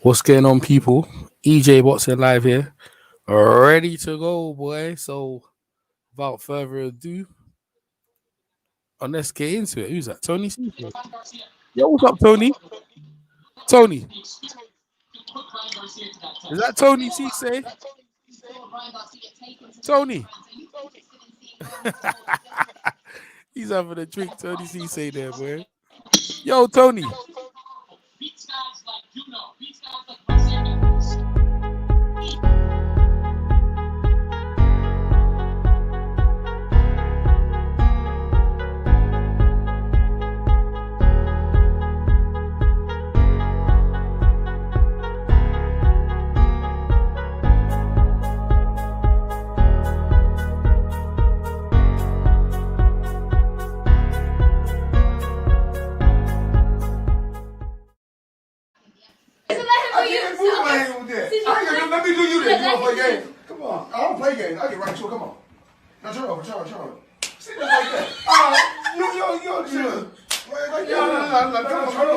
What's going on, people? EJ Watson live here, ready to go, boy. So, without further ado, let's get into it. Who's that? Tony Cisse. Yo, what's up, Tony? Tony, is that Tony Cisse? Tony, he's having a drink. Tony Cisse there, boy. Yo, Tony. Let me do you this. You want to play games? Come on. I don't play games. I get right to it. Come on. Now turn over. See, just like that. You chill.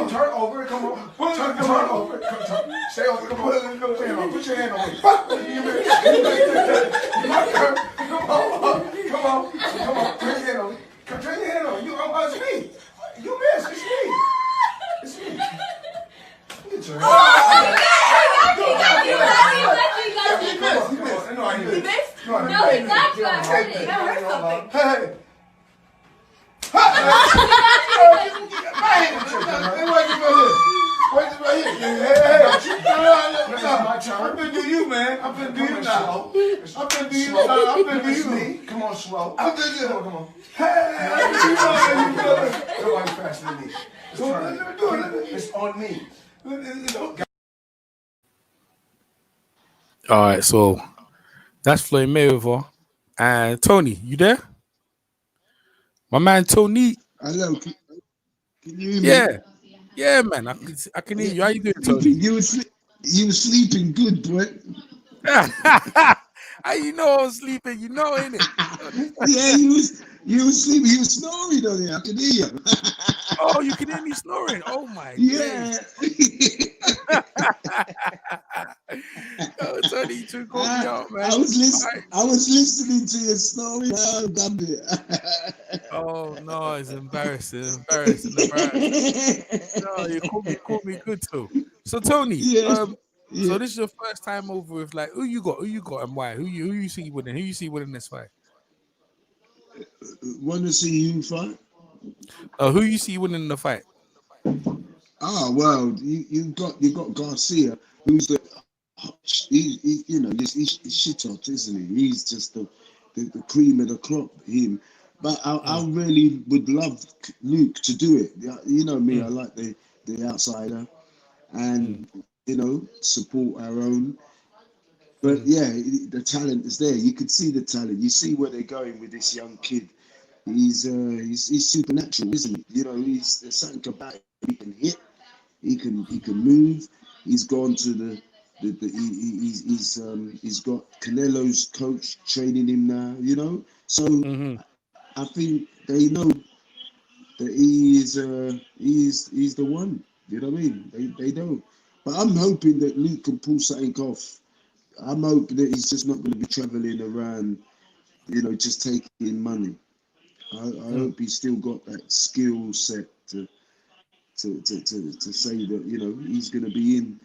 Turn over. Come on. Turn over. Stay over. Come on. Put your hand on me. Come on. Turn your hand on me. Turn your hand on me. It's me. You miss. It's me. Get your hand. No, he got you. I heard it. I heard something. Hey. I'm gonna do you, man. I'm gonna do you now. I'm gonna do you. Come on, slow. I'm gonna do you. Come on. Hey. Nobody faster than me. It's on me. All right, so that's Floyd Mayweather and Tony. You there? My man Tony. Hello, can you hear me? Yeah, man. I can hear you. How you doing, Tony? You were sleeping good, boy. How you know I was sleeping? You know, innit? Yeah, you was sleeping. You was snoring on it. I can hear you. Oh, you can hear me snoring. Oh my Yeah. Oh, Tony, you took me out, man. I was listening to you snoring. Oh, damn it. Oh no, it's embarrassing. No, you called me good too. So Tony, Yeah. so this is your first time over with like who you got, and why? Who you see winning? Who you see winning this fight? Want to see you fight? Who you see winning the fight? Well, you got Garcia, who's he's shit hot, isn't he? He's just the cream of the crop. Him, but I really would love Luke to do it. You know me, I like the outsider, and support our own. But yeah, the talent is there. You could see the talent. You see where they're going with this young kid. He's supernatural, isn't he? There's something about him. He can hit. He can move. He's gone to he's got Canelo's coach training him now. So I think they know that he's the one. You know what I mean? They know. But I'm hoping that Luke can pull something off. I'm hoping that he's just not going to be traveling around, just taking money. I hope he's still got that skill set to say that he's going to be in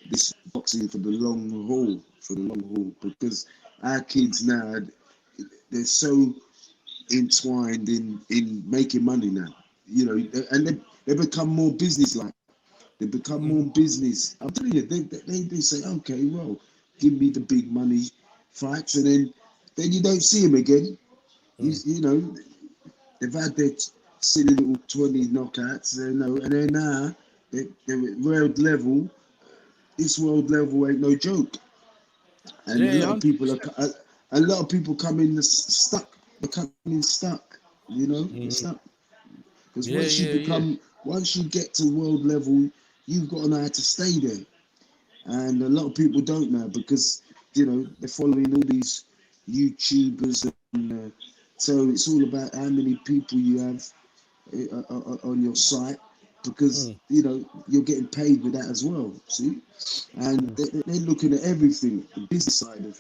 this boxing for the long haul, because our kids now, they're so entwined in making money now, and they become more business-like. They become more business. I'm telling you, they say, okay, well, give me the big money fights, and then you don't see him again. They've had their silly little 20 knockouts, and then now they're at world level. This world level ain't no joke, and a lot of people becoming stuck, stuck. Stuck, because once you get to world level, you've got to know how to stay there, and a lot of people don't know because they're following all these YouTubers, and so it's all about how many people you have on your site, because you're getting paid with that as well. See, and they're looking at everything, the business side of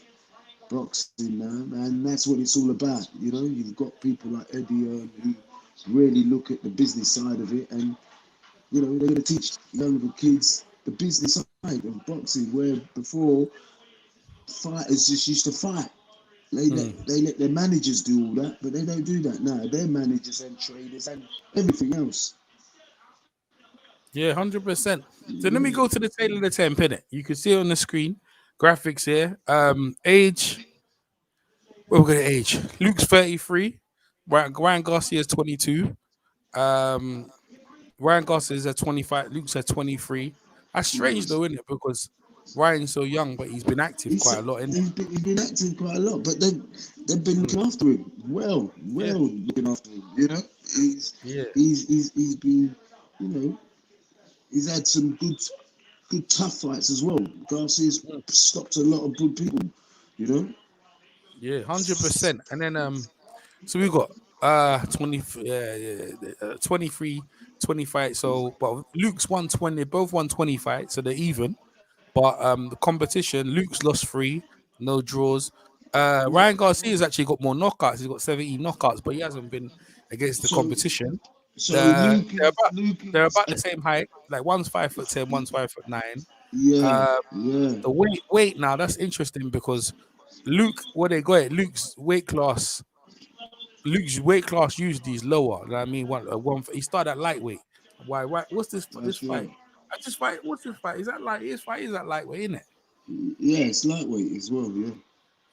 boxing now, and that's what it's all about. You've got people like Eddie who really look at the business side of it, and they're going to teach younger kids the business side of boxing, where before fighters just used to fight. They let their managers do all that, but they don't do that now. They're managers and traders and everything else. Yeah, 100%. So let me go to the tail of the 10 minute. You can see on the screen graphics here. Age. Well, we're gonna age. Luke's 33. Ryan Garcia is 22. Um, Ryan Garcia is at 25. Luke's at 23. That's strange though, isn't it? Because Ryan's so young, but he's been active quite a lot, isn't it? He's been active quite a lot, but they've been looking after him. Well Yeah. looking after him. He's Yeah. he's been, he's had some good tough fights as well. Garcia's stopped a lot of good people. Yeah, 100%. And then so we got 23, 20 fights. So but Luke's won 20, they both won 20 fights, so they're even. But the competition, Luke's lost 3, no draws. Ryan Garcia's actually got more knockouts. He's got 17 knockouts, but he hasn't been against the So competition. so Uh, they're Luke about the same height. Like one's 5'10", one's 5'9". yeah, Uh, yeah. the weight now that's interesting because Luke, what they got it, Luke's weight class usually is lower. You know what I mean, he started at lightweight. Why? What's this That's fight? right. I just fight. What's this fight? Is that light? His fight is that lightweight, isn't it? Yeah, it's lightweight as well. Yeah,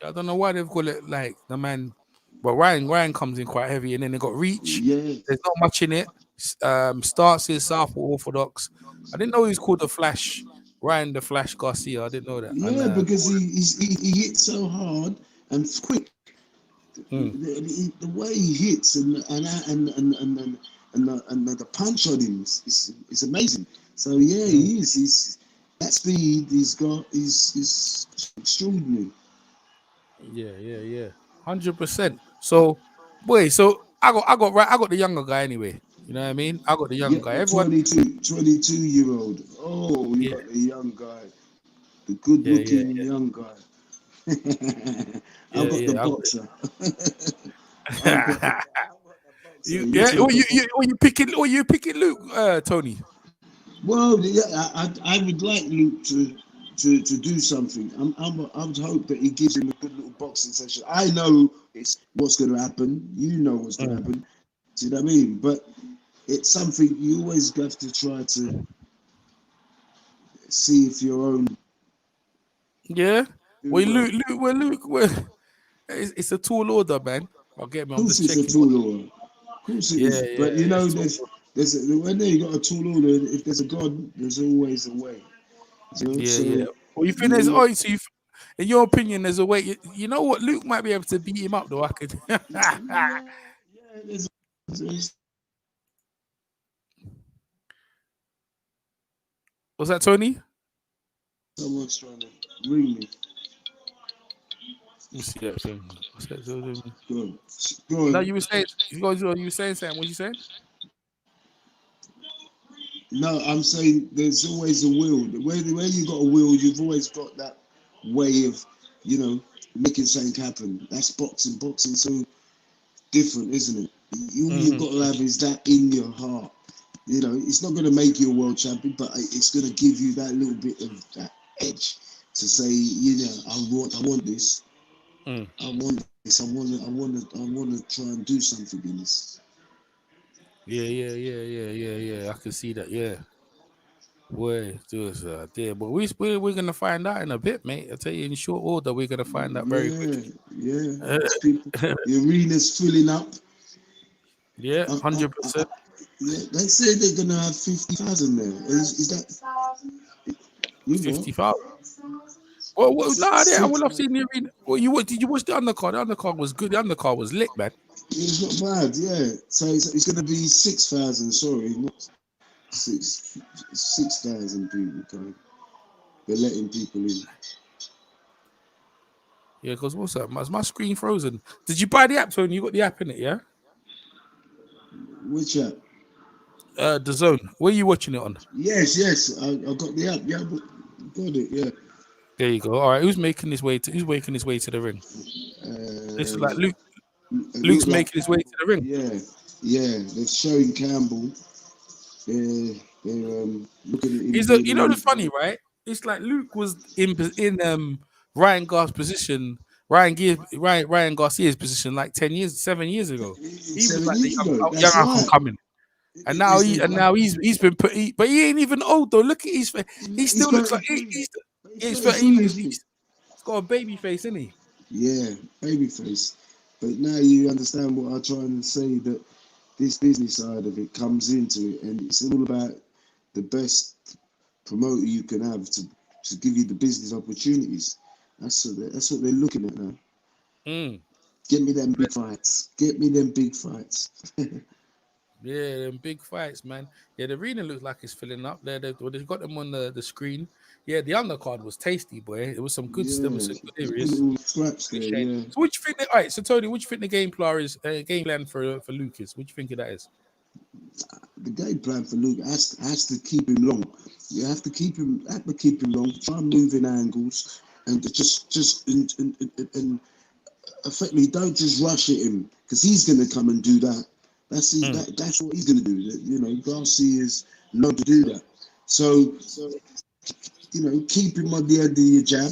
I don't know why they've called it like the man. But Ryan comes in quite heavy, and then they got reach. yeah. There's not much in it. Starts his Southpaw Orthodox. I didn't know he was called the Flash. Ryan the Flash Garcia. I didn't know that. And Yeah, because he hits so hard and quick. mm, The way he hits and the punch on him is amazing. So yeah, mm. he is. That speed he's got is extraordinary. Yeah. 100%. So, boy, so I got the younger guy anyway. You know what I mean? I got the Yeah, younger guy. the Everyone, 22-year-old. Oh, you yeah, got the young guy, the good-looking yeah, young guy. I've got the yeah. boxer. I've got the boxer. You Yeah. take the Or you picking Luke, Tony? Well, yeah, I would like Luke to do something. I would hope that he gives him a good little boxing session. I know it's what's going to happen. You know what's going to happen. Do you know what I mean? But it's something you always have to try to see if your own. Yeah. Do Well, well. it's a tall order, man. I'll get me. Of I'm course, just it's a checking. tall order. Of course, it is. Yeah. But It's tall. when you got a tall order, if there's a God, there's always a way. Yeah. So Well, you think you there's look. in your opinion, there's a way. You know what? Luke might be able to beat him up, though. I could. Yeah, yeah. There's Was that Tony? someone's trying to ring me. Let me see that thing. Go on. Go No, on. you were saying. You were saying something. What you saying? No, I'm saying there's always a will. Where you got a will, you've always got that way of, making something happen. That's boxing. Boxing's so different, isn't it? You've got to have is that in your heart. It's not going to make you a world champion, but it's going to give you that little bit of that edge to say, I want this. Mm. I want this. I want to try and do something in this. Yeah. I can see that. Yeah. Boy, just there. But we're gonna find out in a bit, mate. I tell you, in short order, we're gonna find out very Yeah, quickly. yeah. There's people. The arena's filling up. Yeah, Uh, uh, uh, 100%. uh, yeah, they say they're gonna have 50,000 there. Is that you what? 50,000. Well, no, Six. I've seen the arena. Well, did you watch the undercard? The undercard was good. The undercard was lit, man. It's not bad. Yeah. So it's gonna be 6,000. Sorry, not 6,000 people coming. They're letting people in. Yeah, because what's that? My screen frozen. Did you buy the app, Tony? You got the app in it, yeah? Which app? The Zone. Where are you watching it on? Yes. I got the app. Yeah, got it. Yeah. There you go. All right. Who's making his way to the ring? This is like Um, Luke. it Luke's looked like making his way to the ring. yeah. They're showing Campbell. They're looking at him doing You know, the funny, right? It's like Luke was in Ryan Gar's position, Ryan Garcia's position like 7 years ago. He was like the 7 years ago. young That's up and right. coming, and now Listen, he's been put. But he ain't even old though. Look at his face. He he's still looks like 33. he's He's 33, isn't he? he's got a baby face, isn't he? Yeah, babyface. But now you understand what I try and say, that this business side of it comes into it, and it's all about the best promoter you can have to give you the business opportunities. That's what they're looking at now. Mm. Get me them big fights. Get me them big fights. Yeah, them big fights, man. Yeah, the arena looks like it's filling up. They've got them on the screen. Yeah, the undercard was tasty, boy. It was some good, there was Yeah, some good good areas. little scraps there. Appreciate it. Yeah, So, what you think? All right, so Tony, what you think the game plan for Lucas? What you think of that is? the game plan for Luke has to keep him long. You have to keep him long. Try and move in angles, and and effectively don't just rush at him, because he's going to come and do that. That's what he's going to do. You know, Garcia is known to do that. So you know, keep him on the end of your jab,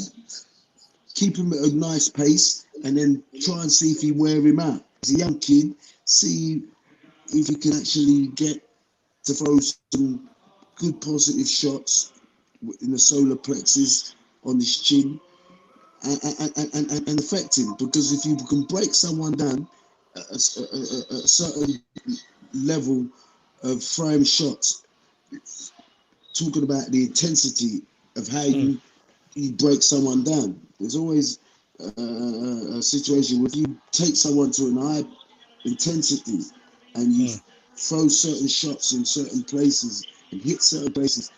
keep him at a nice pace, and then try and see if you wear him out. He's a young kid. See if you can actually get to throw some good positive shots in the solar plexus on his chin, and affect him. Because if you can break someone down at a certain level of frame shots, talking about the intensity of how you break someone down, there's always a situation where you take someone to an high intensity and you throw certain shots in certain places and hit certain places,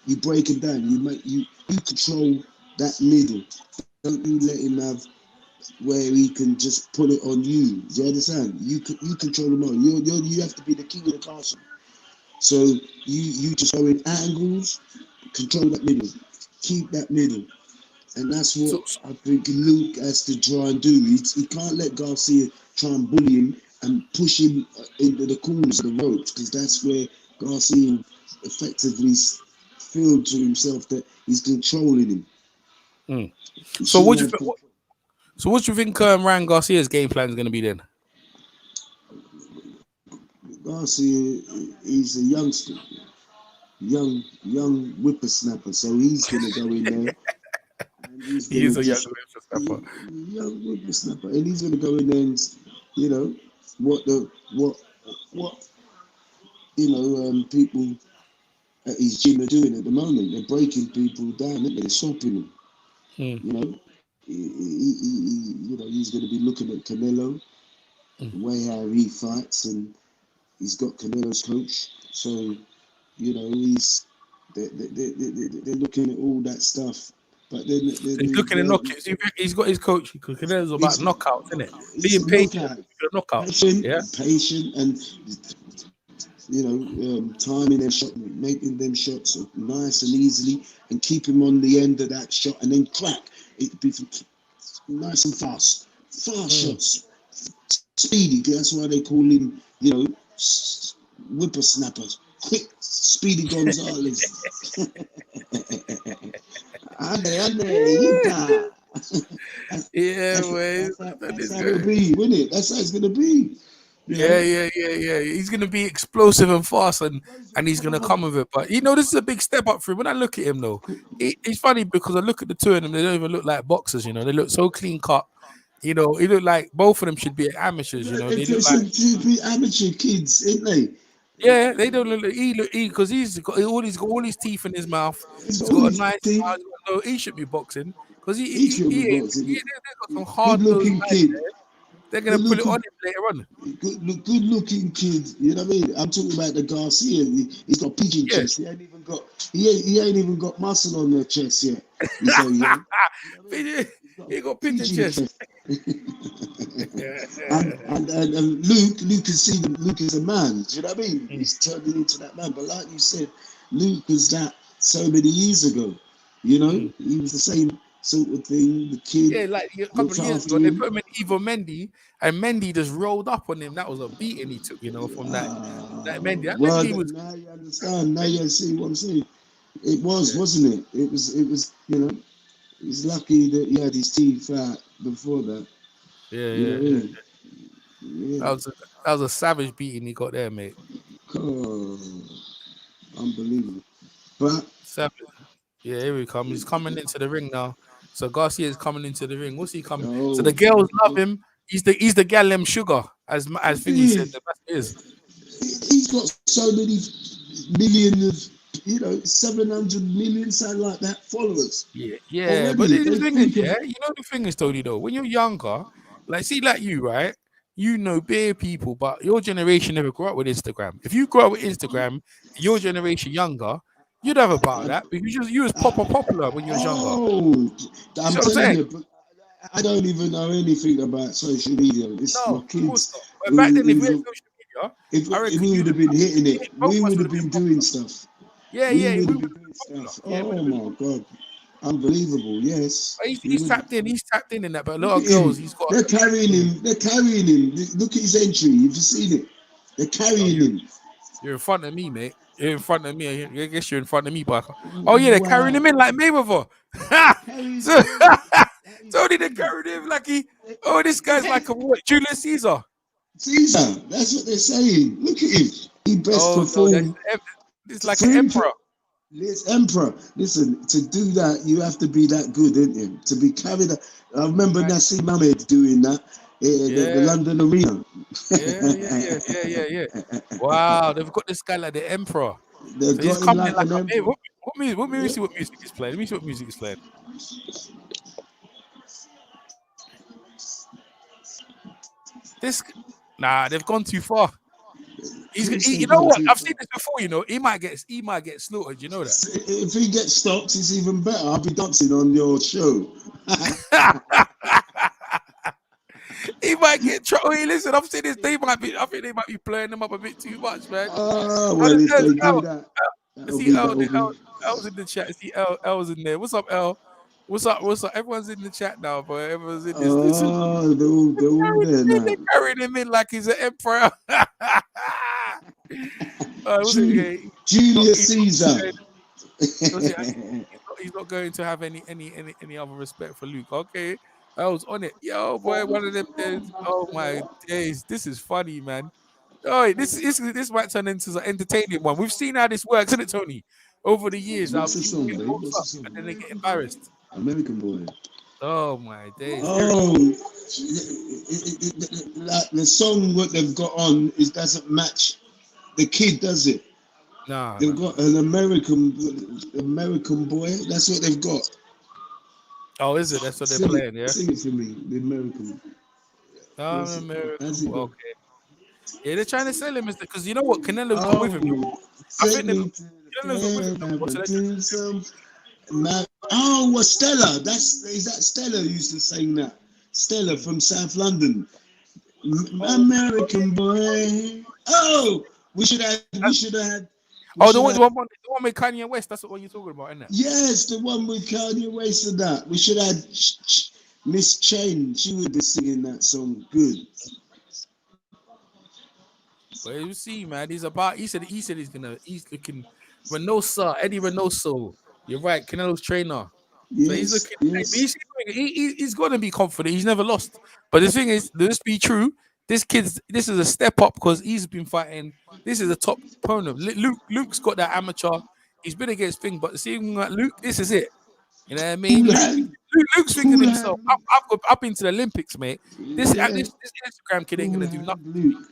you break him down. You control that middle. Don't you let him have where he can just put it on you. Do you understand? You control him all. You have to be the king of the castle. So you just go in angles, control that middle, keep that middle. And that's what I think Luke has to try and do. He can't let Garcia try and bully him and push him into the corners of the ropes, because that's where Garcia effectively feel to himself that he's controlling him. So what do you think? So what do you think Ryan Garcia's game plan is going to be then? Garcia, he's a youngster, young whippersnapper, so he's going to go in there. And He is a young whippersnapper. Young whippersnapper, and he's going to go in there and, you know, what people at his gym are doing at the moment. They're breaking people down, they're stopping them. You know, he's going to be looking at Canelo, the way how he fights, and he's got Canelo's coach. So, you know, they're looking at all that stuff. But then He's looking at knockouts. He's got his coach. Canelo's about knockouts, isn't it? Being patient, knockout. Patient, and you know, timing their shot, making them shots nice and easily, and keep him on the end of that shot, and then crack. It'd be nice and fast shots, speedy. That's why they call him, you know, whippersnapper, quick, speedy Gonzalez. Yeah, man. That's how it'll be, wouldn't it? That's how it's gonna be. Yeah. He's gonna be explosive and fast, and he's gonna come with it. But you know, this is a big step up for him. When I look at him, though, it's funny because I look at the two of them. They don't even look like boxers. You know, they look so clean cut. You know, it look like both of them should be amateurs. You know, they look like should be amateur kids, ain't they? Yeah, they don't look. Because he's got all his teeth in his mouth. He's got a nice smile. No, he should be boxing because he got some hard good looking kid. They're gonna Good put it on looking, him later on. good looking kid. You know what I mean? I'm talking about the Garcia. He's got pigeon Yeah. chest. He ain't even got muscle on their chest yet. He's so young. You know what I mean? Pigeon, He's got he got pigeon pigeon chest. chest. And Luke is a man. Do you know what I mean? He's turning into that man. But like you said, Luke was that so many years ago. You know, he was the same sort of thing. The kid Yeah, like a couple looked of years after ago, they him. put him in Evo Mendy, and Mendy just rolled up on him. That was a beating he took, from that Mendy. That Well, Mendy was, now you understand. Now Mendy, you see what I'm saying. It was, yeah, wasn't it? It was. You know, he's lucky that he had his teeth out before that. yeah, You know yeah, what I yeah. mean? Yeah. That was a savage beating he got there, mate. Oh, unbelievable. But Savage. Yeah, here he comes. He's coming into the ring now. So Garcia is coming into the ring. What's he coming? So the oh, girls love him. He's the gallem sugar, as Thingy said. he, The best is. he's got so many million of 700 million something like that followers Yeah, yeah. But already. the They thing is, think of yeah, the thing is, Tony, though, when you're younger, like you, right? You know bare people, but your generation never grew up with Instagram. If you grew up with Instagram, your generation younger, you'd have about that because you was popular when you was younger. oh, You see I'm what I'm telling saying? you, but I don't even know anything about social media. It's No, my of course kids not. But back then, if we had social media, I if reckon we would have been hitting it, both we of us would would have have been been doing popular. stuff. Yeah, We yeah, we would would have have been doing been popular. stuff. Yeah, we'd Oh have been my God. Unbelievable. Yes. But We he's would. tapped in. He's tapped in that. But a Look lot at of girls, him. he's got. They're carrying him. They're carrying him. Look at his entry. Have you seen it? They're Oh, carrying him. you're in front of me, mate. You're in front of me. I guess you're in front of me, Barker. Oh yeah, they're carrying Wow. him in like Mayweather. Carrying So him in. That is Tony, they big. carried him like he. Oh, this guy's like a what? Julius Caesar. Caesar. That's what they're saying. Look at him. He best Oh no, perform. this like For an him to emperor. This emperor, listen, to do that, you have to be that good, didn't you? To be carried. I remember Right. Nassim Mohammed doing that, the Yeah, London Arena. yeah. Wow, they've got this guy like the emperor. They So he's got him coming in like like an a. Hey, emperor. what music? Let me Yeah. see what music is playing. Let me see what music is playing. This. Nah, they've gone too far. Kids, You they've know gone what? too I've seen far. this before. he might get slaughtered. You know that. If he gets stopped, it's even better. I'll be dancing on your show. He might get trouble. Hey, listen, I've seen this. I think they might be playing them up a bit too much, man. Oh, Oh, well, if there's they do L. that, I that'll see be, L. that'll be. L's in the chat. I see L's in there. What's up, L? What's up? What's up? Everyone's in the chat now, boy. Everyone's in this. Listen, Oh, they're all there they're now. carrying him in like he's an emperor. What's it? Julius, Okay, Julius Caesar. what's it? He's not going to have any other respect for Luke. Okay, I was on it. Yo, boy, one of them days. Oh my days, this is funny, man. Oh, this might turn into an entertaining one. We've seen how this works, isn't it, Tony? Over the years, how What's the people song, get babe? built What's the up and then they song? get embarrassed. American Boy. Oh my days. Here, Oh, like the song what they've got on is doesn't match the kid, does it? They've no. got an American Boy. That's what they've got. Oh, is it? That's what they're playing, yeah. Sing it for me. The American. I'm What's it? American. How's it go? Okay. Yeah, they're trying to sell him, because you know what? Canelo's got with him. Oh, I take think me to Canelo's got with him. the bed, So have they're a trying do some. Oh, well, Stella. Is that Stella who used to sing that? Stella from South London. oh, American Boy. Oh, we should have. We that- should have had. We oh, the should one, have. the one with Kanye West. That's the one you're talking about, isn't it? Yes, the one with Kanye West and that. We should have Miss Chain. She would be singing that song good. But you see, man, he said he's looking Reynoso, Eddie Reynoso. You're right, Canelo's trainer. So he's Yes, looking. yes. He's going to be confident. He's never lost. But the thing is, let's be true. This is a step up because he's been fighting. This is a top opponent. Luke's got that amateur. He's been against thing, but seeing like Luke, this is it. You know what I mean? Full hand, Luke's thinking full himself. hand. I've been to the Olympics, mate. This Yeah, this Instagram kid ain't full gonna do hand nothing. Luke.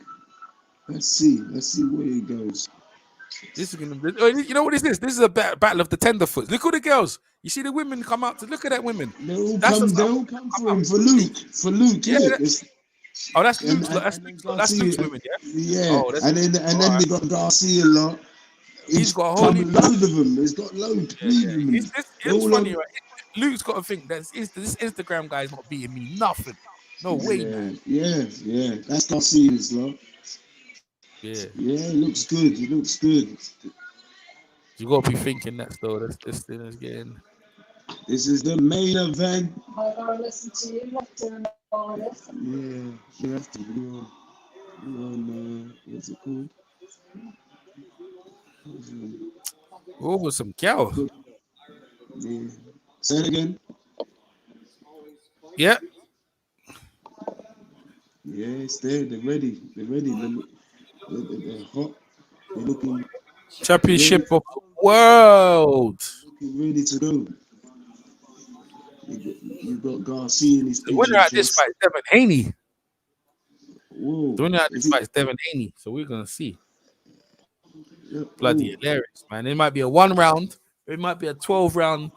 Let's see where it goes. This is gonna. You know what this is? This is a battle of the tenderfoots. Look at the girls. You see the women come out to look at that women. They all That's come. just They how all women come come for out. him for Luke. For Luke, Yeah, is it? Oh, that's and Luke's. and, That's and then Luke's. That's Luke's Garcia, women, yeah. yeah, Oh, that's and all then right. they got Garcia lot. He's It's got a whole come heap. load of them. There's got loads, Yeah, heap yeah. of them. They're It's all funny, on. right? Luke's got to think that this Instagram guy's not beating me nothing. No way, Yeah, man. yeah, yeah. That's Garcia's lot. Yeah, Yeah, it looks good. It looks good. you got to be thinking that though. This thing is getting. This is the main event. Yeah, you have to be on what's it called? Over some cow. Good. Yeah. Say it again. Yeah, Yeah, it's there. They're ready. They're ready. They're hot. They're ready championship to of the world. looking ready to go. You got Garcia in his The winner pigeon at this chest. fight is Devin Haney. The Whoa. winner at this Is it? fight is Devin Haney. So we're gonna see. Yeah, Bloody oh, hilarious, man. It might be a 1 round. It might be a 12 round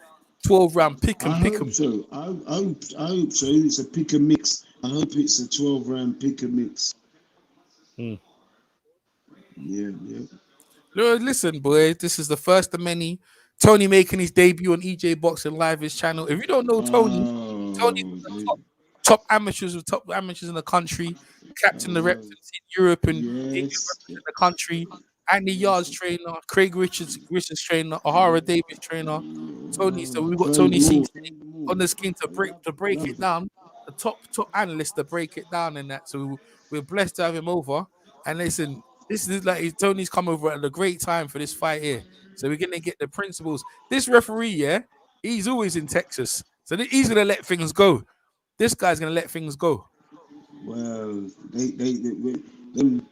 pick I and pick hope 'em. so. I hope so. It's a pick and mix. I hope it's a 12 round pick and mix. Hmm. Yeah, yeah. Listen, boy, this is the first of many. Tony making his debut on EJ Boxing Live, his channel. If you don't know Tony, Tony's Oh, one of the top amateurs in the country, captain the reps in Europe and England, yes. represent the country. Andy Yards trainer, Craig Richards trainer, O'Hara Davis trainer. Tony, so we've got Train Tony them C all. Train them all. on the skin to break Love it it. down. The top analyst to break it down in that. So we're blessed to have him over. And listen, this is like Tony's come over at a great time for this fight here. So we're gonna get the principles. This referee, yeah, he's always in Texas, so he's gonna let things go. This guy's gonna let things go. Well, them,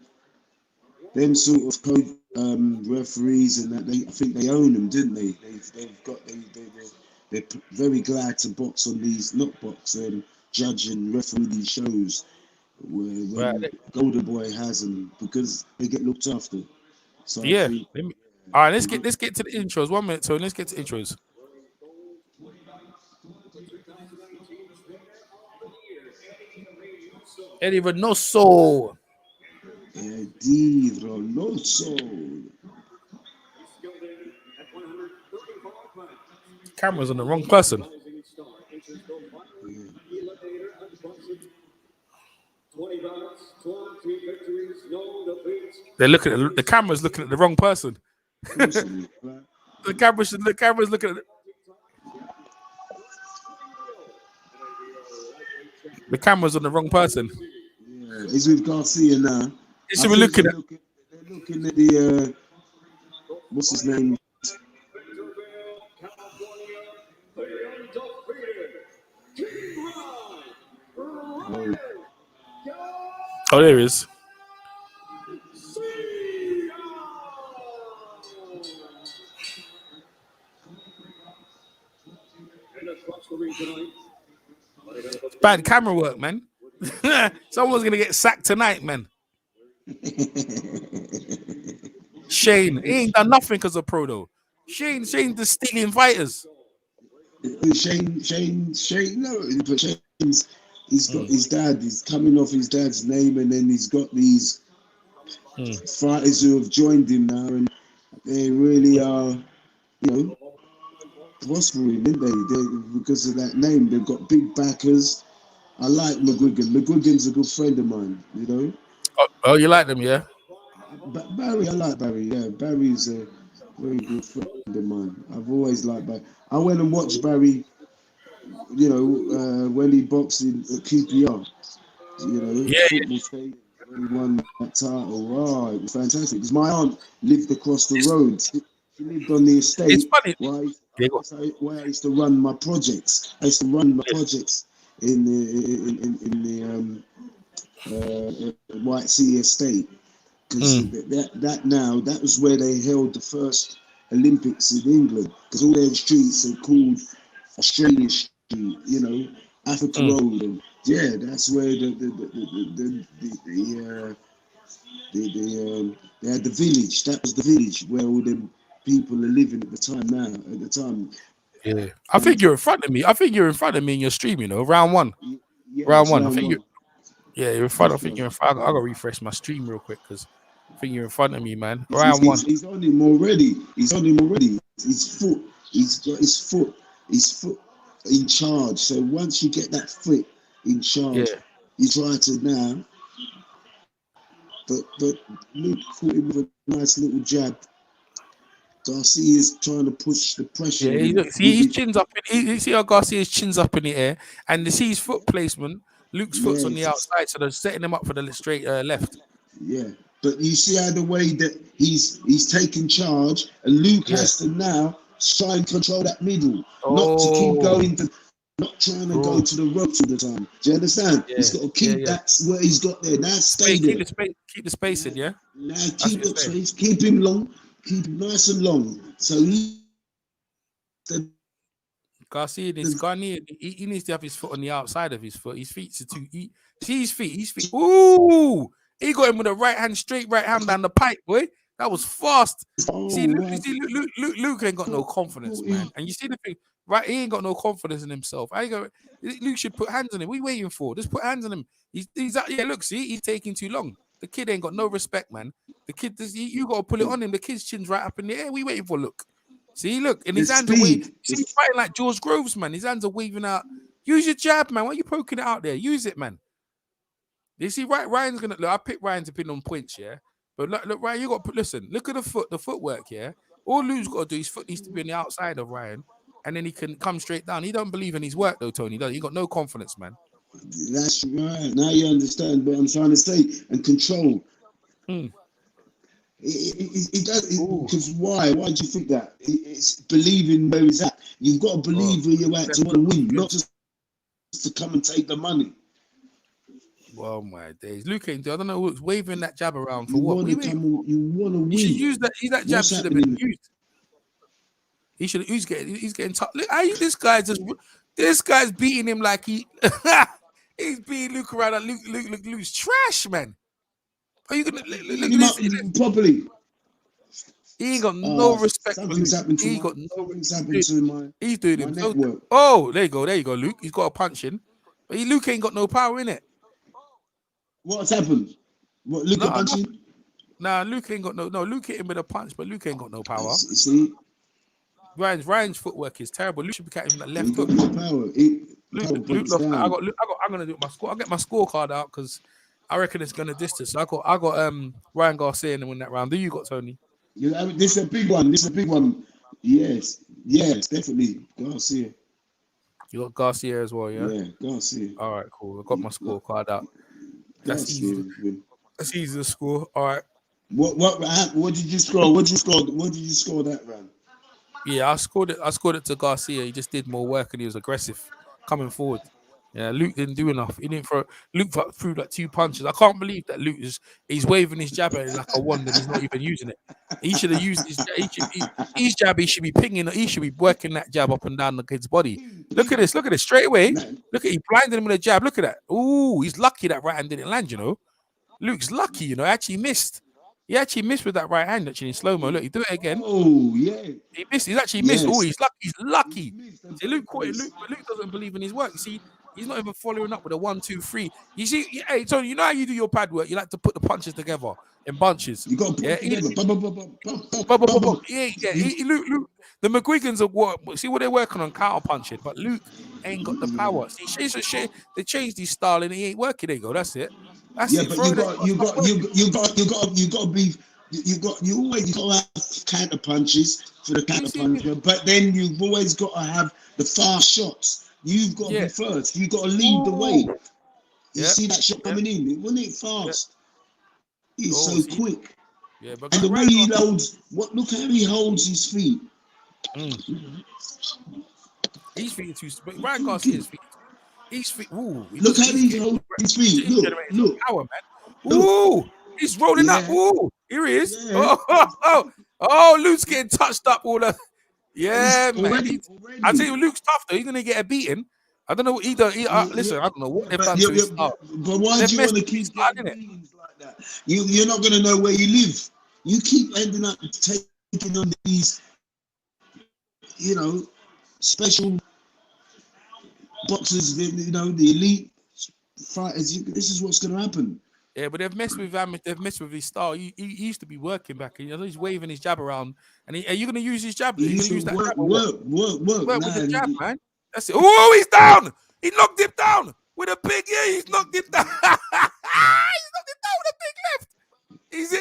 them sort of code referees and that I think they own them, didn't they? They've got they're very glad to box on these, not box, judge and referee these shows Right. when Golden Boy has them because they get looked after. So I Yeah. think All right. Let's get to the intros. 1 minute. So let's get to intros. Eddie Reynoso. Di Roloso. Camera's on the wrong person. They're looking at the camera's looking at the wrong person. The camera's looking at the camera's on the wrong person. Yeah, it's with Garcia now. I So we're think looking at they're looking at the what's his name? oh, there he is. Bad camera work, man. Someone's gonna get sacked tonight, man. Shane, he ain't done nothing because of pro though. Shane's just stealing fighters. Shane. No, but he's got his dad. He's coming off his dad's name, and then he's got these fighters who have joined him now, and they really are, prospering, didn't they? Because of that name, they've got big backers. I like McGuigan. McGuigan's a good friend of mine, Oh, you like them, yeah? But Barry, I like Barry. Yeah, Barry's a very good friend of mine. I've always liked Barry. I went and watched Barry, when he boxed at QPR, football stadium, when he won that title. Oh, it was fantastic. Because my aunt lived across the road. She lived on the It's estate funny. where I used to run my projects. I used to run my projects in the White Sea estate. Because that was where they held the first Olympics in England. Because all their streets are called Australia Street, Africa Road, and yeah, that's where they had the village. That was the village where all the people are living at the time. Now, at the time, Yeah. I think you're in front of me. I think you're in front of me in your stream, round one. yeah, Round it's one. round one. Yeah, you're in front. I think you're in front. I gotta refresh my stream real quick because I think you're in front of me, man. Round one. He's on him already. He's on him already. His foot. He's got his foot. His foot in charge. So once you get that foot in Yeah. charge, he's right to now. But Luke caught him with a nice little jab. Garcia is trying to push the pressure. Yeah, see his chin's up. You see how Garcia's chin's up in the air, and you see his foot placement. Luke's foot's on the outside, so they're setting him up for the straight left. Yeah, but you see how the way that he's taking charge, and Luke has to now try and control that middle, not to keep going to, not trying to go to the ropes all the time. Do you understand? Yeah. He's got to keep that where he's got there. Now stay there. Keep the spacing, yeah. Now keep the space. Keep him long. Keep him nice and long. So Garcia he needs to have his foot on the outside of his foot. His feet are too. See his feet. Ooh, he got him with a straight right hand down the pipe, boy. That was fast. See, Luke ain't got no confidence, man. And you see the thing, right? He ain't got no confidence in himself. Luke should put hands on him. What are you waiting for? Just put hands on him. Look, see, he's taking too long. The kid ain't got no respect, man. The kid, you got to pull it on him. The kid's chin's right up in the air. We waiting for? Look. See, look, and his hands are waving. See, he's fighting like George Groves, man. His hands are waving out. Use your jab, man. Why are you poking it out there? Use it, man. You see, Ryan's gonna look. I picked Ryan to pin on points, yeah. But look, Ryan, you got to listen. Look at the footwork, yeah. All Luke's got to do, his foot needs to be on the outside of Ryan, and then he can come straight down. He don't believe in his work, though, Tony. He got no confidence, man. That's right. Now you understand what I'm trying to say. And control. It does because why? Why do you think that? It's believing where he's at. You've got to believe where you're at to want to win, not just to come and take the money. Well, my days, Luke ain't. I don't know who's waving that jab around for what. You want to win. He should use that. That jab should have been used. He should. He's getting tough. Look, this guy's beating him like he's beating Luke around. Luke's trash, man. Are you gonna look properly? He ain't got no respect for Luke. He's doing him. Oh, there you go, Luke. He's got a punch in, but Luke ain't got no power in it. What's happened? What Luke punching? Nah, Luke ain't got no. Luke hit him with a punch, but Luke ain't got no power. See, Ryan's footwork is terrible. Luke should be catching that left hook. No power. I'm gonna do my score. I'll get my scorecard out because I reckon it's gonna distance. I got Ryan Garcia in that round. Who you got, Tony? This is a big one. Yes, definitely Garcia. You got Garcia as well, yeah? Yeah, Garcia. All right, cool. I got my scorecard out. That's easy. That's easy to score. All right. What did you score? What did you score that round? Yeah, I scored it to Garcia. He just did more work and he was aggressive coming forward. Yeah, Luke didn't do enough. He didn't throw. Luke threw like 2 punches. I can't believe that Luke he's waving his jab at it like a wand and he's not even using it. He should have used his jab. He should be pinging. He should be working that jab up and down the kid's body. Look at this straight away. Look at he blinded him with a jab. Look at that. Ooh, he's lucky that right hand didn't land. You know, Luke's lucky. Actually missed. He actually missed with that right hand. Actually in slow mo. Look, he do it again. Oh yeah, he missed. He's actually missed. Oh, he's lucky. He's lucky. See, Luke caught it. Luke doesn't believe in his work. You see. He's not even following up with a 1, 2, 3. You see, hey Tony, you know how you do your pad work? You like to put the punches together in bunches. You got to put it together. Luke, the McGuigans are what? See what they're working on, counter punching, but Luke ain't got the power. See, they changed his style and he ain't working. There you go. That's it. That's it. But you got to be. You always got to have counter punches for the counter puncher, but then you've always got to have the fast shots. You've got to be first. You've got to lead the way. You see that shot coming in? It wasn't it fast. He's so quick. Yeah, but and the way he loads, look how he holds his feet. His feet are too. But Ryan Garcia's feet. His feet. Ooh. Look how he holds his feet. Look. Power, man. Ooh. He's rolling up. Ooh. Here he is. Yeah. Oh, Luke's getting touched up all the. Yeah, man. Already. I tell you, Luke's tough though. He's gonna get a beating. I don't know what he done. Listen, I don't know what they've done to his start. But why do you want to keep getting beatings like that? You're not gonna know where you live. You keep ending up taking on these, special boxers. The elite fighters. This is what's going to happen. Yeah, but they've messed with him. They've messed with his style. He used to be working back. You know, he's waving his jab around. And are you going to use his jab? Are you going to use that work, jab? Work with the jab, man. That's it. Oh, he's down. He knocked him down with a big. Yeah, he's knocked him down. He's knocked him down with a big left.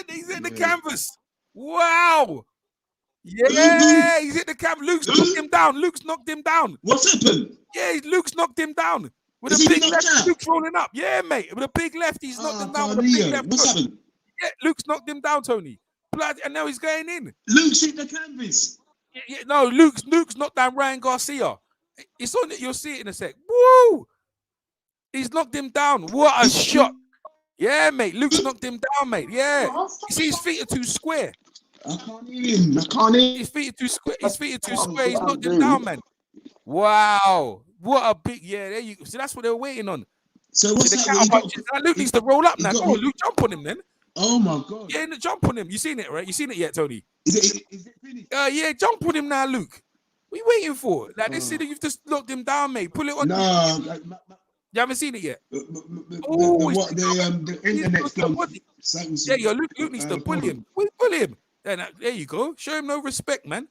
He's in the canvas. Wow. Yeah, he's hit the canvas. Luke's knocked him down. Luke's knocked him down. What's happened? Yeah, Luke's knocked him down. With a big left, Luke's rolling up. Yeah, mate. With a big left, he's knocked him down with a big left. What's happened? Yeah, Luke's knocked him down, Tony. And now he's going in. Luke's hit the canvas. Yeah, no, Luke's knocked down Ryan Garcia. It's on it. You'll see it in a sec. Woo! He's knocked him down. What a shot. Yeah, mate. Luke's knocked him down, mate. Yeah. You see, his feet are too square. I can't hear him. His feet are too square. He's knocked him down, man. Wow. What a big, yeah, there you go. See, that's what they were waiting on. So what's that? Luke needs to roll up now. Go on, Luke, jump on him then. Oh my God. Yeah, jump on him. You seen it, right? You seen it yet, Tony? Is it finished? Yeah, jump on him now, Luke. What are you waiting for? Like, they see that you've just knocked him down, mate. Pull it on. No. You haven't seen it yet? The internet's gone. Yeah, Luke needs to pull him. Pull him. There you go. Show him no respect, man.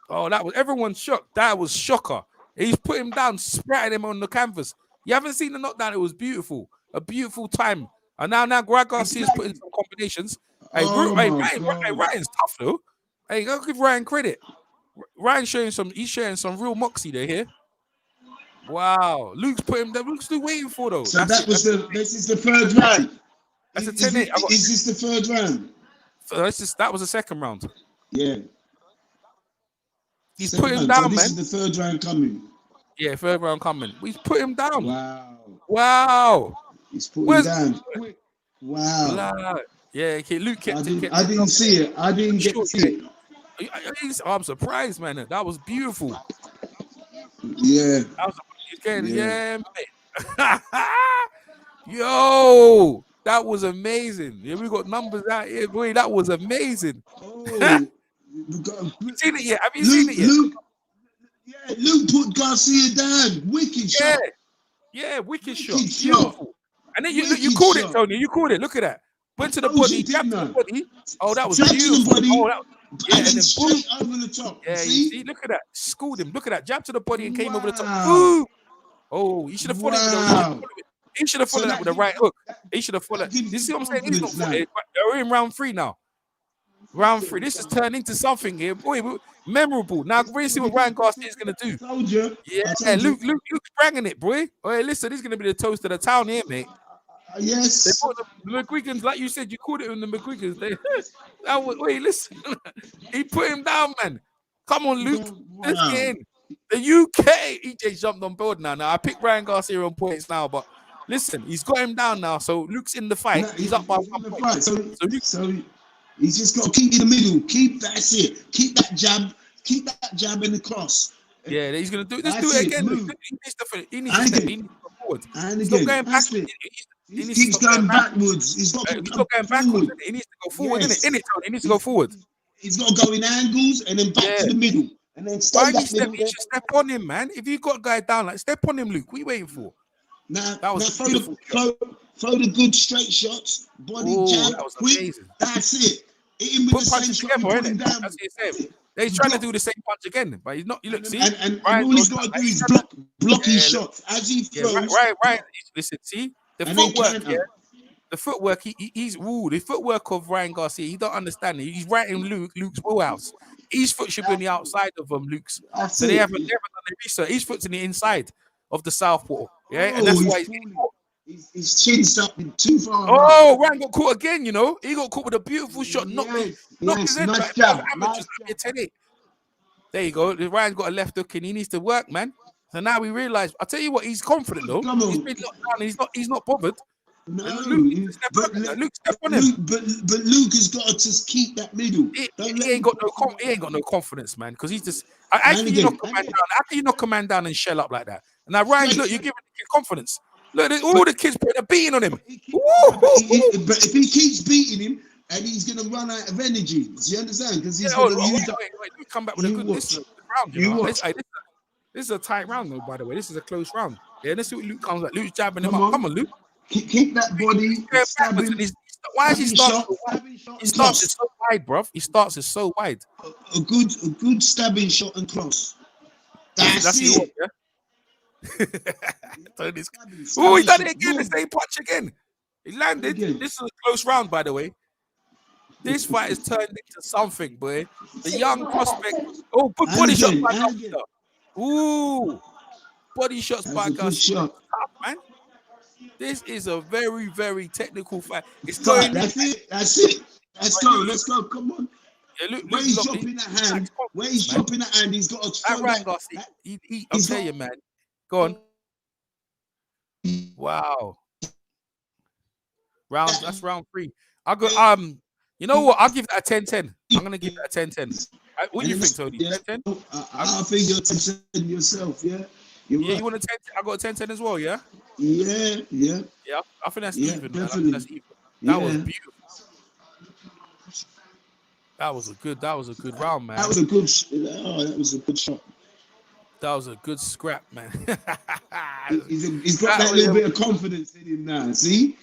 Oh, everyone's shocked. That was shocker. He's put him down, spratting him on the canvas. You haven't seen the knockdown. It was beautiful. A beautiful time. And now Ryan Garcia's putting some combinations. Ryan's tough, though. Hey, go give Ryan credit. Ryan's showing some real moxie there here. Wow. Luke's still waiting for, though. So this is the third round. That's a 10-8. Is this the third round? That was the second round. Yeah. He's put him down, man. This is the third round coming. Yeah, third round coming. He's put him down. Wow. He's put him down. Wow. Yeah, Luke kept it. I didn't see it. I didn't get to see it. I'm surprised, man. That was beautiful. Yeah. Yeah, man. Yo, that was amazing. Yeah, we got numbers out here, boy. That was amazing. Oh. Seen it yet? Have you seen it yet? Luke put Garcia down. Wicked shot. Yeah, wicked shot. Beautiful. And then you called it, Tony. You called it. Look at that. Went to the body, jabbed to the body. Oh, that was beautiful. And then straight over the top. Yeah, see? Look at that. Schooled him. Look at that. Jab to the body and came over the top. Ooh. Oh, he should have followed it. He should have followed that with a right hook. He should have followed. You see what I'm saying? He's not followed. We're in round 3 now. Round 3. This has turned into something here. Boy, memorable. Now, we're going to see what Ryan Garcia is going to do. Told you. Yeah, Luke's banging it, boy. Oh, hey, listen, he's going to be the toast of the town here, mate. Yes. They put the McGuigans, like you said, you called it in the McGuigans. Wait, listen. He put him down, man. Come on, Luke. Let's get in. The UK. EJ jumped on board now. Now, I picked Ryan Garcia on points now, but listen, he's got him down now. So Luke's in the fight. He's up by 1 point. So he's just got to keep in the middle. That's it. Keep that jab in the cross. Yeah, he's going to do it. Let's do it again. He needs to go forward. And he's again, not going back. He keeps going backwards. He's not going backwards. He needs to go forward, innit? He needs to go forward. He's got to go in angles and then back to the middle. And then stay back middle. You should step on him, man. If you got a guy down, like, step on him, Luke. What are you waiting for? Throw the good straight shots, body jab, quick. Amazing. That's it. Hit him with the punches same together, shot. innit? That's what he's saying. He's trying to do the same punch again, but he's not. You look, see, and all he's got to do is block his shots as he throws. Right. Listen, see the footwork. Yeah, the footwork. He's the footwork of Ryan Garcia. He don't understand it. He's right in Luke's wheelhouse. His foot should be on the outside of Luke's. So they haven't done the research. His foot's in the inside of the southpaw. Yeah, and that's why his chin's up too far. Oh, Ryan got caught again. You know, he got caught with a beautiful shot. Knocked his head back. There you go. Ryan's got a left hook and he needs to work, man. So now we realize. I'll tell you what, he's confident though. He's been locked down. And he's not bothered. No, Luke step on him. But Luke has got to just keep that middle. He ain't got no confidence, man. Because he's just. How can you knock a man down and shell up like that? And now Ryan, look, you're giving the kid confidence. Look, all the kids putting a beating on him. But if he keeps beating him, and he's going to run out of energy. Do you understand? Because he's going to use wait. Come back with a good. This is a round. This is a tight round, though. By the way, this is a close round. Yeah, let's see what Luke comes like. Luke's jabbing him Come up. on. Come on, Luke. Keep that He's body. going backwards. Stabbing. Why is he Stabbing starting shot. so wide? Stabbing shot He and starts it cross. so wide, bruv. He starts it so wide. A good stabbing shot and cross. That's He wants, it. yeah? Tony's... Stabbing Oh, he done shot. it again. The Boom. same punch again. He landed. Again. This is a close round, by the way. This fight has turned into something, boy. The young prospect. Oh, good body shot by Garcia. Ooh, body shots That's by a good Garcia. shot. Man, this is a very, very technical fight. It's Fight. going. That's it. That's it. Let's go. Let's go. Come on. Yeah, Luke Where he's locked dropping in. that hand, where he's Man. dropping that hand, he's got to That throw Ryan that. Garcia. I'll tell you, man. Go on. Wow. That's round 3. I'll go. You know what? I'll give that a 10-10. I'm gonna give that a 10-10. What do you think, Tony? 10-10? I think you're 10 yourself. Yeah. You're Yeah, right. you want a 10? I got a 10-10 as well. Yeah. Yeah. Yeah. I think that's even. Man. I Definitely. think that's even. That was Yeah. beautiful. That was a good round, man. That was a good. That was a good shot. That was a good scrap, man. He's got that little bit of confidence in him now. See.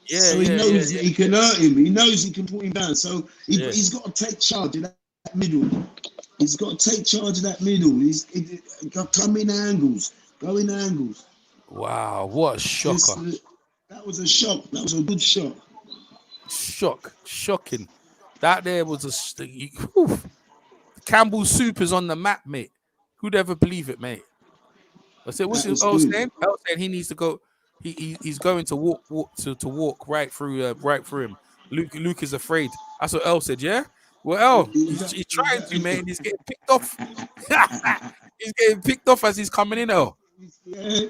Yeah, so he knows that he can hurt him. He knows he can put him down. So he's got to take charge of that middle. He's got to take charge of that middle. He's got to come in angles. Go in angles. Wow, what a shocker. That was a shock. That was a good shot. Shocking. That there was a... Campbell soup is on the map, mate. Who'd ever believe it, mate? I said, what's his saying? El saying he needs to go... He's going to walk right through him. Luke is afraid. That's what El said, yeah? Well, El, he's trying to, man. He's getting picked off. He's getting picked off as he's coming in, El. Yeah.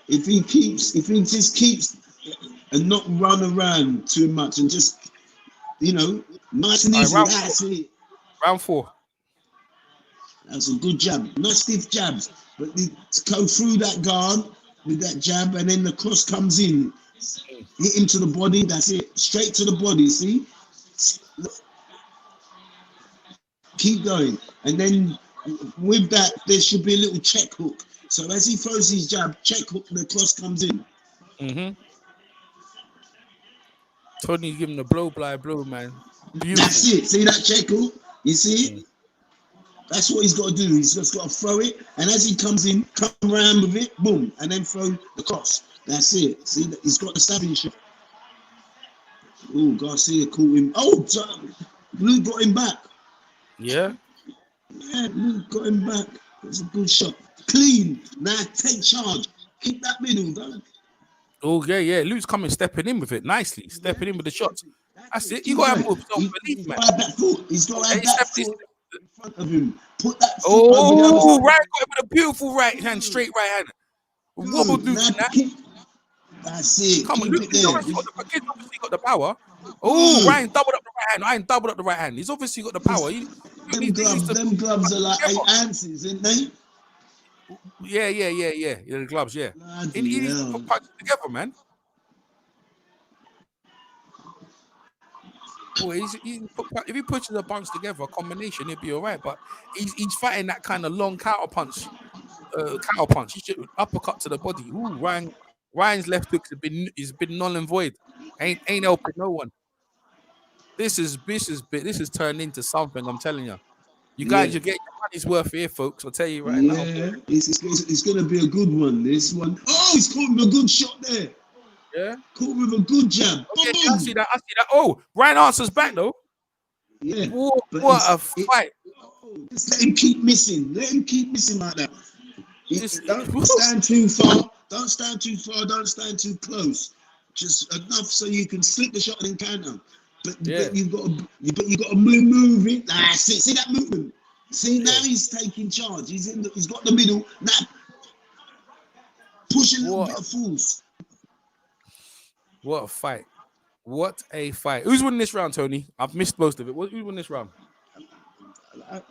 If he just keeps and not run around too much and just, nice and easy. That's it. Round 4. That's a good jab. Not stiff jabs, but go through that guard with that jab, and then the cross comes in. Hit him to the body. That's it. Straight to the body. See? Keep going. And then with that, there should be a little check hook. So as he throws his jab, check hook, the cross comes in. Mm-hmm. Tony's giving the blow by blow, man. Beautiful. That's it. See that check hook? You see it? That's what he's got to do. He's just got to throw it, and as he comes in, come around with it, boom, and then throw the cross. That's it. See, he's got the stabbing shot. Oh, Garcia caught him. Oh, Luke got him back. Yeah? Yeah, Luke got him back. That's a good shot. Clean. Now take charge. Keep that middle, don't. Oh, yeah. Luke's stepping in with it nicely. Stepping in with the shots. That's it. You got to have more self-belief, man. He's got to have that foot in front of him. Put that foot right, got him with a beautiful right hand, straight right hand. Wobble Duke in that. That's it. Come on, Luke, he's obviously got the power. Oh, Ryan doubled up the right hand. He's obviously got the power. Them gloves are like 8 ounces, isn't they? Yeah. The gloves, yeah. He needs to put punches together, man. Boy, if he pushes the bunch together, a combination, it'd be all right. But he's fighting that kind of long counter punch. He should uppercut to the body. Ooh, Ryan's left hook has been null and void. Ain't helping no one. This is turned into something. I'm telling you. You guys, you get your money's worth here, folks. I'll tell you right now. Yeah, it's going to be a good one. This one. Oh, he's caught with a good shot there. Yeah. Caught with a good jab. I see that. Oh, Ryan answers back though. Yeah. What a fight. Just let him keep missing. Let him keep missing like that. Don't stand too far. Don't stand too far. Don't stand too close. Just enough so you can slip the shot and counter. But you've got to move it. That's it. See that movement? See now he's taking charge. He's got the middle. Now push a little bit of force. What a fight. What a fight. Who's winning this round, Tony? I've missed most of it. Who's winning this round? I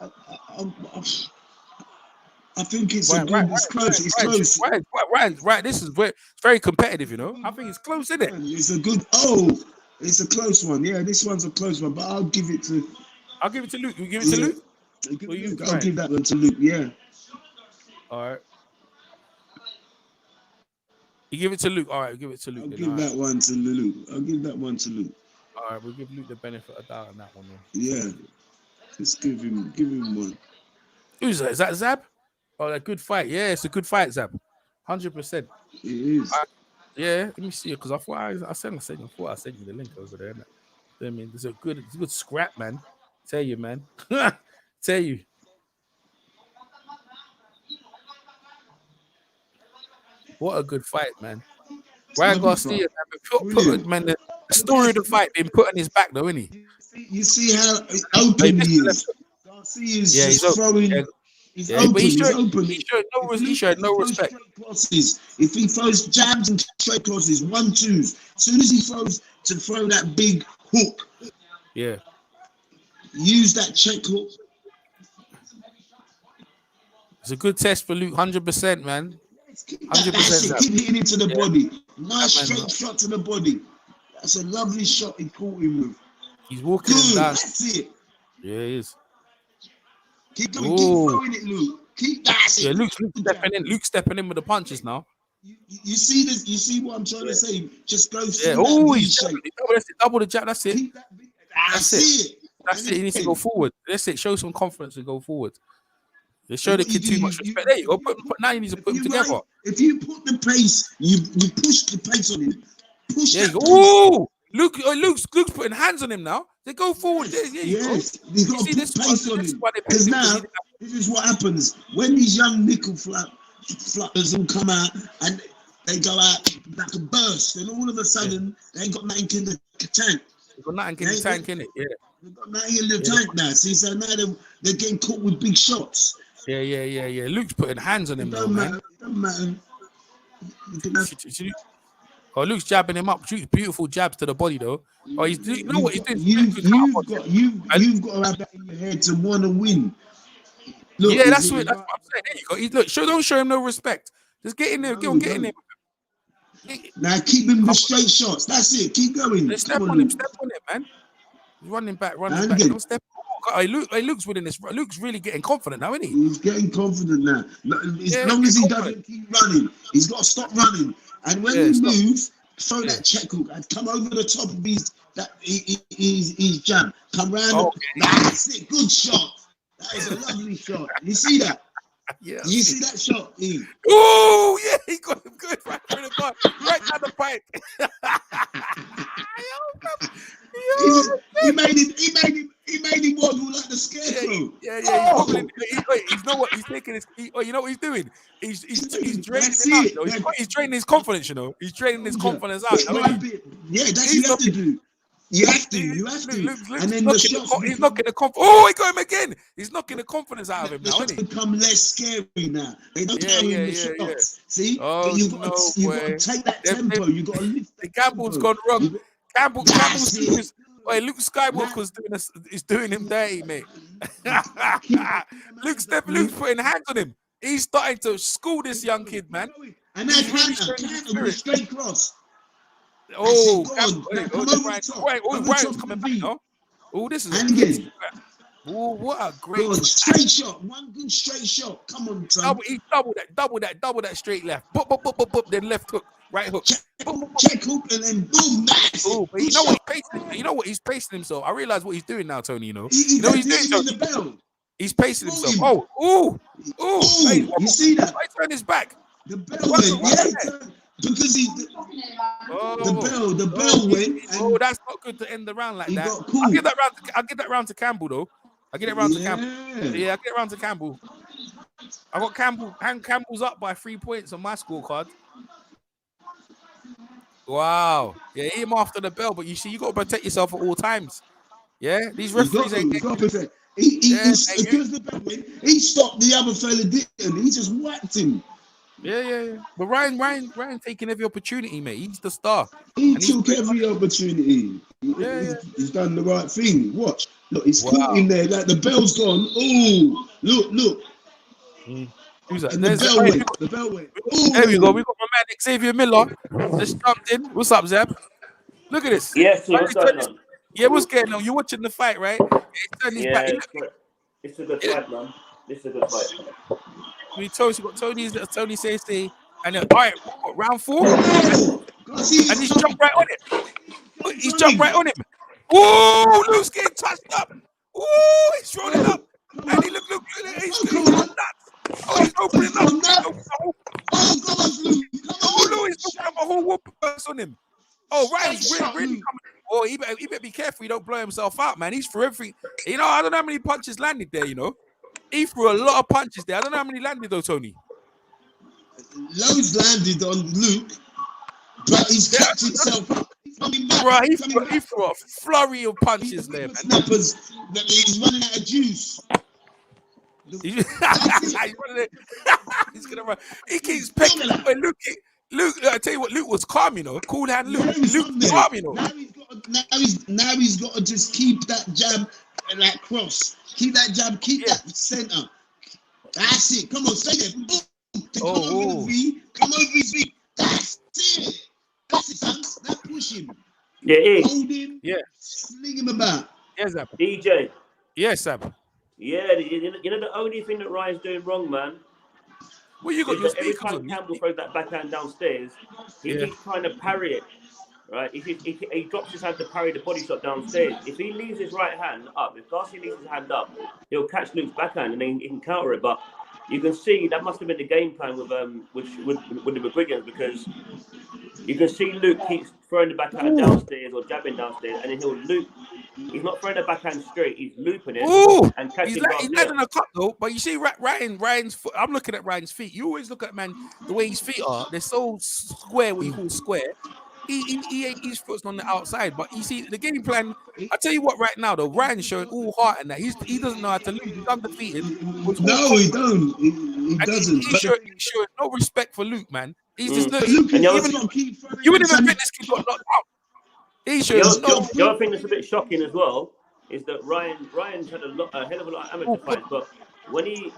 think it's it's close. It's close. Right. This is very competitive, you know. I think it's close, isn't it? It's a good. It's a close one. Yeah, this one's a close one, but I'll give it to Luke. You give it to Luke? I'll give that one to Luke. Yeah. All right. You give it to Luke. All right, give it to Luke. I'll Then. give that one to Luke. I'll give that one to Luke. All right, we'll give Luke the benefit of doubt on that one. Then. Yeah, just give him one. Who's that? Is that Zab? Oh, a good fight. Yeah, it's a good fight, Zab. 100%. It is. Yeah, let me see it because I thought I sent you the link over there. I mean, it's a good scrap, man. Tell you, man. Tell you. What a good fight, man. Ryan Garcia, man, the story of the fight being put on his back, though, isn't he? You see how open he is. Garcia is just throwing. Yeah. He's open. He's open. He showed no respect. If he throws jabs and straight crosses, 1-2s, as soon as he throw that big hook, yeah, use that check hook. It's a good test for Luke, 100%, man. 100%. Keep hitting into the body. Nice straight shot to the body. That's a lovely shot he caught him with. He's walking him down. That's it. Yeah, he is. Keep going, keep throwing it, Luke. Keep that. Yeah, Luke's stepping in. Luke's stepping in with the punches now. You see this? You see what I'm trying to say? Just go through that V shape. Double the jab. That's it. That's it. That's it. He needs to go forward. That's it. Show some confidence and go forward. They show the kid too much respect. There you go. Now you need to put them together. If you put the pace, you push the pace on him. Push that. Oh, Luke's putting hands on him now. They go forward. Yes, he's got to put pace on him. Because now, this is what happens when these young nickel flappers all come out and they go out like a burst, and all of a sudden they ain't got nothing in the tank. They've got nothing in the tank, innit? Yeah. They've got nothing in the tank now. See, so now they're getting caught with big shots. Yeah. Luke's putting hands on him, though, man. It doesn't matter. Oh, Luke's jabbing him up. Beautiful jabs to the body, though. Oh, you know what he's doing? You've got to have that in your head to want to win. Look, that's what I'm saying. There you go. Don't show him no respect. Just get in there. Get in there. Now keep him with straight shots. That's it. Keep going. Step on him, man. He's running back. Don't step. Luke's winning this. Luke's really getting confident now, isn't he? He's getting confident now. As long as he doesn't keep running, he's got to stop running. And when he moves, throw that check hook and come over the top of his jab. Come round. That's it. Good shot. That is a lovely shot. You see that? Yeah. You see that shot, E? Oh, yeah, he got him good right through the bar, right down the pipe. He made him wobble like the scarecrow. Yeah. He's wobbling. You know what? He's taking his. You know what he's doing? He's draining him out. He's draining his confidence. You know, he's draining his confidence out. Yeah, that's what you have to do. You have to. And then he's knocking the confidence. Oh, he got him again. He's knocking the confidence out of him now. The shots become less scary now. They don't carry the shots. See? Oh, you've got to take that tempo. You've got to lift the Campbell's gone wrong. Campbell's Luke Skywalker's doing him dirty, mate. Luke's putting hands on him. He's starting to school this young kid, man. And that's counter with a straight cross. Oh, Ryan's coming back now. Oh, this is oh, what a great straight shot. One good straight shot. Come on, son. Double that straight left. Then left hook, right hook. Check hook and then boom. Nice. Oh, but you know what he's pacing himself. I realize what he's doing now, Tony. You know he's doing the bell. He's pacing himself. Oh. Hey, you see that? I turn his back. The bell went, because the bell went. Oh, that's not good to end the round like that. I'll get that round to Campbell though. I get it round to Campbell. Yeah, I get it round to Campbell. I got Campbell's up by 3 points on my scorecard. Wow. Yeah, hit him after the bell, but you see, you got to protect yourself at all times. Yeah, these referees ain't getting. He stopped the other fella, didn't he? Just whacked him. Yeah. But Ryan taking every opportunity, mate. He's the star. He took every opportunity. He's done the right thing. Watch. Look, he's caught in there. Like the bell's gone. Oh, look. Who's that? And the bell went. Ooh. There we go. We got my man Xavier Miller. Just jumped in. What's up, Zeb? Look at this. Yes, what's going on? Yeah, what's going on? You're watching the fight, right? It's a good fight, man. This is a good fight. We got Tony says, and then all right, round 4, and he's jumped right on it. He's jumped right on him. Ooh, Luke's getting touched up. Ooh, he's throwing it up. And look, he's going nuts. Oh, he's opening up. Oh, Luke, he's opening up a whole whoop on him. Oh, Ryan's really coming. Oh, he better be careful he don't blow himself out, man. He's threw everything. You know, I don't know how many punches landed there, you know. He threw a lot of punches there. I don't know how many landed though, Tony. Loads landed on Luke, but he's kept himself up. Bro, he threw a flurry of punches there, man. Snappers, he's running out of juice. He's gonna run. He keeps pecking. Luke, I tell you what, Luke was calm, you know. Cool hand Luke. Luke calm, you know. Now he's got to just keep that jab and that cross. Keep that jab, keep that center. That's it. Come on, say it. Come over his V. That's it. That's it, son. Now push him. Yeah, hold him. Yeah. Sling him about. Yes, Sam. DJ. Yes, Sam. Yeah, you know the only thing that Ryan's doing wrong, man. Well, you got your every speakers time on. Campbell throws that backhand downstairs, he keeps trying to parry it. Right? He drops his hand to parry the body shot downstairs. If he leaves his right hand up, if Garcia leaves his hand up, he'll catch Luke's backhand and then he can counter it. But you can see that must have been the game plan with the McGuigans, because you can see Luke keeps throwing the backhand downstairs or jabbing downstairs, and then he'll loop. He's not throwing the backhand straight; he's looping it and catching. He's landing a cut though. But you see, Ryan's foot. I'm looking at Ryan's feet. You always look at the way his feet are. They're so square. What you call square. His foot's on the outside, but you see the game plan. I tell you what, right now though, Ryan's showing all heart in that. He doesn't know how to lose. He's undefeated. No, he don't. He doesn't. He's showing no respect for Luke, man. He's just Luke. You wouldn't even think this kid got knocked out. The other thing that's a bit shocking as well is that Ryan's had a hell of a lot of amateur fights, but when he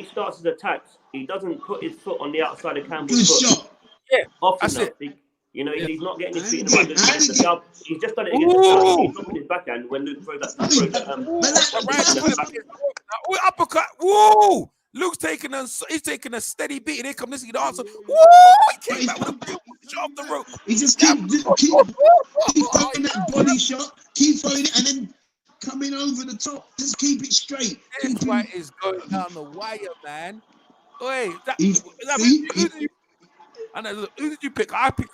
starts his attacks, he doesn't put his foot on the outside of Campbell's foot. Shot. Yeah, often that's it. You know, he's not getting his feet in the right position. He's just done it against the jab. He's dropping his backhand when Luke throws that. Uppercut. Woo! Luke's taking a steady beat. And here comes this answer. Woo! He came back with a shot off the rope. He just keep throwing that body shot, keep throwing it, and then coming over the top. Just keep it straight. This fight is going down the wire, man. Wait, who did you pick? I pick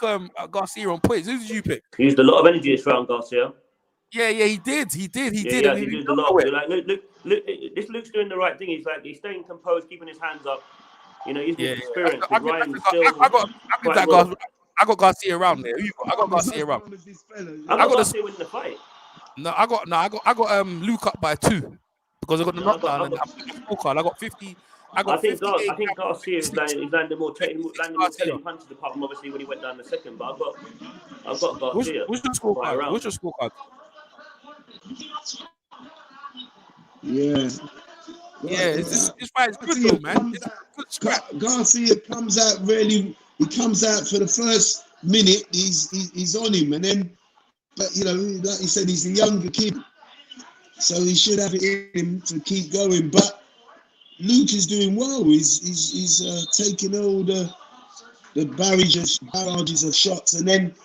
Garcia on points. Who did you pick? He used a lot of energy this round, Garcia. Yeah, he did. He did. Yeah, he used a lot. Like, Luke's doing the right thing. He's staying composed, keeping his hands up. You know, he's experienced. I got Garcia around there. I got Garcia around. I got Garcia winning the fight. No, I got Luke up by 2 because I got the knockdown and I got 50. I think Garcia is landing more technical punches, apart from obviously when he went down the second. But I've got Garcia. What's your scorecard? What's your scorecard? Yeah, this fight is good though, man. It's good scrap. Garcia comes out really. He comes out for the first minute. He's on him, and then, but you know, like you said, he's a younger kid, so he should have it in him to keep going. But Luke is doing well. He's taking all the barrages of shots, and then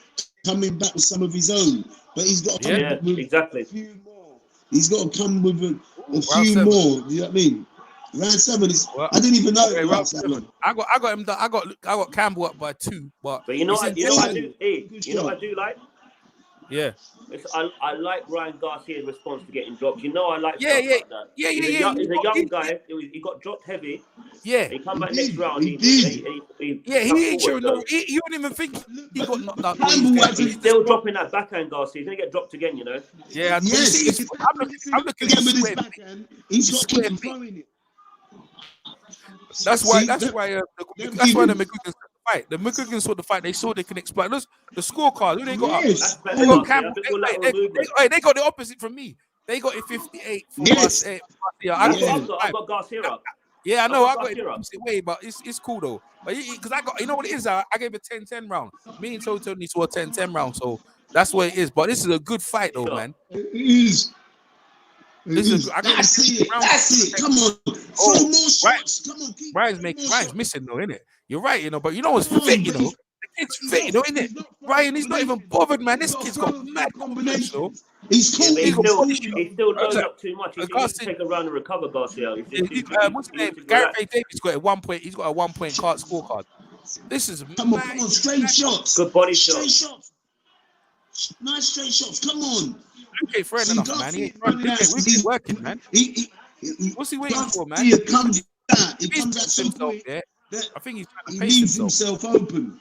coming back with some of his own. But he's got to come with exactly. a few more. He's got to come with a few more. You know what I mean? Round 7 is. Well, I didn't even know it was that long. I got him. I got Campbell up by 2. But you know what I do? You know what I do like? Yeah. I like Ryan Garcia's response to getting dropped. You know, I like like that. Yeah. He's a young guy. He got dropped heavy. Yeah. He come back next round. He ain't showing no. You wouldn't even think he got knocked out. He's still dropping that backhand, Garcia. He's gonna get dropped again, you know. Yeah. Yes. I'm looking at his backhand. He's got to keep throwing it. That's why the McGuigans fight. The McGuigans saw the fight. They saw they can exploit. The scorecard. Who they got up? They got Campbell. They got the opposite from me. They got it 58 for Garcia. I've got Garcia up. Yeah, I know. I got it the opposite way, but it's cool though. But because I got, you know what it is? I gave it 10-10 round. Me and Tony saw a 10-10 round, so that's what it is. But this is a good fight though, man. It is. Listen, I got That's it. That's it. Come on. Throw more shots. Come on. Ryan's missing though, innit? You're right, you know, but you know what's fit, you know. The kid's fit, you know, innit? Ryan, he's not even bothered, man. This kid's got mad combination. He's cool. He still loads up too much. He needs to take a round and recover, Garcia. What's his name? Gareth Davis got a 1 point. He's got a 1 point scorecard. This is come on, straight shots. Good body shots. Nice straight shots. Come on. Luke ain't throwing enough, man. He's working, man. What's he waiting for, man? He comes out. He comes out so quick. Yeah. I think he's trying to he pace leaves himself open.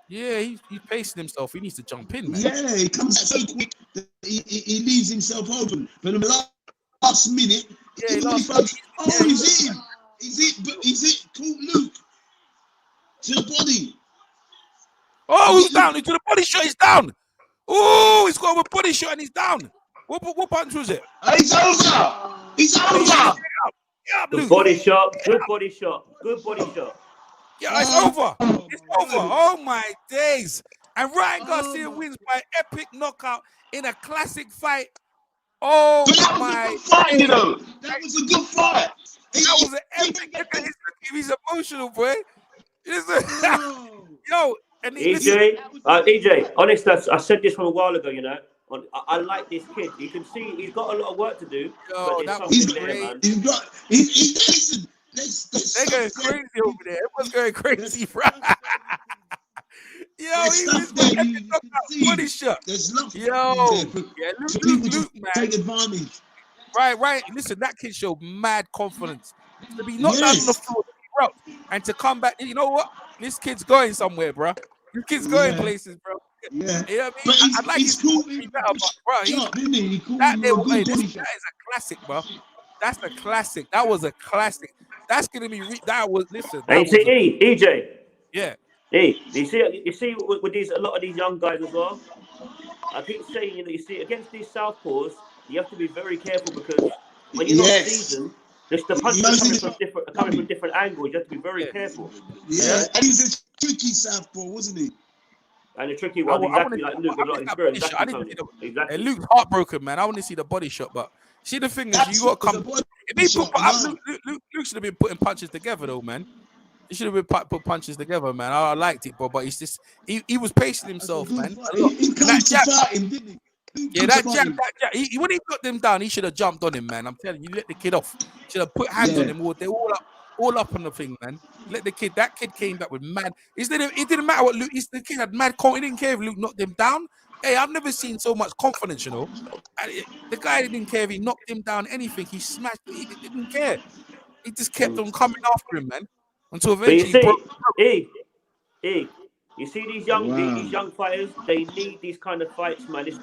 Yeah, he's pacing himself. He needs to jump in, man. Yeah, he comes out so quick that he leaves himself open. But in the last minute, he's hit him. He's hit Luke to the body. Oh, he's down. Into the body shot. He's down. Oh, he's got a body shot and he's down. What punch was it? He's over. He's over. Good body shot. Good body shot. Good body shot. Yeah, it's over. It's over. Oh my days. And Ryan Garcia wins by epic knockout in a classic fight. Oh my! Fight, you know. That was a good fight. That was an epic. He's emotional, boy. Yo, and EJ, honest, I said this from a while ago. You know, I like this kid. You can see he's got a lot of work to do. Yo, he's listen. They're going crazy over there. Everyone's going crazy, bro. Yo, he's body shot. Yo, Luke, man. Take advantage. Right. Listen, that kid showed mad confidence to be knocked down on the floor and to come back. You know what? This kid's going somewhere, bro. This kid's going places, bro. Yeah. You know what I mean? I'd like his cool to be better, but bro, that is a classic, bro. That's a classic. That was a classic. That's gonna be. That was. Listen. Hey, EJ. Yeah. Hey, you see with these a lot of these young guys as well. I keep saying, you see against these southpaws, you have to be very careful because when you're not seasoned, just the punches coming from different angles. You have to be very careful. Yeah, and he's a tricky southpaw, wasn't he? And a tricky one, exactly like Luke, with a lot of experience. Exactly. Luke's heartbroken, man. I want to see the body shot, but see the thing is, you got to come. Luke should have been putting punches together, though, man. He should have been put punches together, man. I liked it, but he's just he was pacing himself, man. That jab, didn't he? Yeah, that jab. When he got them down, he should have jumped on him, man. I'm telling you, let the kid off. Should have put hands on him. They're all up on the thing, man. Let the kid. That kid came back with mad. It didn't matter what Luke. The kid had mad confidence. He didn't care if Luke knocked him down. Hey, I've never seen so much confidence, you know. The guy didn't care if he knocked him down, anything. He smashed. He didn't care. He just kept on coming after him, man. Until eventually, you see these young fighters. They need these kind of fights, man. These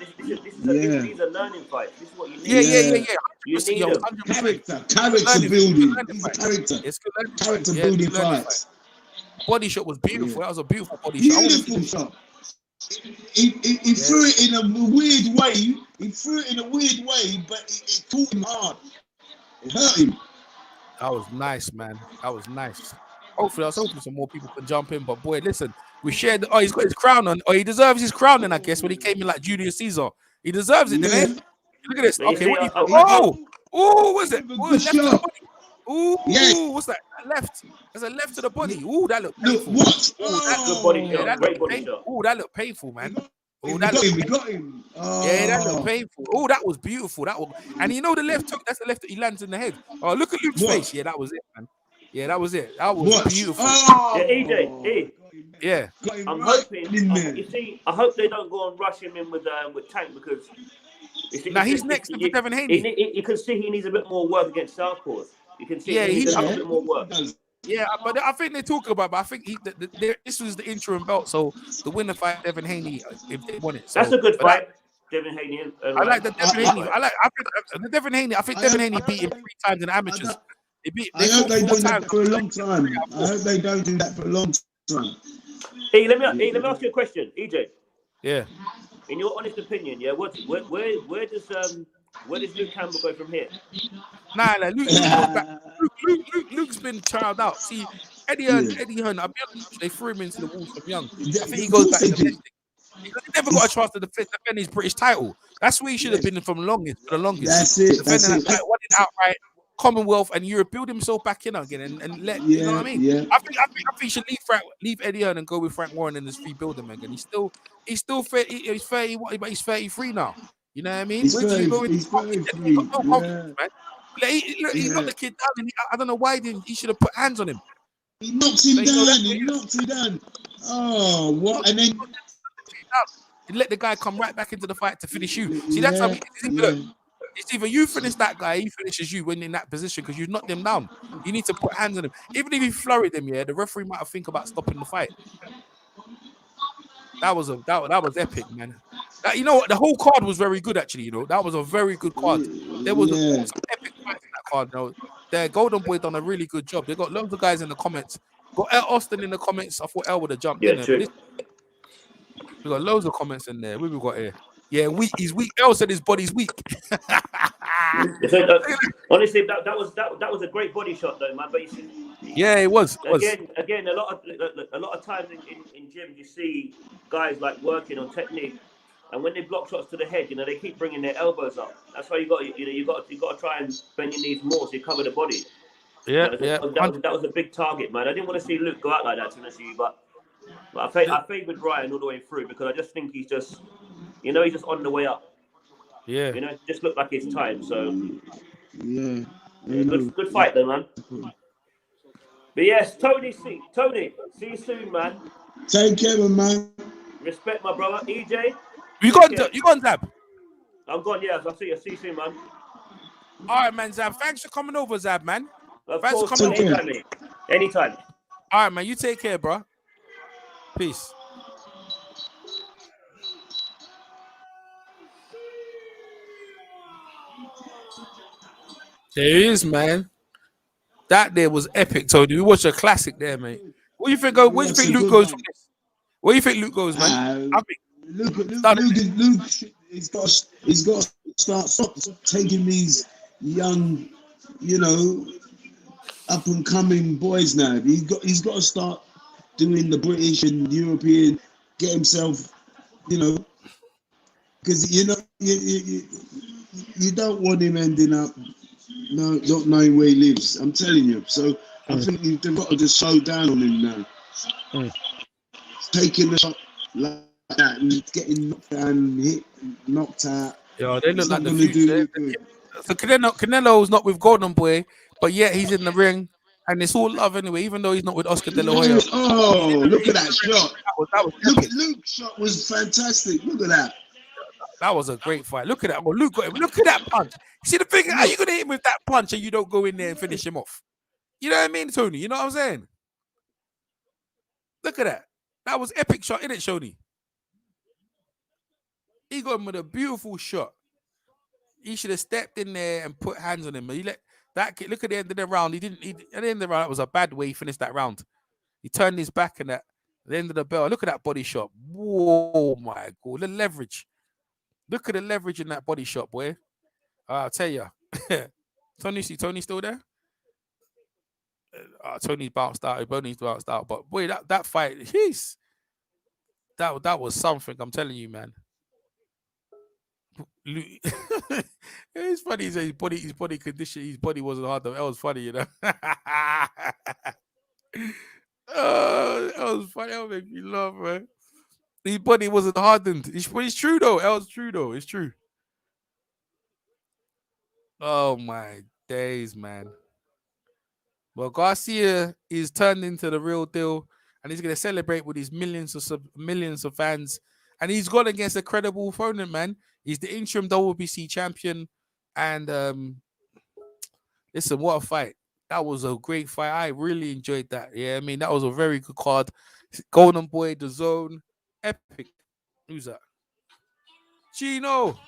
are learning fights. This is what you need. Yeah. You need them. Character building. Character building fights. Body shot was beautiful. That was a beautiful body shot. Beautiful shot. He threw it in a weird way. But it caught him hard. It hurt him. That was nice, man. That was nice. Hopefully, I was hoping some more people could jump in. But boy, listen, we shared. He's got his crown on. He deserves his crown. Then I guess when he came in like Julius Caesar, he deserves it. Didn't he? Look at this. Okay, what's it? Left to the body. What's that? Left. There's a left to the body. That looked painful. Good body shot. Great body shot. That looked painful, man. We got him. Yeah, that looked painful. Oh, that was beautiful. And you know the left hook. That's the left that he lands in the head. Oh, look at Luke's face. Yeah, that was it, man. Yeah, that was it. That was beautiful. Yeah, EJ. Yeah. I'm hoping. You see, I hope they don't go and rush him in with Tank because. Now he's next to Devin Haney. You can see he needs a bit more work against southpaws. You can see he needs a bit more work. Yeah, but I think they talk about. But I think this was the interim belt, so the winner fight Devin Haney if they won it. So, that's a good fight, Devin Haney. I like the Devin Haney. Devin Haney. I think Devin Haney beat him 3 times in the amateurs. I hope they don't do that for a long time. I hope they don't do that for a long time. Hey, let me ask you a question, EJ. Yeah. In your honest opinion, yeah, where does Luke Campbell go from here? Nah, Luke's been trialed out. See, Eddie Hearn, they threw him into the walls from young. I think he goes back to the Because he never got a chance to defend his British title. That's where he should have been for the longest. That's it. Defending That's that it. title, winning outright, Commonwealth and Europe, build himself back in again and let you know what I mean. Yeah. I think he should leave Eddie Hearn and go with Frank Warren and just rebuild him again. He's still he's 30, but he's 33 now. You know what I mean? He's Where do you 30, go? he's He got 33. no confidence, man. He Yeah. knocked the kid down, and I don't know why he didn't. He should have put hands on him. He knocks him Like, you know, down. He knocks him down. Oh, what? And then he let the guy come right back into the fight to finish you. See, that's how it's either you finish that guy, he finishes you when in that position because you knocked him down. You need to put hands on him. Even if he flurried him, the referee might have think about stopping the fight. That was epic, man. You know what? The whole card was very good, actually. You know, that was a very good card. There was some epic fights in that card. You know, the Golden Boy done a really good job. They got loads of guys in the comments. Got El Austin in the comments. I thought El would have jumped in there. true. We got loads of comments in there. What we got here? Yeah, weak. He's weak. El said his body's weak. Honestly, that was a great body shot, though, man. But you see, yeah, it was. Again, a lot of times in gyms you see guys like working on technique, and when they block shots to the head, you know, they keep bringing their elbows up. That's why you got to try and bend your knees more so you cover the body. Yeah, That was a big target, man. I didn't want to see Luke go out like that, to be honest with you, but I favoured Ryan all the way through because I just think he's just on the way up. Yeah. You know, it just looked like his time. So yeah. Good fight though, man. But yes, Tony, see you soon, man. Take care, man. Respect, my brother. EJ, you gone, Zab? I'm gone. Yeah, I'll see you soon, man. All right, man, Zab. Thanks for coming over, Zab, man. Of Thanks course, for coming anytime, mate. Anytime. All right, man. You take care, bro. Peace. There it is, man. That there was epic, Tony. We watched a classic there, mate. What do you think? Where do you think Luke goes from this? Where do you think Luke goes, man? Luke, he's got to stop taking these young, up and coming boys now. He's got to start doing the British and European, get himself, because you don't want him ending up not knowing where he lives. I'm telling you. So I think they've got to just slow down on him now. Taking the shot like that and getting knocked down, knocked out. Yo, they look like the future. So Canelo's not with Golden Boy, but yet he's in the ring, and it's all love anyway. Even though he's not with Oscar De La Hoya. Oh, look at that shot! That was Luke's shot was fantastic. Look at that. That was a great fight. Look at that. Well, Luke got him. Look at that punch. See the thing? Are you gonna hit him with that punch and you don't go in there and finish him off? You know what I mean, Tony? You know what I'm saying? Look at that. That was epic shot, innit, Shoni? He got him with a beautiful shot. He should have stepped in there and put hands on him. He let that kid, look at the end of the round. At the end of the round, that was a bad way he finished that round. He turned his back and at the end of the bell. Look at that body shot. Whoa, my God. The leverage. Look at the leverage in that body shot, boy. I'll tell you. Tony still there? Tony's bounced out. Boney's bounced out. But boy, that fight, that was something. I'm telling you, man. It's funny. He said his body condition, his body wasn't hard. That was funny, you know. Oh, that was funny. That make me laugh, man. His body wasn't hardened. It's true though. That was true though. It's true. Oh my days, man. Well, Garcia is turned into the real deal, and he's gonna celebrate with his millions of fans. And he's gone against a credible opponent, man. He's the interim WBC champion. And listen, what a fight. That was a great fight. I really enjoyed that. Yeah, I mean, that was a very good card. Golden Boy, The Zone, epic. Who's that? Chino.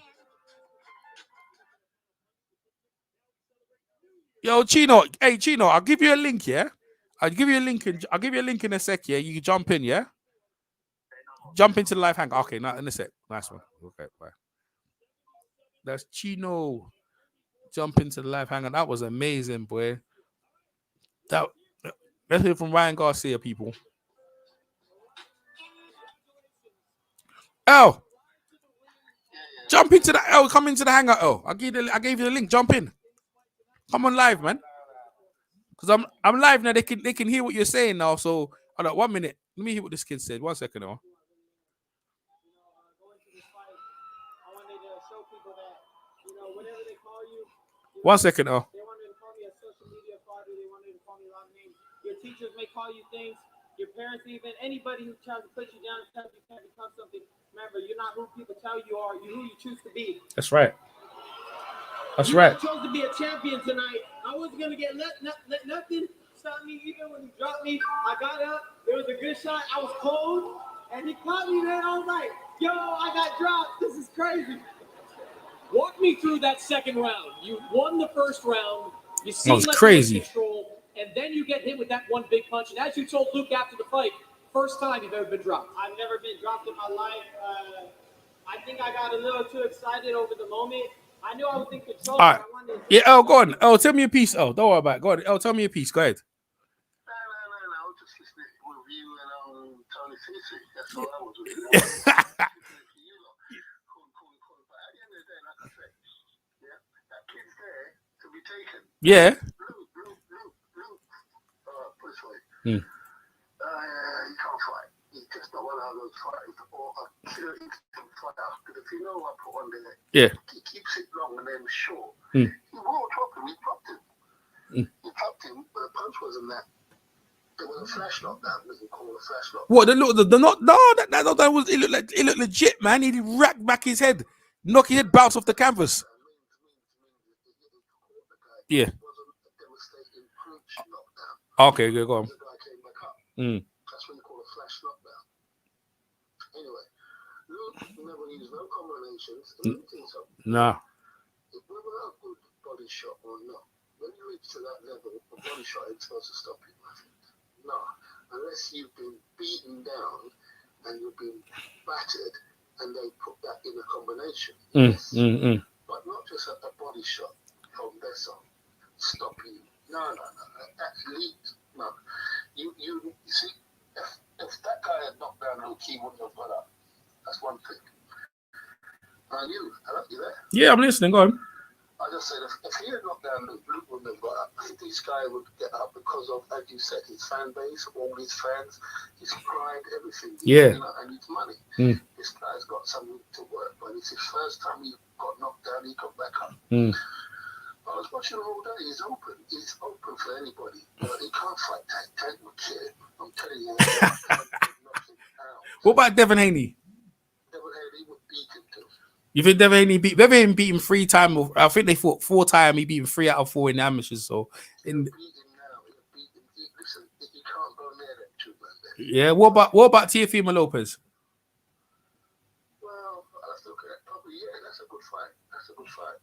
Yo, Chino. Hey, Chino, I'll give you a link, yeah? I'll give you a link in a sec, yeah? You can jump in, yeah? Jump into the live hang. Okay, now in a sec. Nice one. Okay, bye. That's Chino. Jump into the live hang. That was amazing, boy. Let's hear from Ryan Garcia, people. L, jump into the L. Come into the hangout, L. I gave you the link. Jump in. Come on live, man. Because I'm live now. They can hear what you're saying now. So hold on, 1 minute. Let me hear what this kid said. 1 second, now. Whatever they call you. 1 second, oh. They wanted to call me a social media fraud. They wanted to call me a lot of names. Your teachers may call you things. Your parents, even anybody who tries to put you down, tells you can't become something. Remember, you're not who people tell you are. You're who you choose to be. That's right. That's you right. chose to be a champion tonight. I wasn't gonna get let nothing stop me. Even when he dropped me, I got up. There was a good shot. I was cold, and he caught me there. I was like, "Yo, I got dropped. This is crazy." Walk me through that second round. You won the first round. You seem like crazy. Control, and then you get hit with that one big punch. And as you told Luke after the fight, first time you've ever been dropped. I've never been dropped in my life. I think I got a little too excited over the moment. I knew I was in control. All right. Yeah, El, go on. El, tell me a piece. El, don't worry about it. Go on. El, tell me a piece. Go ahead. No. I was just listening with you and Tony Cici. That's all I was doing. Taken. Yeah. Luke. Put it this way. He can't fight. He's just not one of those fighters or a pure instinct fighter. Because if you know I put on there, he keeps it long and then short. He will drop him. He dropped him. He dropped him, but the punch wasn't that. It was a flash knockdown. We can call it a flash knockdown. What the not? No, that was it. Looked legit, man. He racked back his head, knock his head, bounce off the canvas. Yeah. Okay, good. Go on. The guy came back up. That's what you call a flash knockdown. Anyway, Luke never used no combinations. Nah. Whether a good body shot or not, when you reach to that level, a body shot ain't supposed to stop you, my friend. No. Unless you've been beaten down and you've been battered and they put that in a combination. Yes. But not just a body shot from Besson. Stop you. No. Athlete, no. You see, if that guy had knocked down Luke, he wouldn't have got up. That's one thing. You there? Yeah, I'm listening. Go on. I just said if he had knocked down Luke, Luke wouldn't have got up. This guy would get up because of, as you said, his fan base, all his fans, his pride, everything. And his money. This guy's got something to work, but it's his first time he got knocked down. He got back up. I was watching him all day. He's open. He's open for anybody. But he can't fight Tank. Tank would kill him. I'm telling you. What about Devin Haney? Devin Haney would beat him too. You think Devin Haney beat him 3 times? I think they fought 4 times. He beat him 3 out of 4 in the amateurs. So He'll beat him now. Listen, you can't go near them two, man. Yeah. What about Teofimo Lopez? Well, let's look at it. Probably, that's a good fight.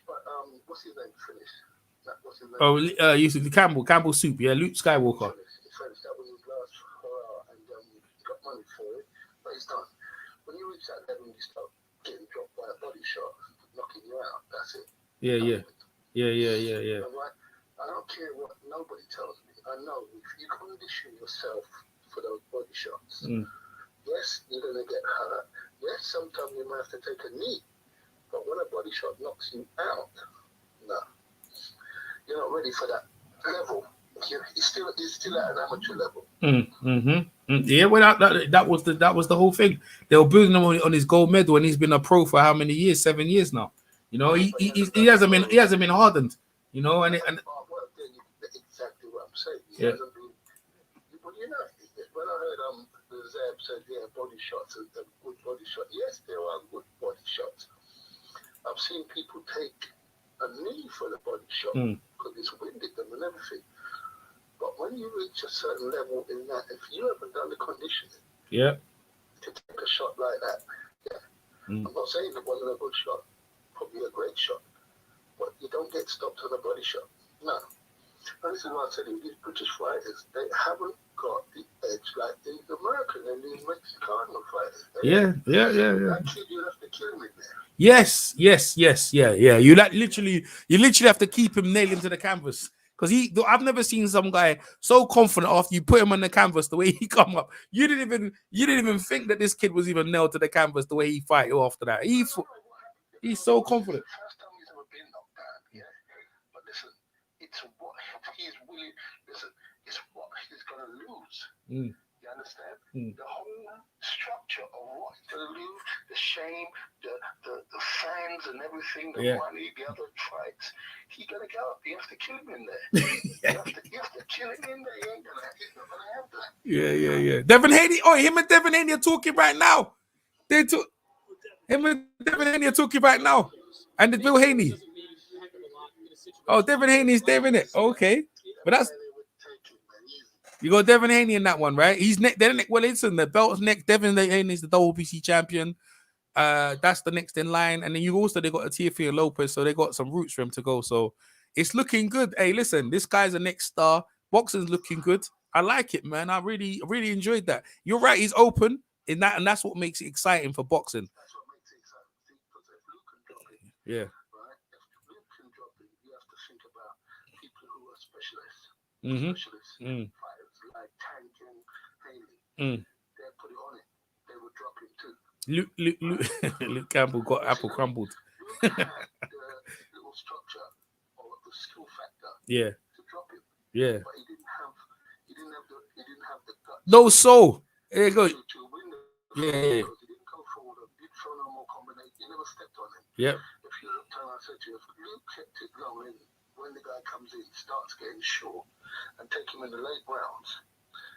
But what's his name? What's his name? Oh, you said Campbell Soup. Yeah, Luke Skywalker. He finished. That was his last hurrah, and he got money for it. But he's done. When you reach that level, you start getting dropped by a body shot, knocking you out. That's it. Yeah. Right? I don't care what nobody tells me. I know if you condition yourself for those body shots, yes, you're gonna get hurt. Yes, sometimes you might have to take a knee. But when a body shot knocks you out, no, you're not ready for that level. You're still at an amateur level. Yeah, well, that was the whole thing. They were building him on his gold medal, and he's been a pro for how many years? 7 years now. You know, he hasn't been hardened. You know, and that's exactly what I'm saying. He hasn't been. But you know, when I heard Zeb said, body shots and good body shot. Yes, there are good body shots. I've seen people take a knee for the body shot because it's winded them and everything. But when you reach a certain level in that, if you haven't done the conditioning to take a shot like that, I'm not saying it wasn't a good shot, probably a great shot, but you don't get stopped on a body shot. No. And this is what I said, these British fighters, they haven't got the edge like the American and the Mexican fighters. Yeah. That kid, you have to kill him in there. Yes. You literally have to keep him nailed into the canvas Because I've never seen some guy so confident after you put him on the canvas the way he come up. You didn't even think that this kid was even nailed to the canvas the way he fight you after that. He's so confident. First time he's ever been knocked down, yeah. But listen, it's what he's willing. Listen, it's what he's gonna lose. You understand? The whole structure of what he's gonna lose, the shame, the fans and everything, the money, the other fights. He's gonna go up. You have to kill him in there. you have to kill him in there. He's not gonna have that. Yeah. Devin Haney. Oh, him and Devin Haney are talking right now. Him and Devin Haney are talking right now. And it's Bill Haney. Oh, Devin Haney's there, in it. Okay. But that's you got Devin Haney in that one, right? He's next. Well, listen, the belt's next. Devin Haney's the WBC champion. That's the next in line. And then they got a Teofimo Lopez, so they got some roots for him to go. So it's looking good. Hey, listen, this guy's the next star. Boxing's looking good. I like it, man. I really enjoyed that. You're right, he's open in that, and that's what makes it exciting for boxing. That's what makes it exciting. Because if Luke can drop it, yeah. Right? If Luke can drop it, you have to think about people who are specialists. Specialists, fighters like Tank and Haley. They put it on it. They would drop it too. Luke Campbell got apple crumbled. Luke had the little structure or the skill factor. Yeah. To drop him. Yeah. But he didn't have the guts. No soul. There you go. To win the Yeah. Because he didn't go forward and did throw no more combination. He never stepped on him. Yep. If you look down, I said to you, if Luke kept it going, when the guy comes in, starts getting short and take him in the late rounds,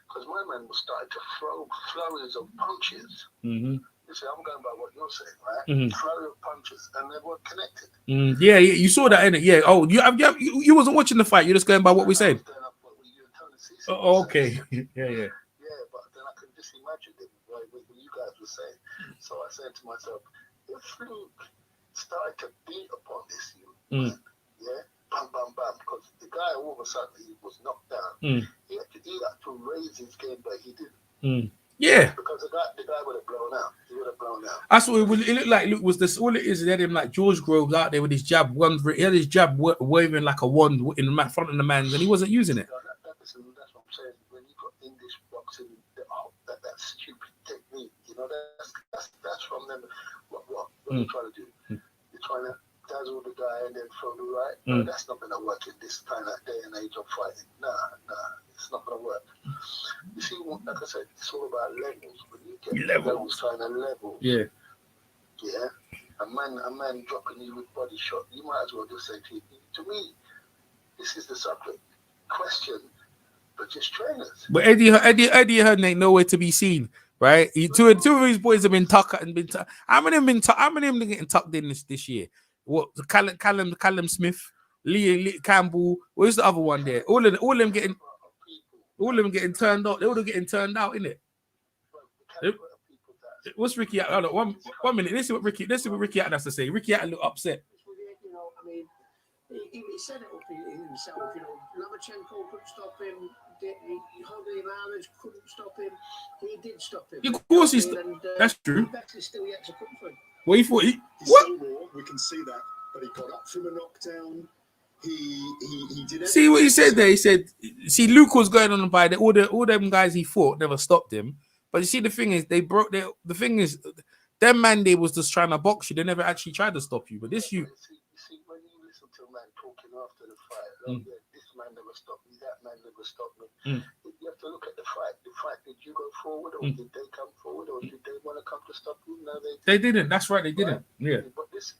because my man was starting to throw flurries of punches. You see, I'm going by what you're saying, right? Flurry of punches, and they weren't connected. Yeah, you saw that, innit? Yeah. Oh, you wasn't watching the fight. You're just going by what we said. Oh, okay. Yeah. Yeah, but then I could just imagine it, right, what you guys were saying. So I said to myself, if Luke started to beat upon this youth, yeah, bam, because the guy all of a sudden he was knocked down. He had to raise his game, but he didn't. Yeah. Because the guy would have blown out. He would have blown out. That's what it looked like. Luke was this. All it is, he had him like George Groves out there with his jab. He had his jab waving like a wand in the front of the man, and he wasn't using it. That's what I'm saying. When you got English boxing, that stupid technique, you know, that's from them. What are you trying to do? You're trying to dazzle the guy and then throw the right. No, that's not going to work in this kind of day and age of fighting. Nah, it's not going to work. You see, like I said, it's all about levels. When you get levels trying to level, yeah, a man dropping you with body shot, you might as well just say to me, this is the subject. Question, but just trainers. But Eddie Hearn ain't nowhere to be seen, right? Two of his boys have been tucked and been. How many of them getting tucked in this year? What Callum Smith, Lee Campbell? Where's the other one there? All of them getting turned out. They're all getting turned out, innit? What's Ricky? Hold on, one minute. Let's see what Ricky Hatton has to say. Ricky Hatton look upset. You know, I mean, he said it up himself. You know, Lomachenko couldn't stop him. Jorge Ibanez couldn't stop him. He did stop him. Of course, that's true. He's still yet to come for him. Well, he thought what? We can see that, but he got up from a knockdown. He did. See what he said there. He said, "See, Luke was going on by all them guys he fought never stopped him." But you see, the thing is, the thing is, them man they was just trying to box you. They never actually tried to stop you. But this you. See, when you listen to a man talking after the fight, this man never stopped me, that man never stopped me. You have to look at the fight. The fight, did you go forward, or did they come forward, or did they want to come to stop you? No, they didn't. That's right, they didn't. Right? Yeah. But this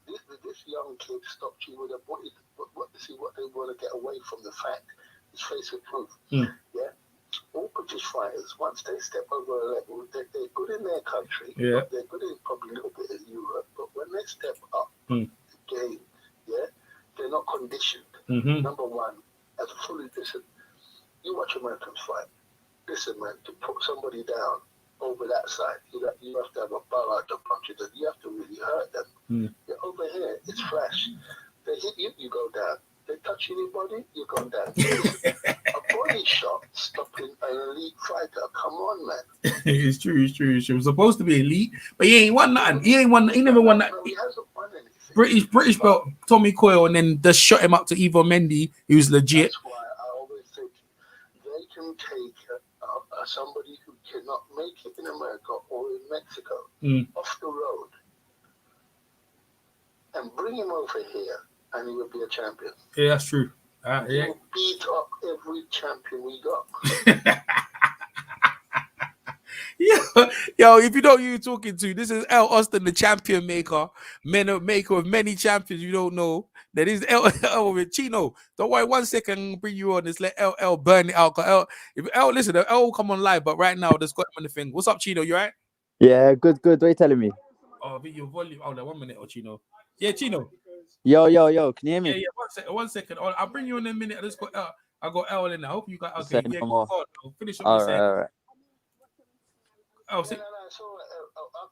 young kid stopped you with a body. What they want to get away from the fact is face of proof. Yeah. All British fighters, once they step over a level, they're good in their country. Yeah. They're good in probably a little bit in Europe, but when they step up the game, yeah, they're not conditioned. Number one, as a fully listen, you watch Americans fight. Listen, man, to put somebody down over that side, you have to have a barrage of punches, and you have to really hurt them. Yeah, over here, it's flash. They hit you, you go down. They touch anybody, you go down. A body shot stopping an elite fighter. Come on, man. It's true. He was supposed to be elite, but he ain't won nothing. He never won that. No, he hasn't won anything. British belt, Tommy Coyle, and then just shot him up to Ivo Mendy, who's legit. That's why can take somebody who cannot make it in America or in Mexico off the road and bring him over here, and he will be a champion. Yeah, that's true. He will beat up every champion we got. Yo, if you don't know who you're talking to, this is L. Austin, the champion maker, maker of many champions you don't know. That is L with Chino. Don't worry, 1 second, I'll bring you on. Let's let L burn it out. Listen, L will come on live, but right now, let's got him on the thing. What's up, Chino? You right? Yeah, good. What are you telling me? Oh, your volume. Oh, no, 1 minute, Chino. Yeah, Chino. Yo, can you hear me? Yeah, 1 second. I'll bring you in a minute. Let's go. I got L in there. I hope you got. Okay, yeah, no more. go on. I'll finish what All you said. right. So I'll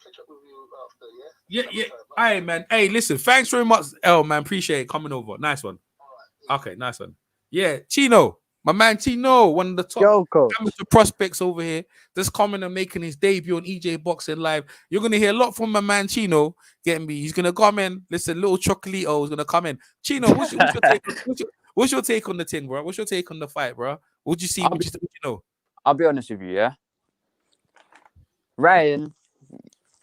catch up with you after, yeah? Yeah. All right, man. Hey, listen, thanks very much, L, man. Appreciate it coming over. Nice one. Okay, nice one. Yeah, Chino, my man Chino, one of the top amateur prospects over here, just coming and making his debut on EJ Boxing Live. You're gonna hear a lot from my man Chino. Getting me, he's gonna come in. Listen, little Chocolito is gonna come in. Chino, what's your take? What's your take on the thing, bro? What's your take on the fight, bro? What you see? What you know? I'll be honest with you, yeah. Ryan,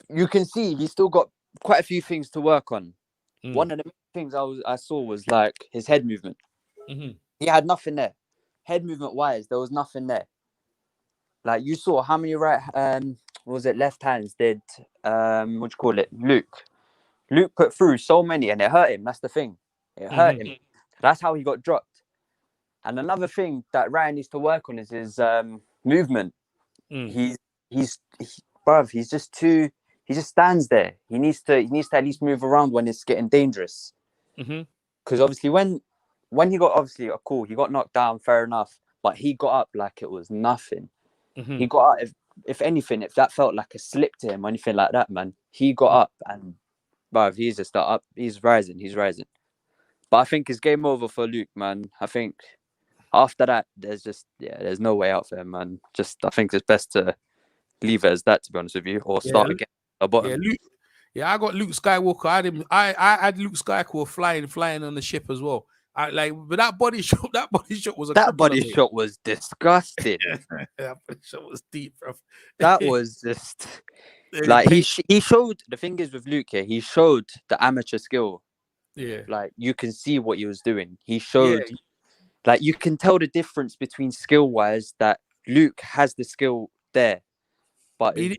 you can see he's still got quite a few things to work on. One of the things I saw was like his head movement. He had nothing there. Head movement wise, there was nothing there. Like you saw how many left hands did Luke put through so many and it hurt him. That's the thing. It hurt him. That's how he got dropped. And another thing that Ryan needs to work on is his movement. He's just too. He just stands there. He needs to at least move around when it's getting dangerous. Because obviously when he got he got knocked down, fair enough. But he got up like it was nothing. He got up. If anything, if that felt like a slip to him or anything like that, man, he got up and, bruv, he's just up. He's rising. But I think it's game over for Luke, man. I think after that, there's no way out for him, man. I think it's best to leave it as that, to be honest with you, or start again at the bottom. I got Luke Skywalker. I had Luke Skywalker flying on the ship as well. But that body shot was shot was disgusting. That body shot was deep, bro. That was just like he showed. The thing is with Luke here, he showed the amateur skill. Yeah, like you can see what he was doing. He showed, like you can tell the difference between skill wise that Luke has the skill there. But he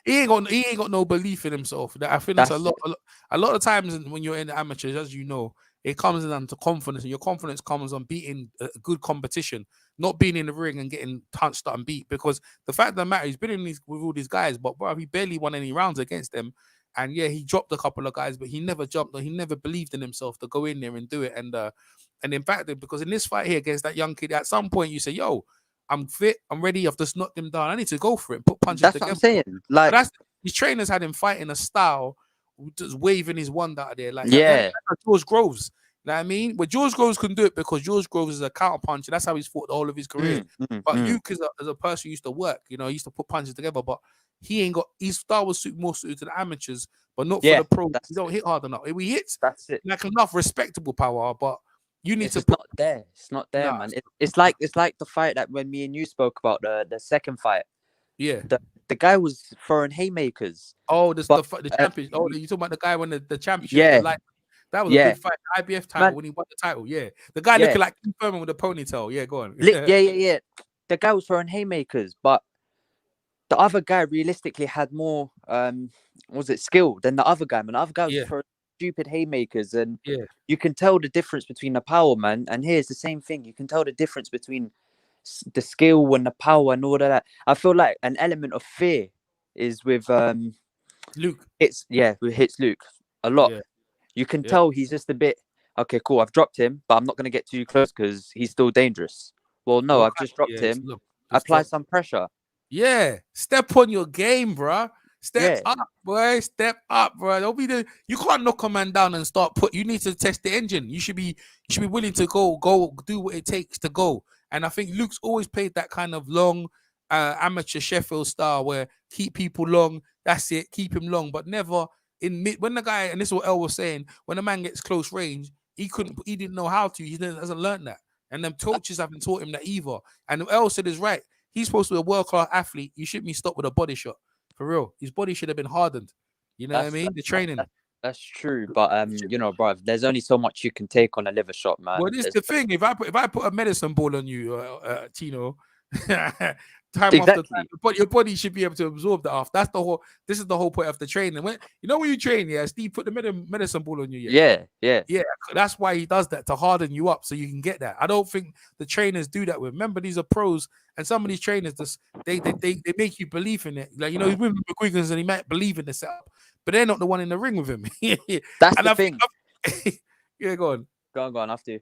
ain't got no belief in himself. I think that's a lot of times when you're in the amateurs, as you know, it comes down to confidence, and your confidence comes on beating a good competition, not being in the ring and getting touched up and beat. Because the fact of the matter, he's been with all these guys, but bro, he barely won any rounds against them. And yeah, he dropped a couple of guys, but he never jumped, or he never believed in himself to go in there and do it. And in fact, because in this fight here against that young kid, at some point you say, "Yo, I'm fit, I'm ready. I've just knocked him down. I need to go for it, put punches together." That's what I'm saying. Like his trainers had him fighting a style, just waving his wand out there, like George Groves. You know what I mean? But George Groves can do it because George Groves is a counter puncher. That's how he's fought the whole of his career. But Luke is a person who used to work. You know, he used to put punches together, but he ain't got his style was more suited to the amateurs, but not for the pros. He don't hit hard enough. If he hits, that's it. Like enough respectable power, but you need it's not there. It's not there, man. It's like the fight that when me and you spoke about the second fight. Yeah, the guy was throwing haymakers. Oh, the champion. Oh, you talking about the guy when the championship? Yeah, that was a big fight. The IBF title when he won the title. Yeah, the guy looking like Kim Furman with a ponytail. Yeah, go on. Yeah. The guy was throwing haymakers, but the other guy realistically had more skill than the other guy. Man, the other guy was throwing stupid haymakers, and you can tell the difference between the power, man. And here's the same thing: you can tell the difference between the skill and the power and all of that. I feel like an element of fear is with Luke. It hits Luke a lot. Yeah. You can tell he's just a bit okay. Cool, I've dropped him, but I'm not going to get too close because he's still dangerous. Well, no, I've just dropped him. Apply some pressure. Yeah, step on your game, bro. Step up, boy. Step up, bro. Don't be you can't knock a man down and start you need to test the engine. You should be willing to go do what it takes to go. And I think Luke's always played that kind of long amateur Sheffield style where keep people long. That's it. Keep him long, but never in mid. When the guy, and this is what El was saying, when a man gets close range, he didn't know how to. He hasn't learned that. and them coaches haven't taught him that either. And L said is right. He's supposed to be a world-class athlete. You shouldn't be stopped with a body shot. For real. His body should have been hardened. You know what I mean? The training. That's true. But you know, bro, there's only so much you can take on a liver shot, man. Well, this is the thing. If I put a medicine ball on you, Tino, time Exactly. after time, your body should be able to absorb that off. This is the whole point of the training. When you train, Steve put the medicine ball on you. Yeah. That's why he does that, to harden you up so you can get that. I don't think the trainers do that with. Remember, these are pros, and some of these trainers they make you believe in it. Like, you know, he's with McGuigan's and he might believe in the setup, but they're not the one in the ring with him. That's the thing. Yeah, go on. Go on. After you.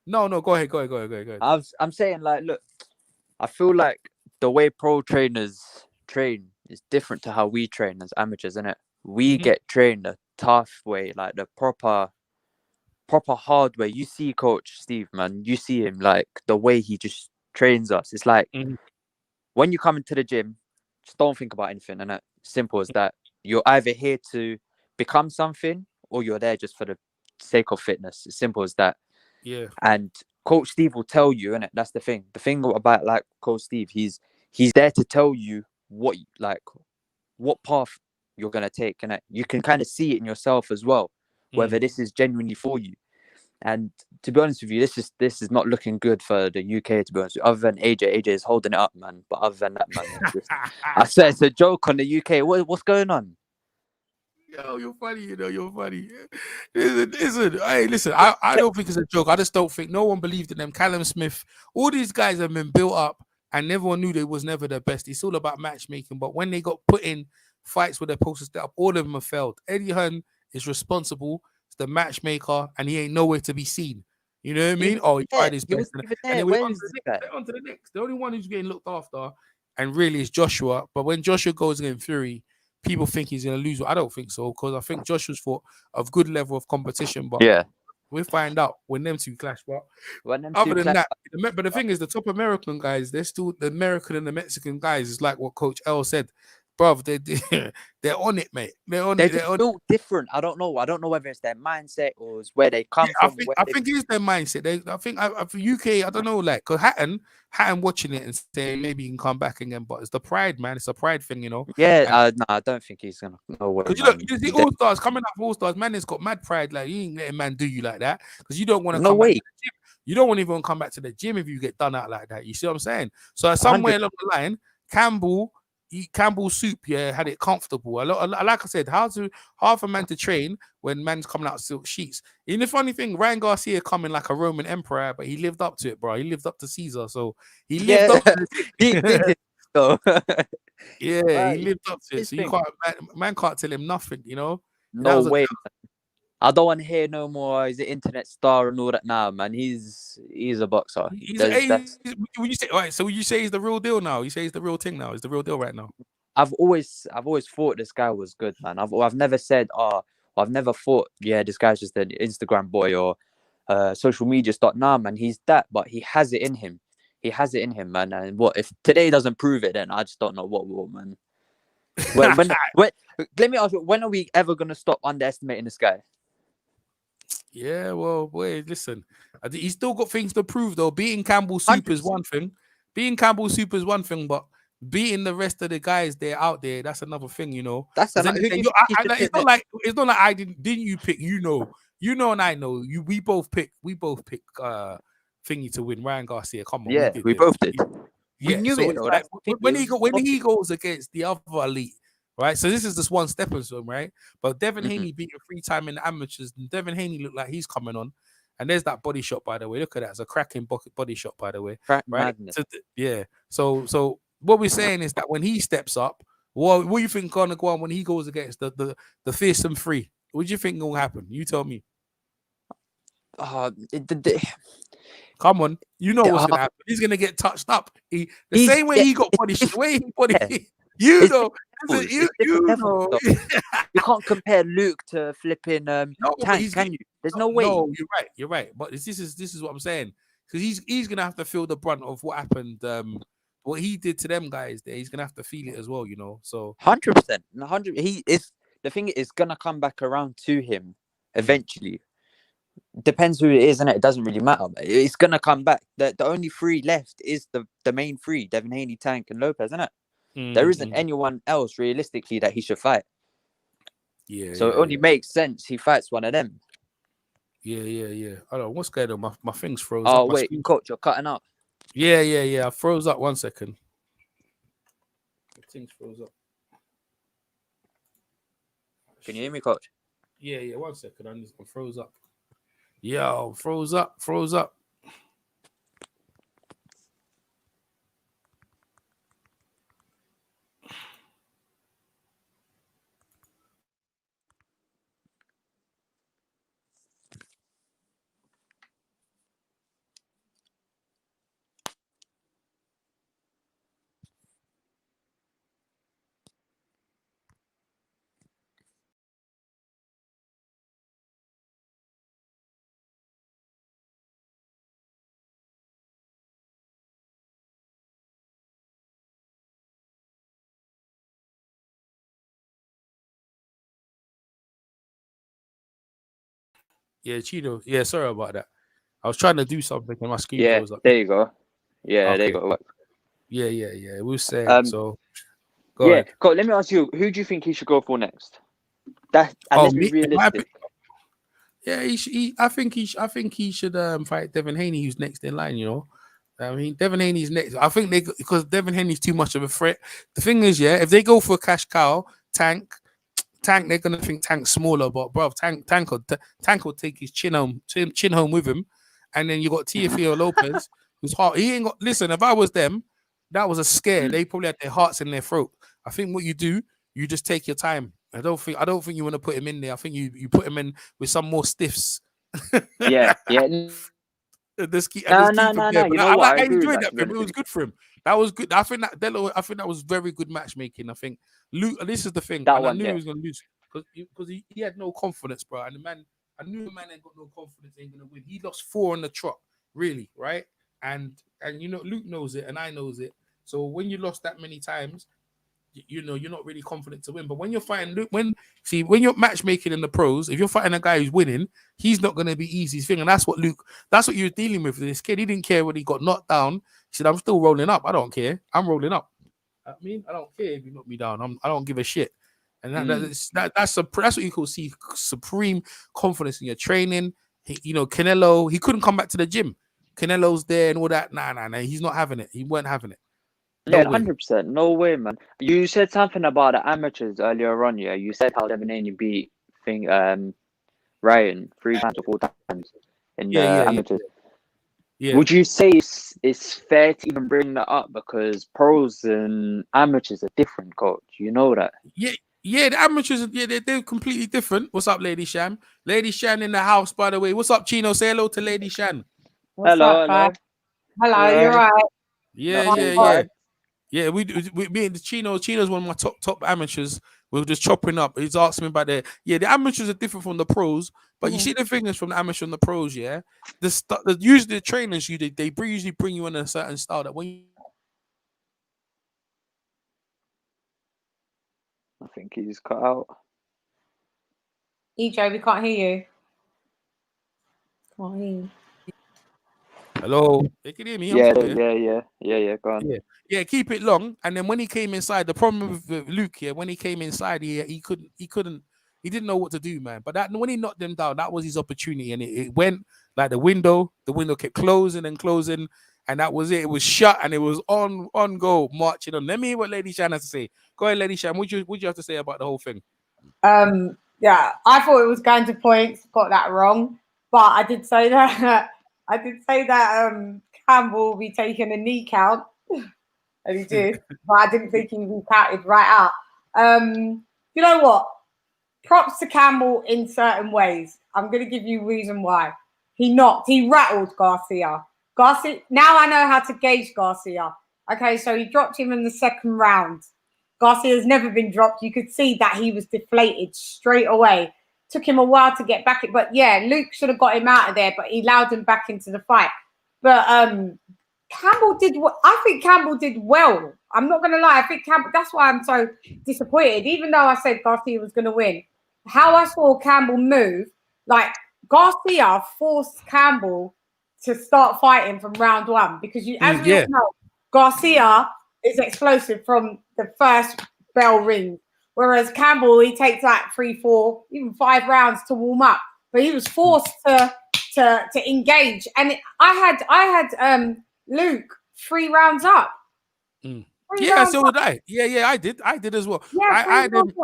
No, go ahead. I'm saying, like, look, I feel like the way pro trainers train is different to how we train as amateurs, innit? We get trained the tough way, like the proper hard way. You see Coach Steve, man, you see him, like, the way he just trains us. It's like, when you come into the gym, just don't think about anything, innit? Simple as that. You're either here to become something or you're there just for the sake of fitness. As simple as that. Yeah. And Coach Steve will tell you, innit? That's the thing. The thing about, like, Coach Steve, he's there to tell you what path you're gonna take, and you can kind of see it in yourself as well, whether this is genuinely for you. And to be honest with you, this is not looking good for the UK, to be honest with you. Other than AJ is holding it up, man. But other than that, man, I said it's a joke on the UK. What's going on? Yo, you're funny, you're funny. Listen, I don't think it's a joke. I just don't think no one believed in them. Callum Smith, all these guys have been built up and everyone knew they was never the best. It's all about matchmaking. But when they got put in fights where they're supposed to step up, all of them have failed. Eddie Hearn is responsible. It's the matchmaker and he ain't nowhere to be seen. You know what I mean? He tried his best. And then we're on to the next. The only one who's getting looked after and really is Joshua. But when Joshua goes against Fury, people think he's going to lose. I don't think so, because I think Joshua's fought a good level of competition. But we'll find out when them two clash. But other than that, but the thing is, the top American guys, they're still the American and the Mexican guys. Is like what Coach L said. Bruv, they're on it, mate. They're on it. They're still different. I don't know whether it's their mindset or it's where they come from. I think it's their mindset. I think for UK, I don't know, like, because Hatton watching it and saying maybe he can come back again, but it's the pride, man. It's a pride thing, you know. Yeah, no, I don't think he's gonna. Because you see All Stars coming up for All Stars, man, has got mad pride. Like, you ain't letting man do you like that, because you don't want to come back to the gym. You don't want to even come back to the gym if you get done out like that. You see what I'm saying? So somewhere along the line, Campbell Soup, had it comfortable. Like I said, hard for man to train when man's coming out of silk sheets. And the funny thing, Ryan Garcia coming like a Roman emperor, but he lived up to it, bro. He lived up to Caesar, so he lived up to it. He did it, though. He lived up to it. So man can't tell him nothing, you know. No way. I don't want to hear no more. He's an internet star and all that now, man. He's a boxer. Would you say, all right, so would you say he's the real deal now? You say he's the real thing now? He's the real deal right now? I've always thought this guy was good, man. I've never said, I've never thought, this guy's just an Instagram boy or social media star. Nah, man, he's that, but he has it in him. He has it in him, man. And what if today doesn't prove it? Then I just don't know what will, man. When let me ask you, when are we ever gonna stop underestimating this guy? Yeah, well, boy, listen, he's still got things to prove, though. Beating Campbell Soup is one thing. But beating the rest of the guys out there, that's another thing, you know. That's another. It's not like I didn't you pick, you know, and I know you. We both pick thingy to win. Ryan Garcia, come on, yeah, we both did. We knew it. Like, when he goes against the other elite. Right, so this is just one stepping stone, right? But Devin Haney beat him 3 times in the amateurs, and Devin Haney looked like he's coming on. And there's that body shot, by the way. Look at that; it's a cracking body shot, by the way. Right? So what we're saying is that when he steps up, what do you think gonna go on when he goes against the fearsome 3? What do you think will happen? You tell me. Come on, you know what's gonna happen. He's gonna get touched up. The same way he got body shot, You know. You can't compare Luke to flipping Tank, can you? There's no way. No, you're right. But this is what I'm saying, because he's gonna have to feel the brunt of what happened, what he did to them guys. There, he's gonna have to feel it as well, you know. So 100%, 100. He is the thing is gonna come back around to him eventually. depends who it is, and it doesn't really matter. It's gonna come back. The only three left is the main three: Devin Haney, Tank, and Lopez, isn't it? There isn't anyone else realistically that he should fight. Yeah. So it only makes sense he fights one of them. Yeah. I don't know what's going on. My things froze Oh up. My wait, screen... coach, you're cutting out. Yeah. I froze up. 1 second. Things froze up. Can you hear me, coach? Yeah. 1 second. I'm froze up. Yo, froze up. Yeah, Chino. Yeah, sorry about that. I was trying to do something and my screen froze up. There you go. Yeah, okay. there you go. Yeah. We were saying so. Go Yeah, ahead. coach, let me ask you, who do you think he should go for next? Let's be realistic. Yeah, I think he should fight Devin Haney, who's next in line. You know, I mean Devin Haney's next. I think because Devin Haney's too much of a threat. The thing is, yeah, if they go for a cash cow, Tank, they're gonna think Tank's smaller, but bro, Tank will take his chin home with him, and then you got Teofimo Lopez, who's hard. He ain't got. Listen, if I was them, that was a scare. They probably had their hearts in their throat. I think what you do, you just take your time. I don't think you want to put him in there. I think you put him in with some more stiffs. Yeah. No. You know what? I enjoyed that for him. It was good for him. That was good. I think that was very good matchmaking. I think Luke. This is the thing. I knew he was gonna lose because he had no confidence, bro. And I knew the man ain't got no confidence, ain't gonna win. He lost 4 on the trot, really, right? And you know, Luke knows it, and I knows it. So when you lost that many times, you know you're not really confident to win. But when you're fighting, when you're matchmaking in the pros, if you're fighting a guy who's winning, he's not going to be easy thing. And that's what you're dealing with this kid. He didn't care when he got knocked down. He said, "I'm still rolling up. I don't care. I'm rolling up. I mean, I don't care if you knock me down. I don't give a shit." And that's what you call supreme confidence in your training. Canelo, he couldn't come back to the gym. Canelo's there and all that. Nah. He's not having it. He weren't having it. Yeah, 100%. No way, man. You said something about the amateurs earlier on. Yeah, you said how Devin Haney beat Ryan 3 times or 4 times in the amateurs. Yeah. Would you say it's fair to even bring that up because pros and amateurs are different, coach? You know that. Yeah, the amateurs, they're completely different. What's up, Lady Shan? Lady Shan in the house, by the way. What's up, Chino? Say hello to Lady Shan. Hello. You're right. Yeah. Yeah, we me and Chino's one of my top amateurs. We were just chopping up. He's asking me about the amateurs are different from the pros, but you see the thing is from the amateur and the pros, yeah. Usually the trainers they usually bring you in a certain style that when you... I think he's cut out. EJ, we can't hear you. Can't hear you. Hello, you can hear me? Yeah. Go on. Yeah. Keep it long. And then when he came inside, the problem with Luke here, when he came inside, he didn't know what to do, man. But when he knocked them down, that was his opportunity, and it went like the window. The window kept closing and closing, and that was it. It was shut, and it was on go, marching on. Let me hear what Lady Shan has to say. Go ahead, Lady Shan. What you have to say about the whole thing? Yeah, I thought it was going to points. Got that wrong, but I did say that. Campbell will be taking a knee count, and he did, but I didn't think he was counted right out. You know what? Props to Campbell in certain ways. I'm going to give you a reason why. He rattled Garcia. Now I know how to gauge Garcia. Okay, so he dropped him in the second round. Garcia's never been dropped. You could see that he was deflated straight away. Took him a while to get back. But yeah, Luke should have got him out of there, but he allowed him back into the fight. But Campbell did what I think Campbell did well. I'm not going to lie. I think Campbell, that's why I'm so disappointed. Even though I said Garcia was going to win, how I saw Campbell move, like Garcia forced Campbell to start fighting from round one because as we all know, Garcia is explosive from the first bell ring, whereas Campbell, he takes like 3, 4, even 5 rounds to warm up. But he was forced to engage, and I had Luke 3 rounds up. Yeah, so did I. Yeah, I did as well. Yeah, I did.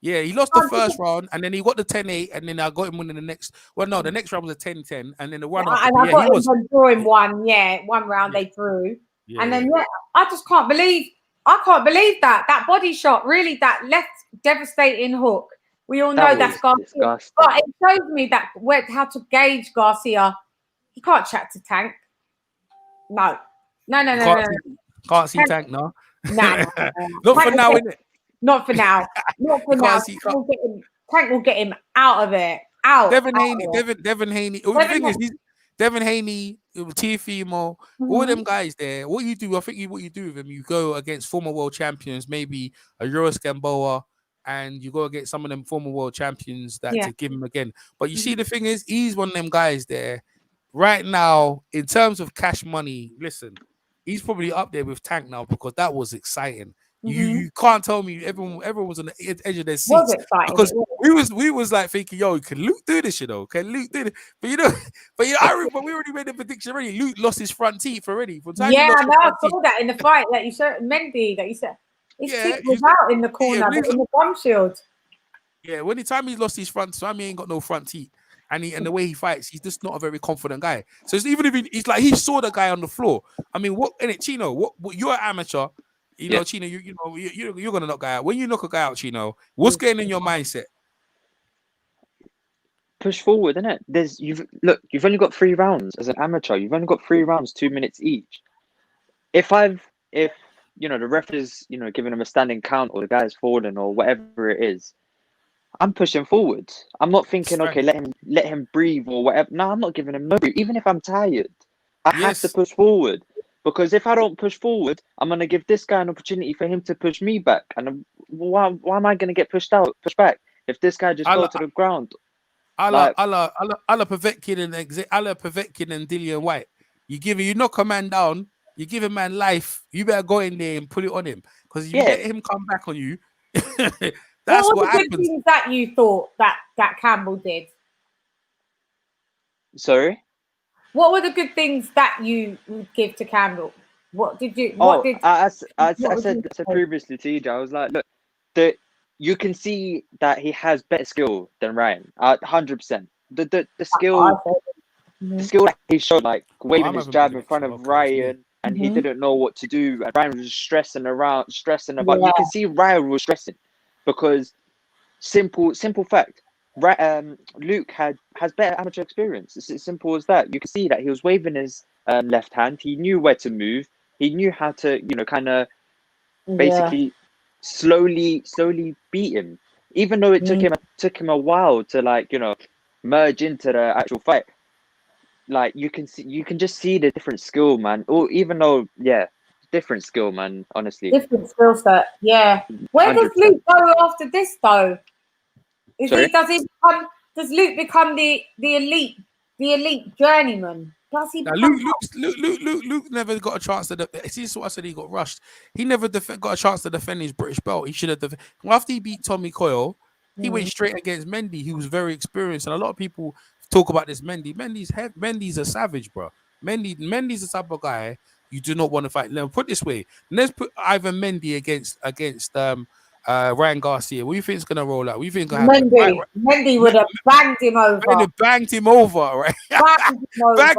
Yeah, he lost the first round, and then he got the 10-8, and then I got him winning the next. Well, no, the next round was a 10-10, and then the one after. And I got him drawing one. Yeah, one round they drew, and then I just can't believe. I can't believe that body shot, really, that left devastating hook. We all know that's Garcia, but it shows me that how to gauge Garcia. He can't chat to Tank. No. Can't see Tank, no. No. Not for now, innit? Not for now. Not for now. Tank will get him out of it. Out. Devin Haney. The thing is, Devin Haney, Teofimo, all them guys there. What you do with them, you go against former world champions, maybe a Euros Gamboa, and you go against some of them former world champions to give him again. But you see, the thing is, he's one of them guys there. Right now, in terms of cash money, listen, he's probably up there with Tank now because that was exciting. You can't tell me everyone was on the edge of their seats because we was like thinking, yo, can Luke do this? Can Luke do this? But I remember we already made the prediction already. Luke lost his front teeth already. I saw that in the fight that you said, Mendy, that you said his teeth was out in the corner, but in the gum shield. Yeah, when the time he's lost his front, so he ain't got no front teeth. And the way he fights, he's just not a very confident guy. So it's even if he's like he saw the guy on the floor. I mean, what in it, Chino? What you're an amateur. Chino, you're gonna knock a guy out. When you knock a guy out, Chino, what's getting in your mindset? Push forward, innit? You've only got 3 rounds as an amateur. You've only got 3 rounds, 2 minutes each. If the ref is giving him a standing count or the guy's falling or whatever it is, I'm pushing forward. I'm not thinking, okay, let him breathe or whatever. No, I'm not giving him no breathe. Even if I'm tired, I have to push forward. Because if I don't push forward, I'm going to give this guy an opportunity for him to push me back. And why am I going to get pushed back if this guy just go to the ground? Allah Povetkin and Dillian White. You knock a man down, you give a man life, you better go in there and put it on him. Because if you let him come back on you, that's what happens. Good things that you thought that Campbell did? Sorry? What were the good things that you would give to Campbell? I said previously to EJ, I was like, look, you can see that he has better skill than Ryan, 100%. The skill, the skill that he showed, like waving his jab in front of Ryan, and he didn't know what to do, and Ryan was stressing about. You can see Ryan was stressing because simple fact. Luke has better amateur experience. It's as simple as that. You can see that he was waving his left hand. He knew where to move. He knew how to, kind of basically slowly beat him. Even though it took him a while to merge into the actual fight. Like you can just see the different skill, man. Or even though, different skill, man. Honestly, different skill set. Yeah. Where 100%. Does Luke go after this though? Does Luke become the elite journeyman? Does he? Luke never got a chance to. See, what I said. He got rushed. He never got a chance to defend his British belt. He should have. After he beat Tommy Coyle, he went straight against Mendy. He was very experienced, and a lot of people talk about this Mendy. Mendy's a savage, bro. Mendy's the type of guy you do not want to fight. Let me put it this way. Let's put Ivan Mendy against Ryan Garcia. What do you think is going to roll out? What do you think is going to happen? Mendy would have banged him over. Banged him over, right? Banged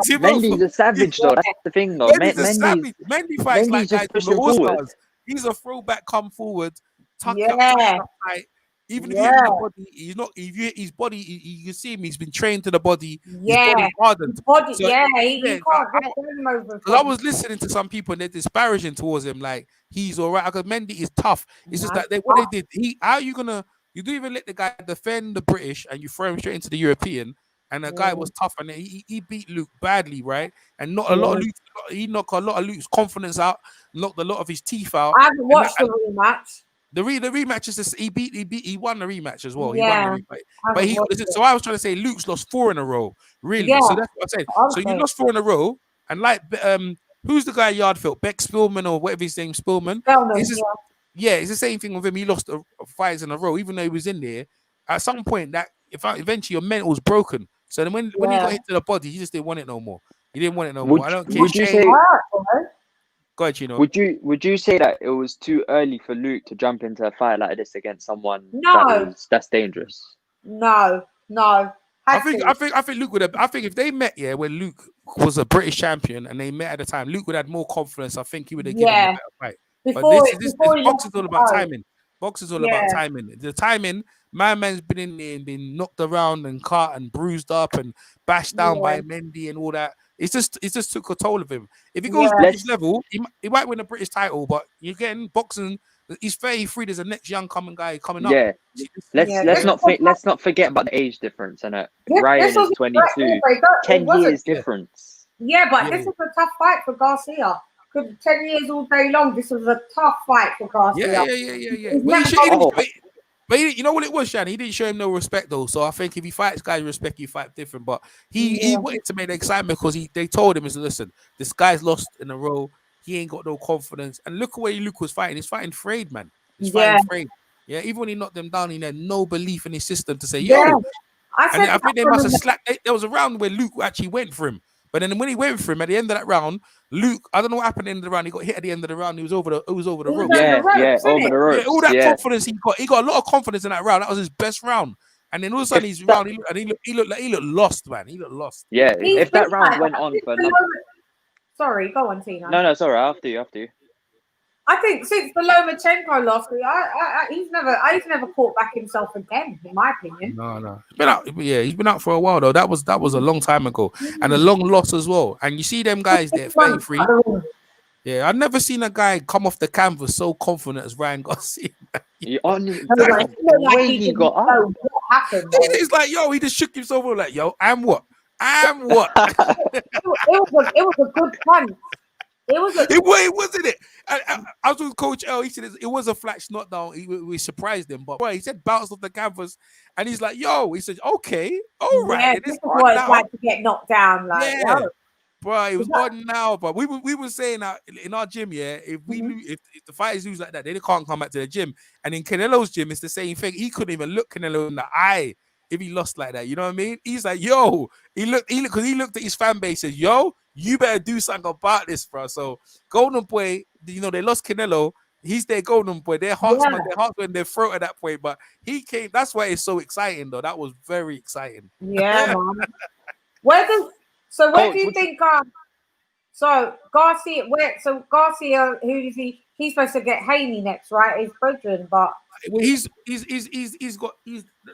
him over. Mendy's a savage, though. That's the thing, though. Mendy fights like guys from the All-Stars. He's a throwback, come forward, tuck up tight. Even if the body, he's not. If his body, you can see him. He's been trained to the body. Yeah, his body hardened. He can't get him over. I was listening to some people and they're disparaging towards him, like he's all right. Because Mendy is tough. It's just that what they did. How are you gonna? You don't even let the guy defend the British and you throw him straight into the European. And the guy was tough and he beat Luke badly, right? And not a lot of Luke. He knocked a lot of Luke's confidence out. Knocked a lot of his teeth out. I haven't watched the rematch. The rematch is this, he won the rematch as well. He won the Yeah. rematch. But so I was trying to say Luke's lost 4 in a row. Really. Yeah. So that's what I'm saying. So you Okay. lost 4 in a row, and like who's the guy Yardfield? Beck Spillman or whatever his name, Spillman. It's the same thing with him. He lost fights in a row, even though he was in there. At some point, that eventually your mental was broken. So then when he got hit to the body, he just didn't want it no more. He didn't want it no more. I don't care. Would you say? Go ahead, Chino. Would you say that it was too early for Luke to jump into a fight like this against someone that's dangerous? No. I think Luke would have. I think if they met, when Luke was a British champion and they met at the time, Luke would have had more confidence. I think he would have given him a better fight. But this boxing is all about timing. Boxing is all about timing. The timing, my man's been in there and been knocked around and cut and bruised up and bashed down by Mendy and all that. It just took a toll of him. If he goes British level, he might win a British title. But you're getting boxing. He's 33. There's a next young guy coming up. Yeah. Let's not forget about the age difference. And Ryan is 22. 10 years difference. Yeah, but this was a tough fight for Garcia. 10 years all day long. This was a tough fight for Garcia. Yeah. But you know what it was, Shannon? He didn't show him no respect though. So I think if he fights guys respect, he fight different. But he wanted to make the excitement because they told him, listen, this guy's lost in a row. He ain't got no confidence. And look at where Luke was fighting. He's fighting frayed, man. He's fighting frayed. Yeah, even when he knocked them down, he had no belief in his system to say, yo. I think they must have slapped. There was a round where Luke actually went for him. But then when he went for him at the end of that round, Luke, I don't know what happened at the end of the round. He got hit at the end of the round. He was over the ropes. Over the ropes. All that confidence he got a lot of confidence in that round. That was his best round. And then all of a sudden he looked lost, man. He looked lost. Yeah, if that round went on for another... Sorry, go on, Tina. No, sorry, after you. I think since the Lomachenko loss, he's never caught back himself again, in my opinion. No. He's been out for a while though. That was a long time ago. And a long loss as well. And you see them guys there, 33. Yeah, I've never seen a guy come off the canvas so confident as Ryan Garcia. He got up. It's like, yo, he just shook himself over like, yo, I'm what? It was a good punch. It wasn't it? I was with Coach L. He said it was a flat knockdown. We surprised him, but he said bounced off the canvas, and he's like, "Yo," he said, "Okay, all right." Yeah, this is what it's like to get knocked down. Like, bro, it was on now. But we were saying that in our gym, if the fighters lose like that, they can't come back to the gym. And in Canelo's gym, it's the same thing. He couldn't even look Canelo in the eye if he lost like that. You know what I mean? He's like, yo, he looked at his fan base and says, yo, you better do something about this, bro. So Golden Boy, they lost Canelo. He's their Golden Boy. Their hearts were in their throat at that point. But he came. That's why it's so exciting, though. That was very exciting. Yeah, man. Where do you think? So Garcia, who is he? He's supposed to get Haney next, right? His brethren, but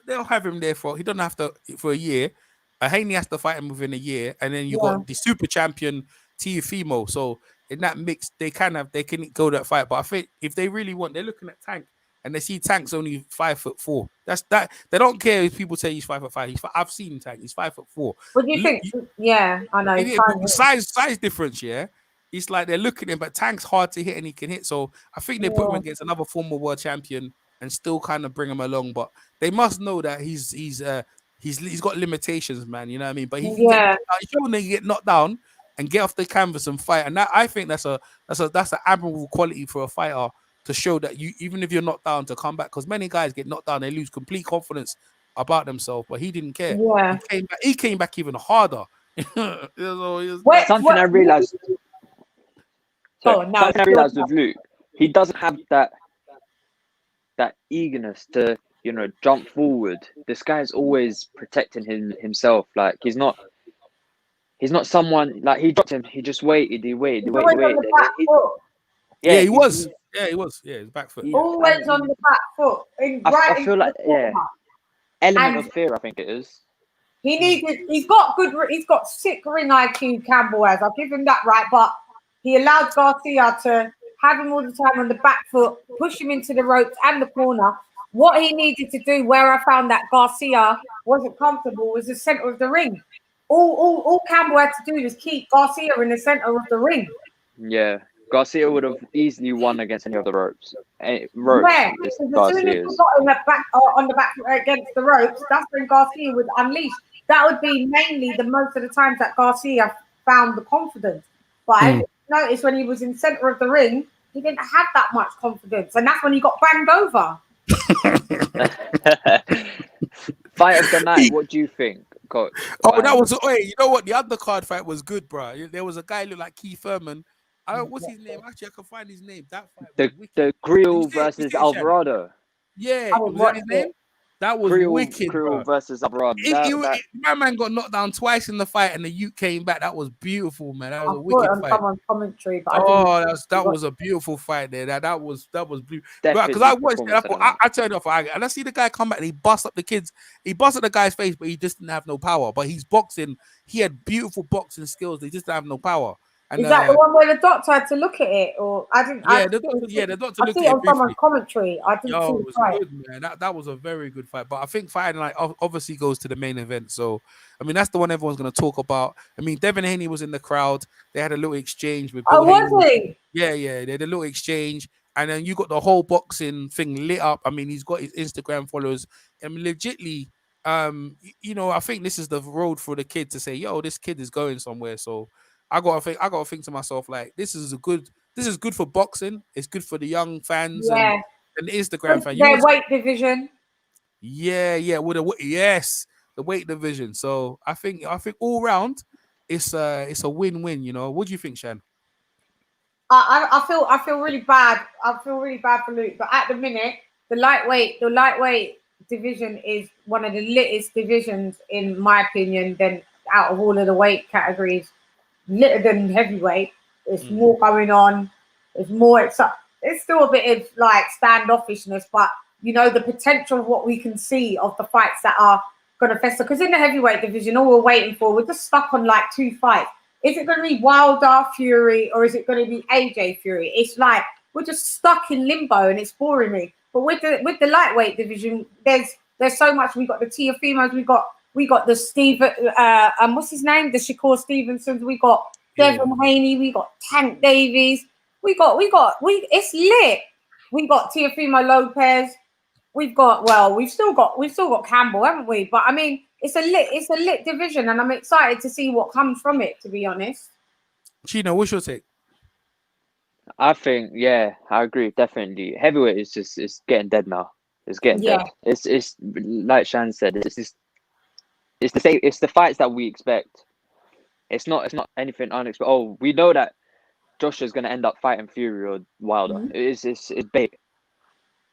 they'll have him there he doesn't have to for a year. Haney has to fight him within a year, and then you got the super champion Teofimo. So in that mix, they can go that fight. But I think if they really want, they're looking at Tank, and they see Tank's only 5'4". That's that. They don't care if people say he's 5'5". I've seen Tank. He's 5'4". What do you think? Yeah, I know. Size difference, yeah. It's like they're looking at him, but Tank's hard to hit and he can hit. So I think they put him against another former world champion and still kind of bring him along. But they must know that he's got limitations, man. You know what I mean? But he can get knocked down and get off the canvas and fight. And that, I think that's an admirable quality for a fighter to show that you, even if you're knocked down, to come back. Because many guys get knocked down, they lose complete confidence about themselves. But he didn't care. Yeah. He came back even harder. Something I realized. Something I realized with Luke, he doesn't have that eagerness to, jump forward. This guy's always protecting himself. Like he's not someone like he dropped him. He just waited. He waited. He was. Yeah, he was. Yeah, his back foot. Always on the back foot. I feel like element of fear. I think it is. He's got sick ring IQ. Campbell has. I'll give him that right, but he allowed Garcia to have him all the time on the back foot, push him into the ropes and the corner. What he needed to do, where I found that Garcia wasn't comfortable, was the center of the ring. All Campbell had to do was keep Garcia in the center of the ring. Yeah. Garcia would have easily won against any of the ropes. Ropes, Yeah, it's because as soon as he Garcia's. got on the back against the ropes, that's when Garcia would unleash. That would be mainly the most of the times that Garcia found the confidence. But I noticed when he was in center of the ring, he didn't have that much confidence, and that's when he got banged over. Fight of the night. What do you think, Coach? Oh, that was. Wait, you know what? The undercard fight was good, bro. There was a guy who looked like Keith Thurman. I don't. What's his name? Actually, I can find his name. That fight was wicked. the Creel versus Alvarado. Yeah, was that his name? That was wicked, Creel bro. versus Alvarado. My man got knocked down twice in the fight, and the Ute came back. That was beautiful, man. That was a I wicked saw it on fight. someone's commentary, but that was a beautiful fight there. That was beautiful. Definitely Because I watched it, performance I turned off, and I see the guy come back and he bust up the kids. He busted the guy's face, but he just didn't have no power. But he's boxing. He had beautiful boxing skills. They just didn't have no power. And, is that the one where the doctor had to look at it, or I didn't? The doctor I looked see at it it on briefly. someone's commentary. I didn't see It it was right. good, man. That was a very good fight. But I think fighting like obviously goes to the main event. So I mean, that's the one everyone's going to talk about. I mean, Devin Haney was in the crowd. They had a little exchange with Bill Haney. Was he? Yeah. They had a little exchange, and then you got the whole boxing thing lit up. I mean, he's got his Instagram followers. I mean, legitly, I think this is the road for the kid to say, "Yo, this kid is going somewhere." So I gotta think to myself, like, this is good for boxing. It's good for the young fans and the Instagram fan. Their weight division. Yeah, the weight division. So I think all round, it's a win-win. What do you think, Shan? I feel really bad. I feel really bad for Luke, but at the minute, the lightweight division is one of the littest divisions in my opinion. Then out of all of the weight categories, litter than heavyweight. There's more going on. There's more. It's still a bit of like standoffishness, but the potential of what we can see of the fights that are going to fester. Because in the heavyweight division, all we're waiting for, we're just stuck on like 2 fights. Is it going to be Wilder Fury or is it going to be AJ Fury? It's like we're just stuck in limbo and it's boring me. But with the lightweight division, there's so much. We got the Teofimos, we got the Steve, what's his name? The Shakur Stevensons. We got Devin Haney. We got Tank Davies. It's lit. We got Teofimo Lopez. We've still got Campbell, haven't we? But I mean, it's a lit division, and I'm excited to see what comes from it. To be honest, Chino, what's your take? I think, I agree, definitely. Heavyweight is it's getting dead now. It's getting dead. It's like Shan said. It's the fights that we expect. It's not anything unexpected. Oh, we know that Joshua's going to end up fighting Fury or Wilder. It's bait.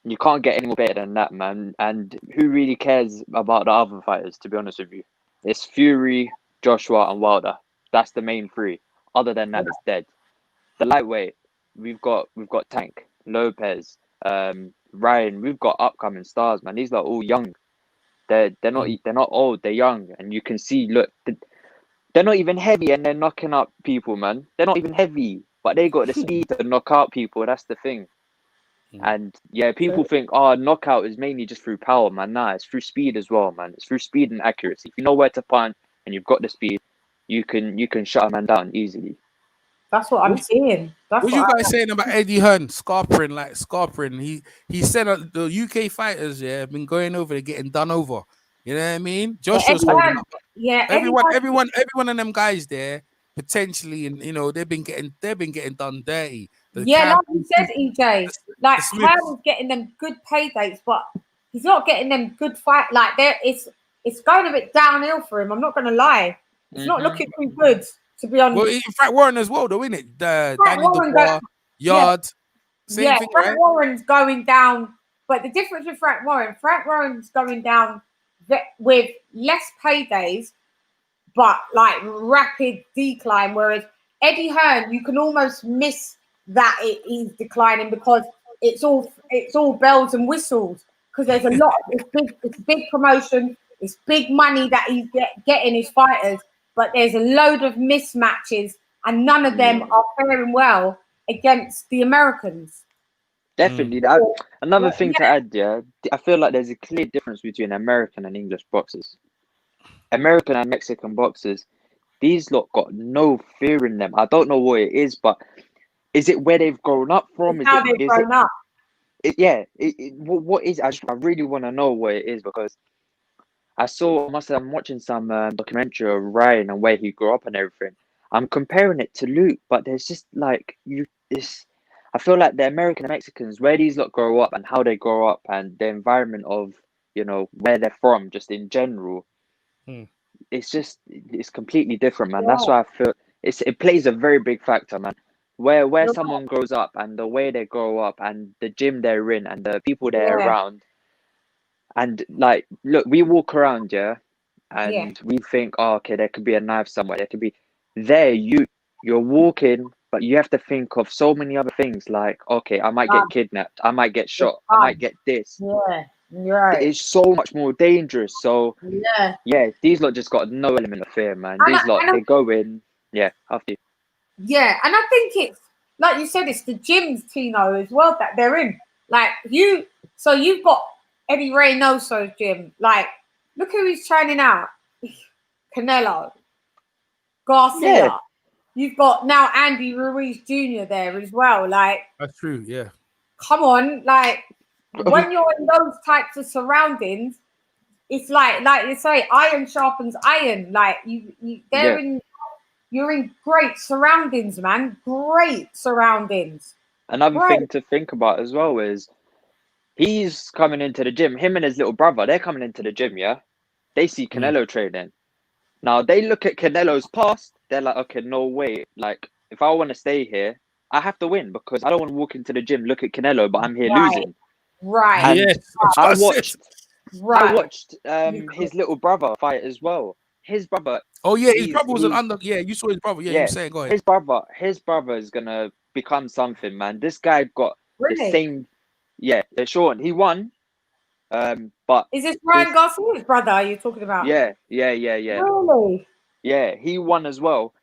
You can't get any more better than that, man. And who really cares about the other fighters, to be honest with you? It's Fury, Joshua, and Wilder. That's the main 3. Other than that, it's dead. The lightweight, we've got Tank, Lopez, Ryan. We've got upcoming stars, man. These are all young. They're not old. They're young, and you can see. Look, they're not even heavy, and they're knocking out people, man. They're not even heavy, but they got the speed to knock out people. That's the thing. And people think, knockout is mainly just through power, man. Nah, it's through speed as well, man. It's through speed and accuracy. If you know where to punch and you've got the speed, you can shut a man down easily. That's what I'm seeing. What you guys saying about Eddie Hearn scarpering? He said the UK fighters have been going over, they're getting done over. You know what I mean? Joshua's holding up. Everyone of them guys there potentially, and they've been getting done dirty. Like you said, EJ, like Hearn is getting them good paydays, but he's not getting them good fight. Like it's going a bit downhill for him. I'm not going to lie. It's not looking too good, to be honest. Well, Frank Warren as well, though, isn't it? Daniel Dubois, Yard, same thing, Frank right? Warren's going down, but the difference with Frank Warren's going down with less paydays, but like rapid decline. Whereas Eddie Hearn, you can almost miss that he's declining because it's all bells and whistles because there's a lot. It's big promotion. It's big money that he's getting his fighters, but there's a load of mismatches, and none of them are faring well against the Americans. Definitely. Another thing to add, I feel like there's a clear difference between American and English boxers. American and Mexican boxers, these lot got no fear in them. I don't know what it is, but Is it where they've grown up from? How they've grown up. What is? I really want to know what it is, because I'm watching some documentary of Ryan and where he grew up and everything. I'm comparing it to Luke, but there's just like I feel like the American and Mexicans, where these lot grow up and how they grow up and the environment of, where they're from, just in general, it's completely different, man. That's why I feel it plays a very big factor, man. Where someone grows up and the way they grow up and the gym they're in and the people they're around. And like, look, we walk around, and we think, oh, okay, there could be a knife somewhere. There could be you're walking, but you have to think of so many other things. Like, okay, I might get kidnapped, I might get shot, I might get this. Yeah, right. It's so much more dangerous. So these lot just got no element of fear, man. These lot, they go in, after you. Yeah, and I think it's like you said, it's the gyms, Tino, as well, that they're in. Like you've got Eddie Reynoso's gym. Like, look who he's training out. Canelo, Garcia. Yeah. You've got now Andy Ruiz Jr. there as well. Like, that's true. Yeah. Come on, like when you're in those types of surroundings, it's like you say, iron sharpens iron. Like you're in great surroundings, man. Great surroundings. Another thing to think about as well is he's coming into the gym. Him and his little brother, they're coming into the gym, yeah? They see Canelo training. Now, they look at Canelo's past. They're like, okay, no way. Like, if I want to stay here, I have to win, because I don't want to walk into the gym, look at Canelo, but I'm here losing. Right. And yes. I watched his little brother fight as well. His brother. Oh, yeah, his brother was an under. Yeah, you saw his brother. Yeah, you were saying, go ahead. His brother is going to become something, man. This guy got the same. Yeah, they're short. He won. But is this Ryan Garcia's brother? Are you talking about? Yeah. Really? Yeah, he won as well.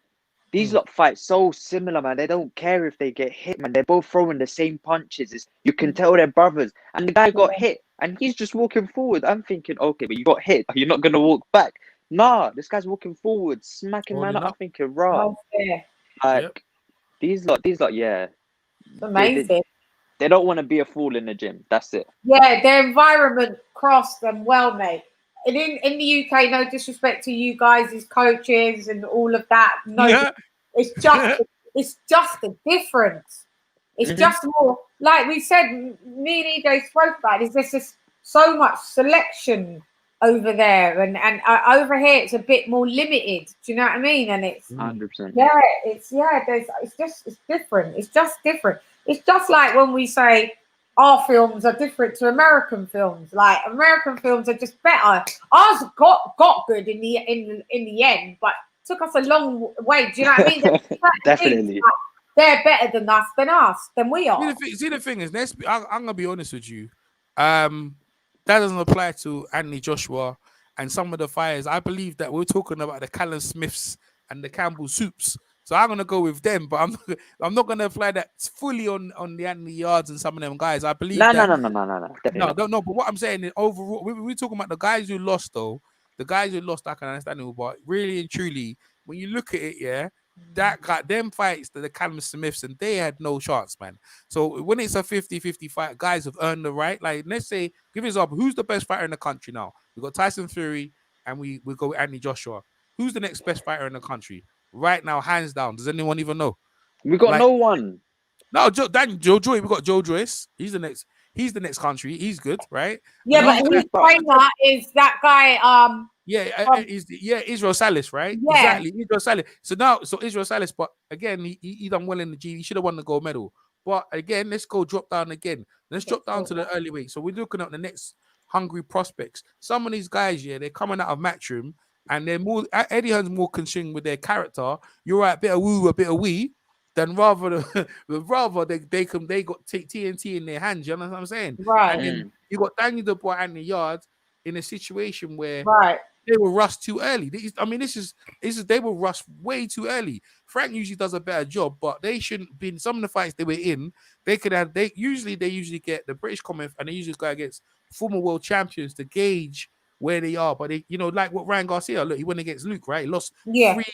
These lot fight so similar, man. They don't care if they get hit, man. They're both throwing the same punches. You can tell they're brothers. And the guy got hit, and he's just walking forward. I'm thinking, okay, but you got hit. You're not gonna walk back. Nah, this guy's walking forward, smacking man up. I'm thinking, raw. These lot, yeah. It's amazing. They don't want to be a fool in the gym. That's it. Yeah, their environment crossed them well, mate. And in the UK, no disrespect to you guys as coaches and all of that. No, it's just a difference. It's just more, like we said, me and EJ spoke about it, there's just so much selection over there, and over here it's a bit more limited. Do you know what I mean? And it's 100%. It's different. It's just different. It's just like when we say our films are different to American films. Like, American films are just better. Ours got good in the end, but took us a long way. Do you know what I mean? Definitely. They're better than we are. See, the thing is, I'm gonna be honest with you. That doesn't apply to Anthony Joshua and some of the fighters. I believe that we're talking about the Callum Smiths and the Campbell Soups. So I'm gonna go with them, but I'm not gonna apply that fully on the Anthony Yards and some of them guys. I believe no. But what I'm saying is, overall, we're talking about the guys who lost, though. The guys who lost, I can understand it, but really and truly, when you look at it, that got them fights, the Callum Smiths, and they had no chance, man. So when it's a 50-50 fight, guys have earned the right. Like, let's say, give example, who's the best fighter in the country now? We got Tyson Fury, and we go with Anthony Joshua. Who's the next best fighter in the country right now, hands down? Does anyone even know? We got no one. No, Joe Joyce. We got Joe Joyce. He's the next country. He's good, right? Yeah, but his trainer is that guy. Israel Salis, right? Yeah. Exactly, Israel Salis. So Israel Salis, but again, he done well in the G. He should have won the gold medal. But again, let's go drop down again. Let's drop down to the early weight. So we're looking at the next hungry prospects. Some of these guys, they're coming out of Matchroom, and they're more. Eddie Hearn's more concerned with their character. You're right, a bit of woo, a bit of wee. Then rather they got TNT in their hands. You know what I'm saying? Right. And then you got Daniel Dubois and the Yards in a situation where right. They were rushed too early. They were rushed way too early. Frank usually does a better job, but they shouldn't be in some of the fights they were in. They usually get the British comment, and they usually go against former world champions to gauge where they are. But they, like what Ryan Garcia, look, he went against Luke, right? He lost 3-4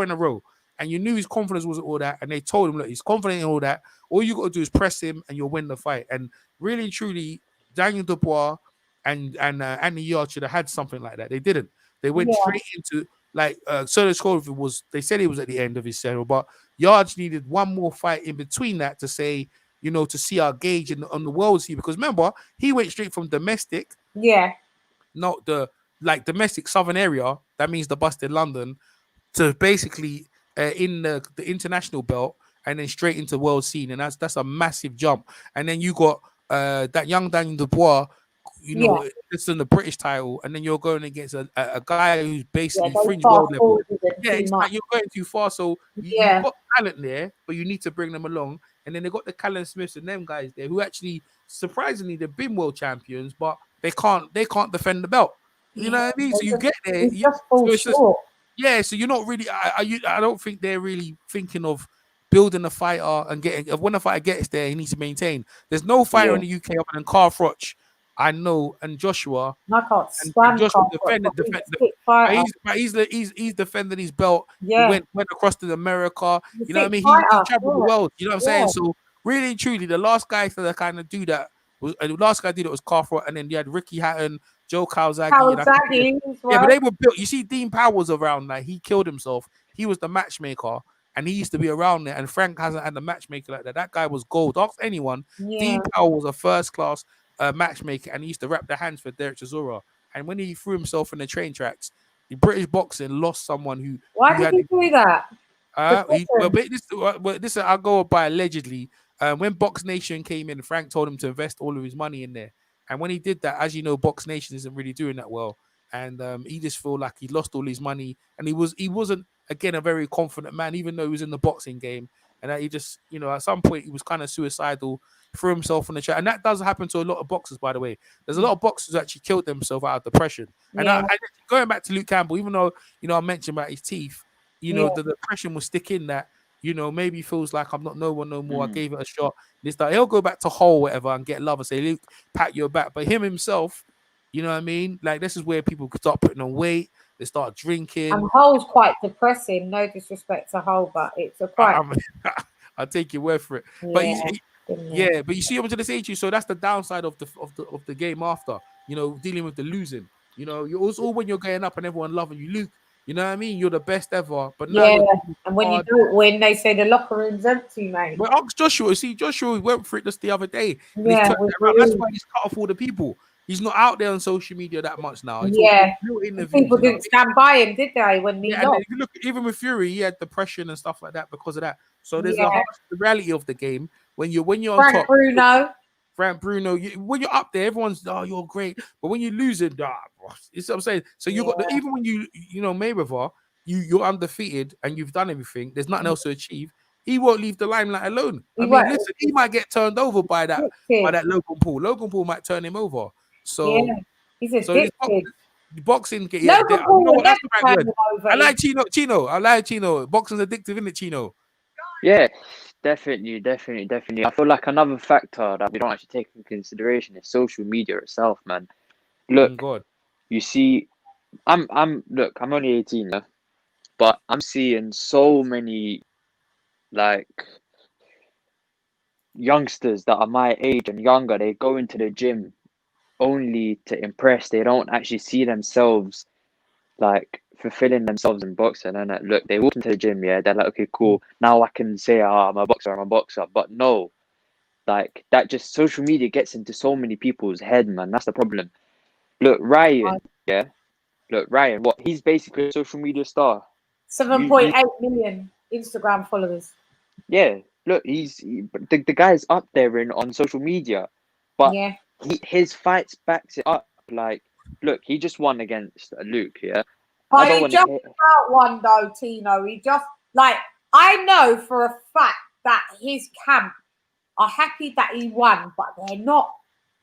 in a row. and you knew his confidence wasn't all that, and they told him, look, he's confident in all that. All you got to do is press him, and you'll win the fight. And really and truly, Daniel Dubois and Andy Yard should have had something like that. They didn't. They went straight into like Sergio Scofield was. They said he was at the end of his saddle, but Yards needed one more fight in between that to say, to see our gauge on the world scene. Because remember, he went straight from domestic, not the like domestic southern area. That means the busted London to basically in the international belt, and then straight into world scene, and that's a massive jump. And then you got that young Daniel Dubois, it's in the British title, and then you're going against a guy who's basically fringe world level. Yeah, it's like you're going too far. So you've got talent there, but you need to bring them along. And then they got the Callum Smiths and them guys there who actually, surprisingly, they've been world champions, but they can't defend the belt. You know what I mean? So you get there. So you're not really. I don't think they're really thinking of building a fighter and getting. When a fighter gets there, he needs to maintain. There's no fighter in the UK other than Carl Froch, I know, and Joshua. I can't stand Joshua he's defending his belt. Yeah. He went across to America. You know what I mean? He traveled the world. You know what I'm saying? So really and truly, the last guy to kind of do that was Carl Froch, and then you had Ricky Hatton, Joe Calzaghe. But they were built. You see, Dean Powell was around. Like, he killed himself. He was the matchmaker, and he used to be around there. And Frank hasn't had a matchmaker like that. That guy was gold. Ask anyone. Dean Powell was a first class matchmaker, and he used to wrap the hands for Derek Chisora. And when he threw himself in the train tracks, the British boxing lost someone who. Why did he do that? This I'll go by allegedly. When Box Nation came in, Frank told him to invest all of his money in there. And when he did that, as you know, Box Nation isn't really doing that well. And he just felt like he lost all his money. And he wasn't, again, a very confident man, even though he was in the boxing game. And that he just, at some point, he was kind of suicidal, threw himself on the chair. And that does happen to a lot of boxers, by the way. There's a lot of boxers who actually killed themselves out of depression. And going back to Luke Campbell, even though, I mentioned about his teeth, the depression will stick in that, maybe he feels like I'm not no one no more. I gave it a shot. He'll go back to Hull, whatever, and get love and say, Luke, pat your back. But him himself, you know what I mean? Like, this is where people could start putting on weight. They start drinking. And Hull's quite depressing. No disrespect to Hull, but it's a quite. I'll take your word for it. But but you see what I'm trying to say to you. So that's the downside of the game after. Dealing with the losing. You're also when you're going up and everyone loving you, Luke. You know what I mean? You're the best ever. But now and when you don't win, they say the locker room's empty, mate. But ask Joshua. See, Joshua went for it just the other day. Yeah, that's why he's cut off all the people. He's not out there on social media that much now. People didn't stand by him, did they? When he lost? Look, even with Fury, he had depression and stuff like that because of that. So there's the reality of the game when you're on top. Frank Bruno, when you're up there, everyone's you're great. But when you lose it, it's what I'm saying. So you got even when you Mayweather, you're undefeated and you've done everything. There's nothing else to achieve. He won't leave the limelight alone. Listen, he might get turned over by that Logan Paul. Logan Paul might turn him over. So he's addicted. Boxing, Logan Paul will never turn him over. I like Chino. I like Chino. Boxing's addictive, isn't it, Chino? Yeah, definitely. I feel like another factor that we don't actually take into consideration is social media itself, man. Look, you see, I'm only 18, but I'm seeing so many like youngsters that are my age and younger. They go into the gym only to impress. They don't actually see themselves like fulfilling themselves in boxing. And look, they walk into the gym, they're like, okay, cool, now I can say I'm a boxer. But no, like that, just social media gets into so many people's head, man. That's the problem. Look, Ryan, what, he's basically a social media star. 7.8 million Instagram followers. Yeah, look, the guy's up there on social media, but his fights backs it up. Like, look, he just won against Luke, But he just about one though, Tino. He just I know for a fact that his camp are happy that he won, but they're not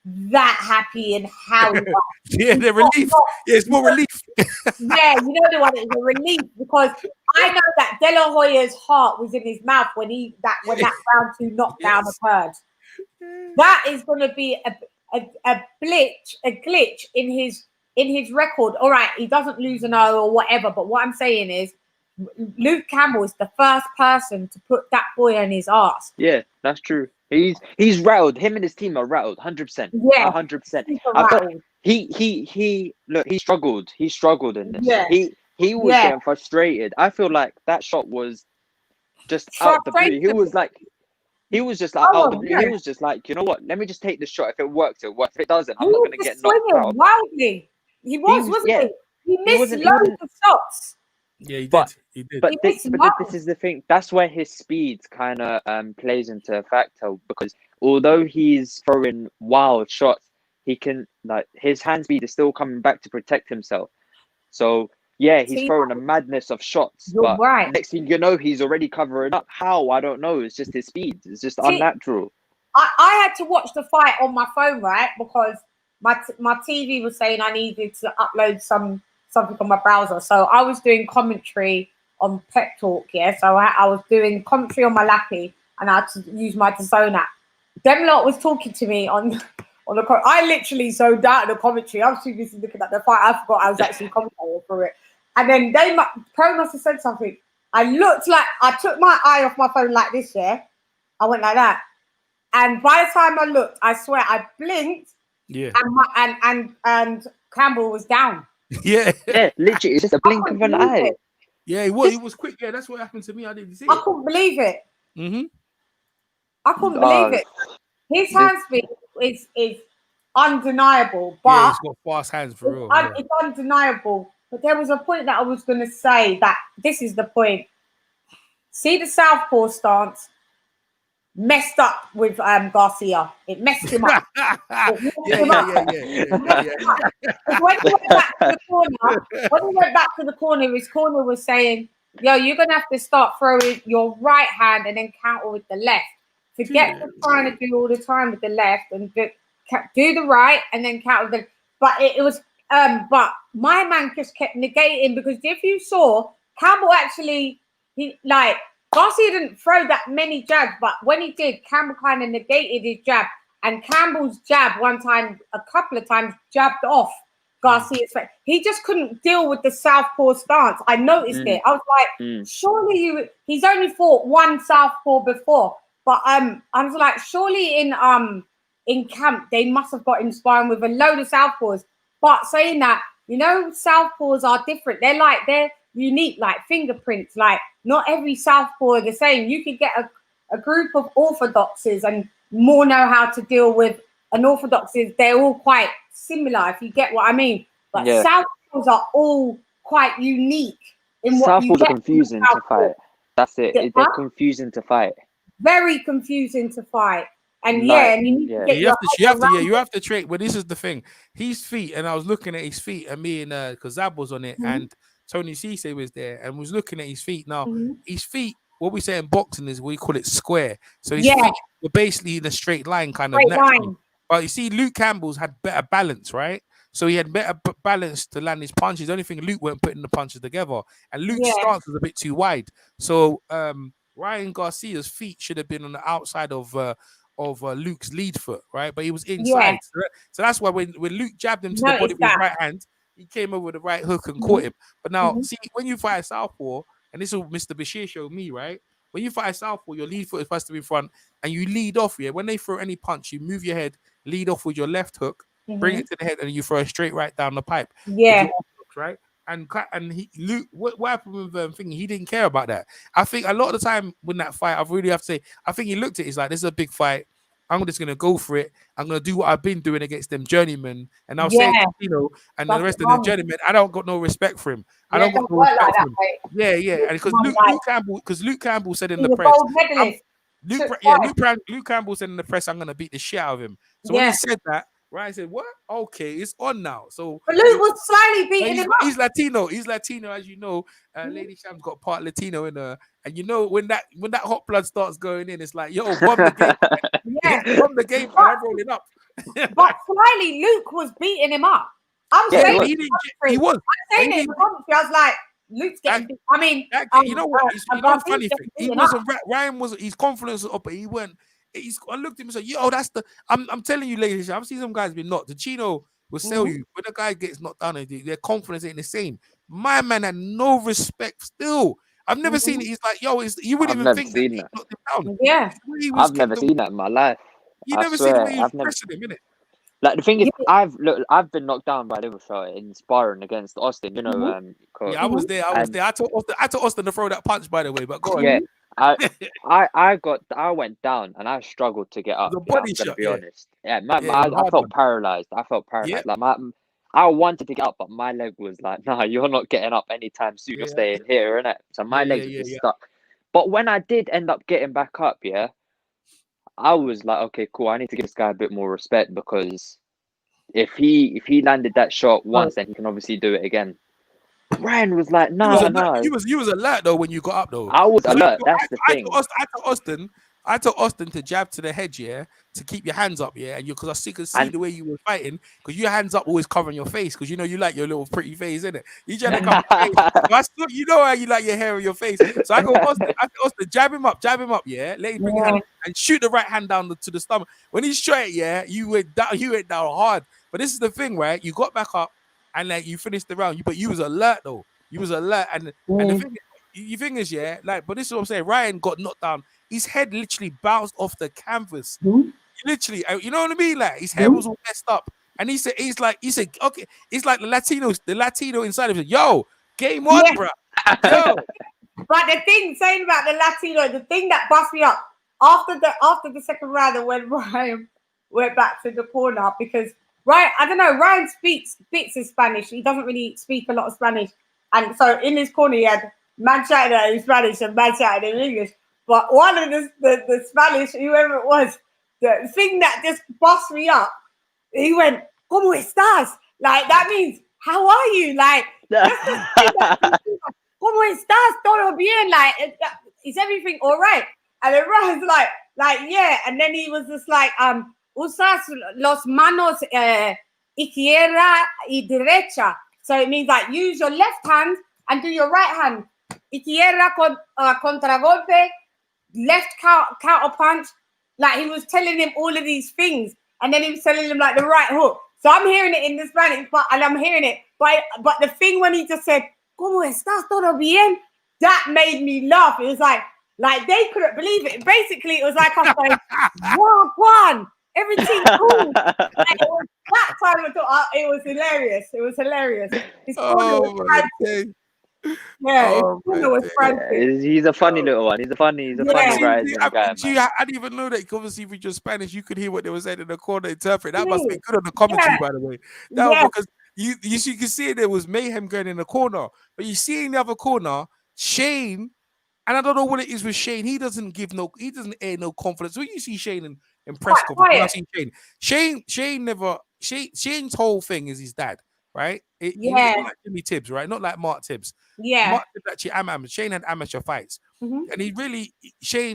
that happy in how he won. They're relief. It's more relief. You know the one is a relief because I know that De La Hoya's heart was in his mouth when that round 2 knockdown occurred. That is going to be a glitch in his record. All right, he doesn't lose an O or whatever, but what I'm saying is Luke Campbell is the first person to put that boy on his ass. Yeah, that's true. He's rattled. Him and his team are rattled. 100%. Yeah, 100%. super I felt rattled. he look. He struggled. He struggled in this. Yeah. He was Yeah. getting frustrated. I feel like that shot was just out the blue. He was just like out the blue. Yeah. He was just like, you know what? Let me just take the shot. If it works, it works. If it doesn't, He I'm not was gonna just get knocked swinging out. wildly. He was, wasn't yeah. he? He missed wasn't- loads of shots. Yeah, he did. But- He did. But, He this, missed but this loads. is the thing. That's where his speed kind of plays into a factor, because although he's throwing wild shots, he can, like, his hand speed is still coming back to protect himself. So yeah, he's See, throwing a madness of shots. You're But right. next thing you know, he's already covering up. How? I don't know. It's just his speed. It's just unnatural. I had to watch the fight on my phone, right? Because my TV was saying I needed to upload something on my browser. So I was doing commentary on Pep Talk, yeah. So I was doing commentary on my lappy, and I had to use my DAZN app. Them lot was talking to me on the. I literally zoned out in the commentary. I was too busy looking at the fight. I forgot I was actually commentating for it. And then Pro must have said something. I looked like I took my eye off my phone like this, yeah. I went like that. And by the time I looked, I swear I blinked. Yeah. And Campbell was down. Yeah. Yeah, literally, it's just a blink of an eye. Yeah, he was quick. Yeah, that's what happened to me. I didn't see it. I couldn't believe it. Mm-hmm. I couldn't believe it. His hand speed is undeniable. But yeah, he's got fast hands for real. It's undeniable. But there was a point that I was going to say that this is the point. See the southpaw stance messed up with Garcia. It messed him up. When he went back to the corner, his corner was saying, yo, you're going to have to start throwing your right hand and then counter with the left. Forget trying to do all the time with the left and do the right and then counter with the. But it was, but my man just kept negating, because if you saw, Campbell actually, Garcia didn't throw that many jabs, but when he did, Campbell kind of negated his jab. And Campbell's jab a couple of times, jabbed off Garcia's face. He just couldn't deal with the southpaw stance. I noticed it. I was like, surely he's only fought one southpaw before. But I was like, surely in camp, they must have got him sparring with a load of southpaws. But saying that, southpaws are different. They're unique, like fingerprints. Like, not every southpaw are the same. You could get a group of orthodoxes and more know how to deal with unorthodoxes. They're all quite similar, if you get what I mean. But southpaws are all quite unique in what you get. Southpaws are confusing to fight. That's it. They're confusing to fight. Very confusing to fight. And and you need to get you have to train. But this is the thing. His feet, and I was looking at his feet, and me and because Zab was on it, and Tony Cisse was there, and was looking at his feet. Now, his feet, what we say in boxing is we call it square. So his feet were basically in a straight line, kind of naturally. But you see, Luke Campbell's had better balance, right? So he had better balance to land his punches. The only thing, Luke weren't putting the punches together, and Luke's stance was a bit too wide. So Ryan Garcia's feet should have been on the outside of Luke's lead foot, right? But he was inside. So that's why when Luke jabbed him to the body with his right hand, he came over with the right hook and caught him. But now, see, when you fight a southpaw, and this is what Mr. Bashir showed me, right? When you fight a southpaw, your lead foot is supposed to be in front, and you lead off. Yeah, when they throw any punch, you move your head, lead off with your left hook, bring it to the head, and you throw it straight right down the pipe. Yeah, right. And Luke, what happened with thinking he didn't care about that. I think a lot of the time when that fight, I really have to say, I think he looked at it, he's like, this is a big fight. I'm just gonna go for it. I'm gonna do what I've been doing against them journeymen, and I'll say, and the rest of the journeymen, I don't got no respect for him. I don't got no respect for him. Yeah, and because Luke Campbell said in the press, Luke Campbell said in the press, I'm gonna beat the shit out of him. So when he said that, Ryan said, "What? Okay, it's on now." So but Luke was slightly beating him up. He's Latino. He's Latino, as you know. Lady Sham's got part Latino in her, and you know when that hot blood starts going in, it's like, yo, bomb the game. Bomb the game, and I'm rolling up. But slightly, Luke was beating him up. I'm saying he was. I'm saying it in the commentary. I was like, Luke's getting. You know what? You know the funny thing. He wasn't. Ryan was. His confidence was up, but he went. I looked at him and said, "Yo, that's the." I'm telling you, ladies, I've seen some guys be knocked. The Chino will sell you, but the guy gets knocked down, and their confidence ain't the same. My man had no respect still. I've never seen it. He's like, yo, you wouldn't I've even never think that seen he that. knocked him down. Yeah. He was I've never seen that in my life. You I never seen the way swear, he was I've never. pressing him, innit? Like the thing is, Yeah. I've been knocked down by Liverpool in sparring against Austin. You know, Mhm. Coach. Yeah, I was there. I was And there. I told Austin to throw that punch, by the way. But go on. yeah, Mhm. I went down and I struggled to get It was up. a Like, body I'm gonna shot. be Yeah, honest. Yeah, yeah, it was a I hard felt one. paralyzed. Yeah, Like I wanted to get up, but my leg was like, nah, you're not getting up anytime soon. You're yeah, staying here, innit? So my yeah, legs were yeah, just yeah. stuck. But when I did end up getting back up, yeah, I was like, okay, cool. I need to give this guy a bit more respect because if he landed that shot Oh, once, then he can obviously do it again. Ryan was like, You was nah, alert. nah. You was alert though when you got up though. I was Because alert. That's the thing. I told Austin to jab to the head, yeah, to keep your hands up, yeah, and you because could see And the way you were fighting, because your hands up always covering your face, because you know you like your little pretty face, innit? You trying to cover your face. So I still, you know how you like your hair on your face. So I go, Austin, jab him up, yeah, let him bring your yeah. hand and shoot the right hand down to the stomach. When he shot it, yeah, you went down hard. But this is the thing, right? You got back up and like you finished the round, but you was alert though. You was alert, and the Mm. thing is, yeah, like, but this is what I'm saying. Ryan got knocked down. His head literally bounced off the canvas. Mhm. Literally, you know what I mean? Like his head Mhm. was all messed up, and he said, okay, it's like the Latino inside of him. Yo, game on, Yeah. bro. Yo, But the thing saying about the Latino, the thing that bust me up after the second round, and when Ryan went back to the corner because Ryan, I don't know, Ryan speaks bits of Spanish. He doesn't really speak a lot of Spanish, and so in his corner he had man shouting at him in Spanish and man shouting in English. But one of the Spanish, whoever it was, the thing that just bust me up, he went, "¿Cómo estás?" Like that means how are you? Like just the thing that ¿Cómo estás? Todo bien? Like, is everything all right? And then Ryan's like, yeah. And then he was just like, usas los manos izquierda y derecha. So it means like use your left hand and do your right hand. Izquierda contragolpe, left counter punch. Like he was telling him all of these things, and then he was telling him like the right hook. So I'm hearing it in the Spanish, and I'm hearing it. But the thing when he just said, ¿Cómo estás? ¿Todo bien? That made me laugh. It was like they couldn't believe it. Basically, it was like I'm saying, "Wow, Juan, everything cool." That time I thought it was hilarious. It was hilarious. His corner was frantic. Yeah, his corner was frantic. He's a funny little one. He's a funny rising guy, man. I didn't even know that. Obviously, if you're Spanish, you could hear what they were saying in the corner. Interpret that must be good on the commentary, by the way. Because you can see there was mayhem going in the corner, but you see in the other corner, Shane, and I don't know what it is with Shane. He doesn't air no confidence. When you see Shane in press conference, Shane's whole thing is his dad, right? Not like Jimmy Tibbs, right? Not like Mark Tibbs. Yeah. Mark Tibbs actually Shane had amateur fights. Mm-hmm. And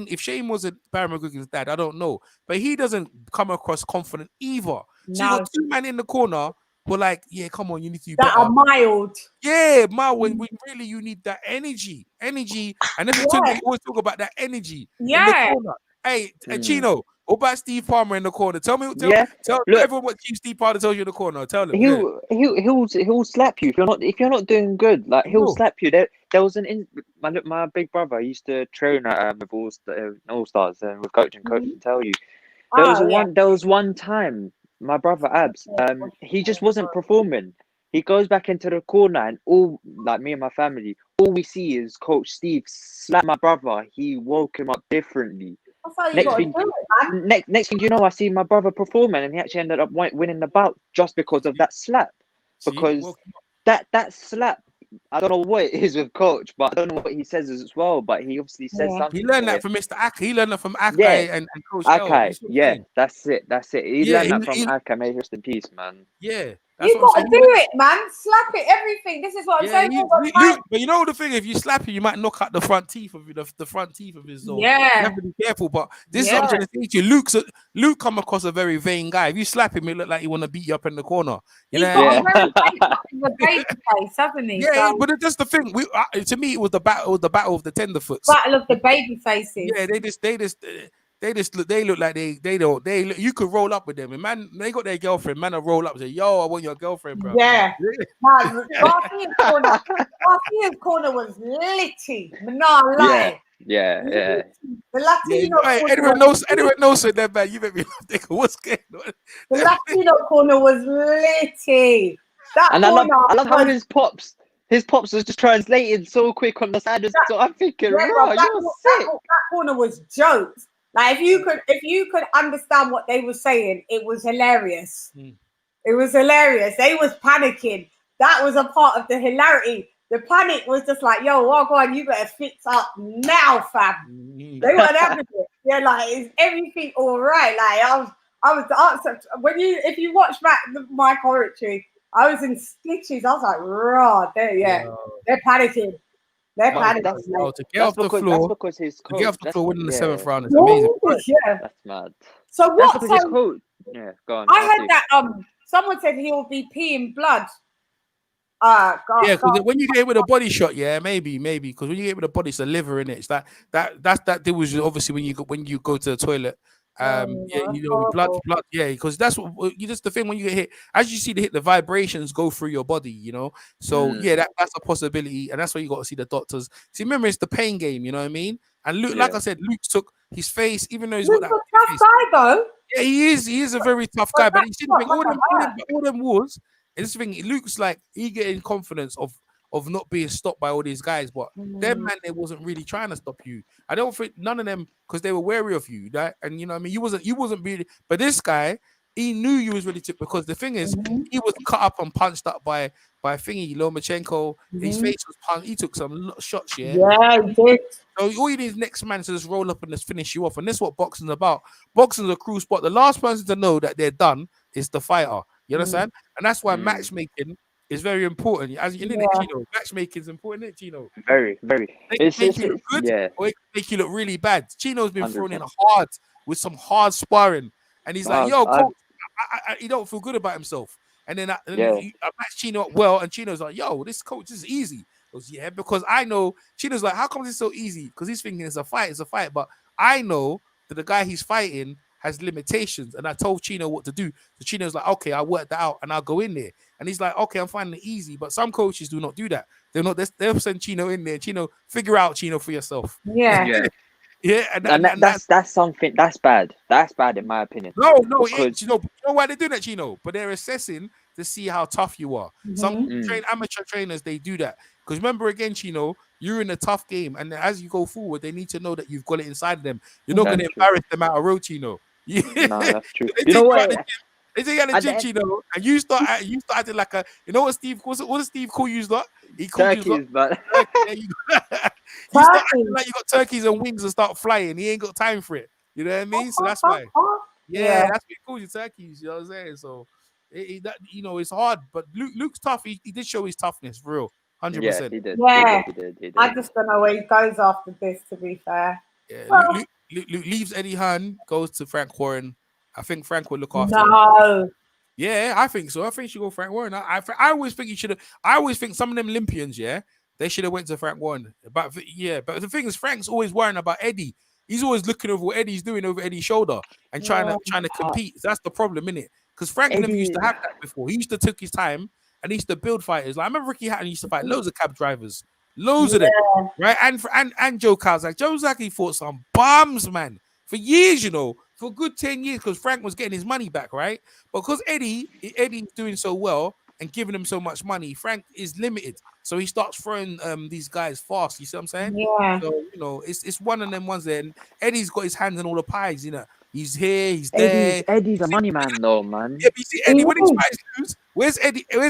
if Shane wasn't Barry McGuigan's dad, I don't know. But he doesn't come across confident either. So you got two men in the corner who are like, yeah, come on, you need to do better. That are mild. Yeah, mild. When really you need that energy. And every time we always talk about that energy in the corner. Hey, Chino, what about Steve Palmer in the corner? Tell everyone what Steve Palmer tells you in the corner. Tell him. He'll slap you if you're not doing good. Like he'll slap you. There was my big brother used to train with All Stars and with coach and tell you. There was one time my brother Abs, he just wasn't performing. He goes back into the corner and all like me and my family, all we see is Coach Steve slap my brother. He woke him up differently. Next thing you know, I see my brother performing, and he actually ended up winning the bout just because of that slap. Because that slap, I don't know what it is with Coach, but I don't know what he says as well. But he obviously says something. He learned that from Mr. Aka. He learned that from Aka and Coach Aka. Yeah, that's it. He learned that from Aka. May he rest in peace, man. Yeah. You got to do it, man. Slap it, everything. This is what I'm saying. But you know the thing, if you slap him, you might knock out the front teeth of the front teeth of his zone. Yeah. You have to be careful. But this is what I'm trying to say to you. Luke come across a very vain guy. If you slap him, it look like he want to beat you up in the corner. You know what I mean? Baby face, hasn't he? Yeah, but that's the thing. To me, it was the battle of the tenderfoots. Battle of the baby faces. Yeah, they look like they don't you could roll up with them. And man, they got their girlfriend. Man, will roll up and say, "Yo, I want your girlfriend, bro." Yeah. Man, Garcia's corner was litty. No lie. Yeah. The Yeah, Latino corner anyone knows so that bad. You make me think, what's going on? the Latino corner was litty. That And corner I love how was, his pops was just translating so quick on the side. So I'm thinking, yeah, raw, bro, you're sick. that corner was jokes. Like if you could understand what they were saying, it was hilarious. It was hilarious. They was panicking. That was a part of the hilarity. The panic was just like, yo, walk on, you better fix up now, fam. They weren't having it. Yeah, like, is everything all right? Like I was the answer if you watch my commentary, I was in stitches. I was like, raw, they're panicking. They're panicking. To get off the floor, that's because his coach. To get off the floor winning the 7th round is Yeah, amazing. yeah. That's mad. So That's what? because his coach. Yeah, go on. I heard that someone said he will be peeing blood. Yeah, because when you get with a body shot, yeah, maybe, because when you get with a body, it's the liver in it. It's that there was obviously when you go to the toilet. Yeah, you know, blood, yeah, because that's what you just the thing when you get hit, as you see the vibrations go through your body, you know. So yeah, that's a possibility, and that's why you got to see the doctors. See, remember, it's the pain game, you know what I mean? And Luke, like I said, Luke took his face, even though he's got that tough face. guy though. Yeah, he is a very tough guy, but you see the thing, all them wars. And this thing, Luke's like he getting confidence of not being stopped by all these guys, but them man, they wasn't really trying to stop you. I don't think none of them because they were wary of you, right? And you know what I mean, you wasn't really, but this guy, he knew you was ready to, because the thing is, he was cut up and punched up by thingy Lomachenko. His face was punched. He took some shots, yeah. Yeah, he did. So all you need is next man to just roll up and just finish you off, and that's what boxing's about. Boxing's a cruel spot. The last person to know that they're done is the fighter. You understand? And that's why matchmaking is very important. As you know, Chino, matchmaking is important, isn't it, Chino? Very, very. It can make you look good, or it can make you look really bad. Chino's been 100%. Thrown in hard with some hard sparring, and he's like, "Yo, coach, he don't feel good about himself." And then I match Chino up well, and Chino's like, "Yo, this coach is easy." I goes, "Yeah, because I know." Chino's like, "How come it's so easy?" Because he's thinking it's a fight, but I know that the guy he's fighting has limitations, and I told Chino what to do. So Chino's like, "Okay, I'll work that out and I'll go in there." And he's like, "Okay, I'm finding it easy." But some coaches do not do that. They'll send Chino in there. Chino, figure out Chino for yourself. Yeah. Yeah, and that's something that's bad. That's bad in my opinion. No, because... you know why they do that, Chino? But they're assessing to see how tough you are. Some amateur trainers, they do that. Because remember again, Chino, you're in a tough game, and as you go forward, they need to know that you've got it inside of them. You're not going to embarrass them out of road, Chino. Yeah. No, that's true. You know what? They take you at the gym, Chino, and you start acting like a. You know what Steve? What does Steve call you? He calls turkeys, but you start acting like you got turkeys and wings and start flying. He ain't got time for it. You know what I mean? So that's why. Yeah, that's what he calls you, turkeys. You know what I'm saying? So, it's hard. But Luke's tough. He did show his toughness, for real, 100%. Yeah, he did. Yeah, he did. I just don't know where he goes after this. To be fair, yeah. Luke leaves Eddie Hearn, goes to Frank Warren. I think Frank will look after him. No. Yeah, I think so. I think she go Frank Warren. I always think you should have. I always think some of them Olympians, they should have went to Frank Warren. But the thing is, Frank's always worrying about Eddie. He's always looking over what Eddie's doing over Eddie's shoulder and trying to compete. That's the problem, innit? Because Frank never used to have that before. He used to take his time and he used to build fighters. Like I remember Ricky Hatton used to fight loads of cab drivers, loads of them, right? And Joe Kazak. Joe Zaki fought some bombs, man, for years, for a good 10 years, because Frank was getting his money back, right? But because Eddie's doing so well and giving him so much money, Frank is limited. So he starts throwing these guys fast. You see what I'm saying? Yeah. So, it's one of them ones there. And Eddie's got his hands in all the pies, He's here, he's there. Eddie's a money man, though, man. Yeah, but you see, Eddie, when his fights lose, where's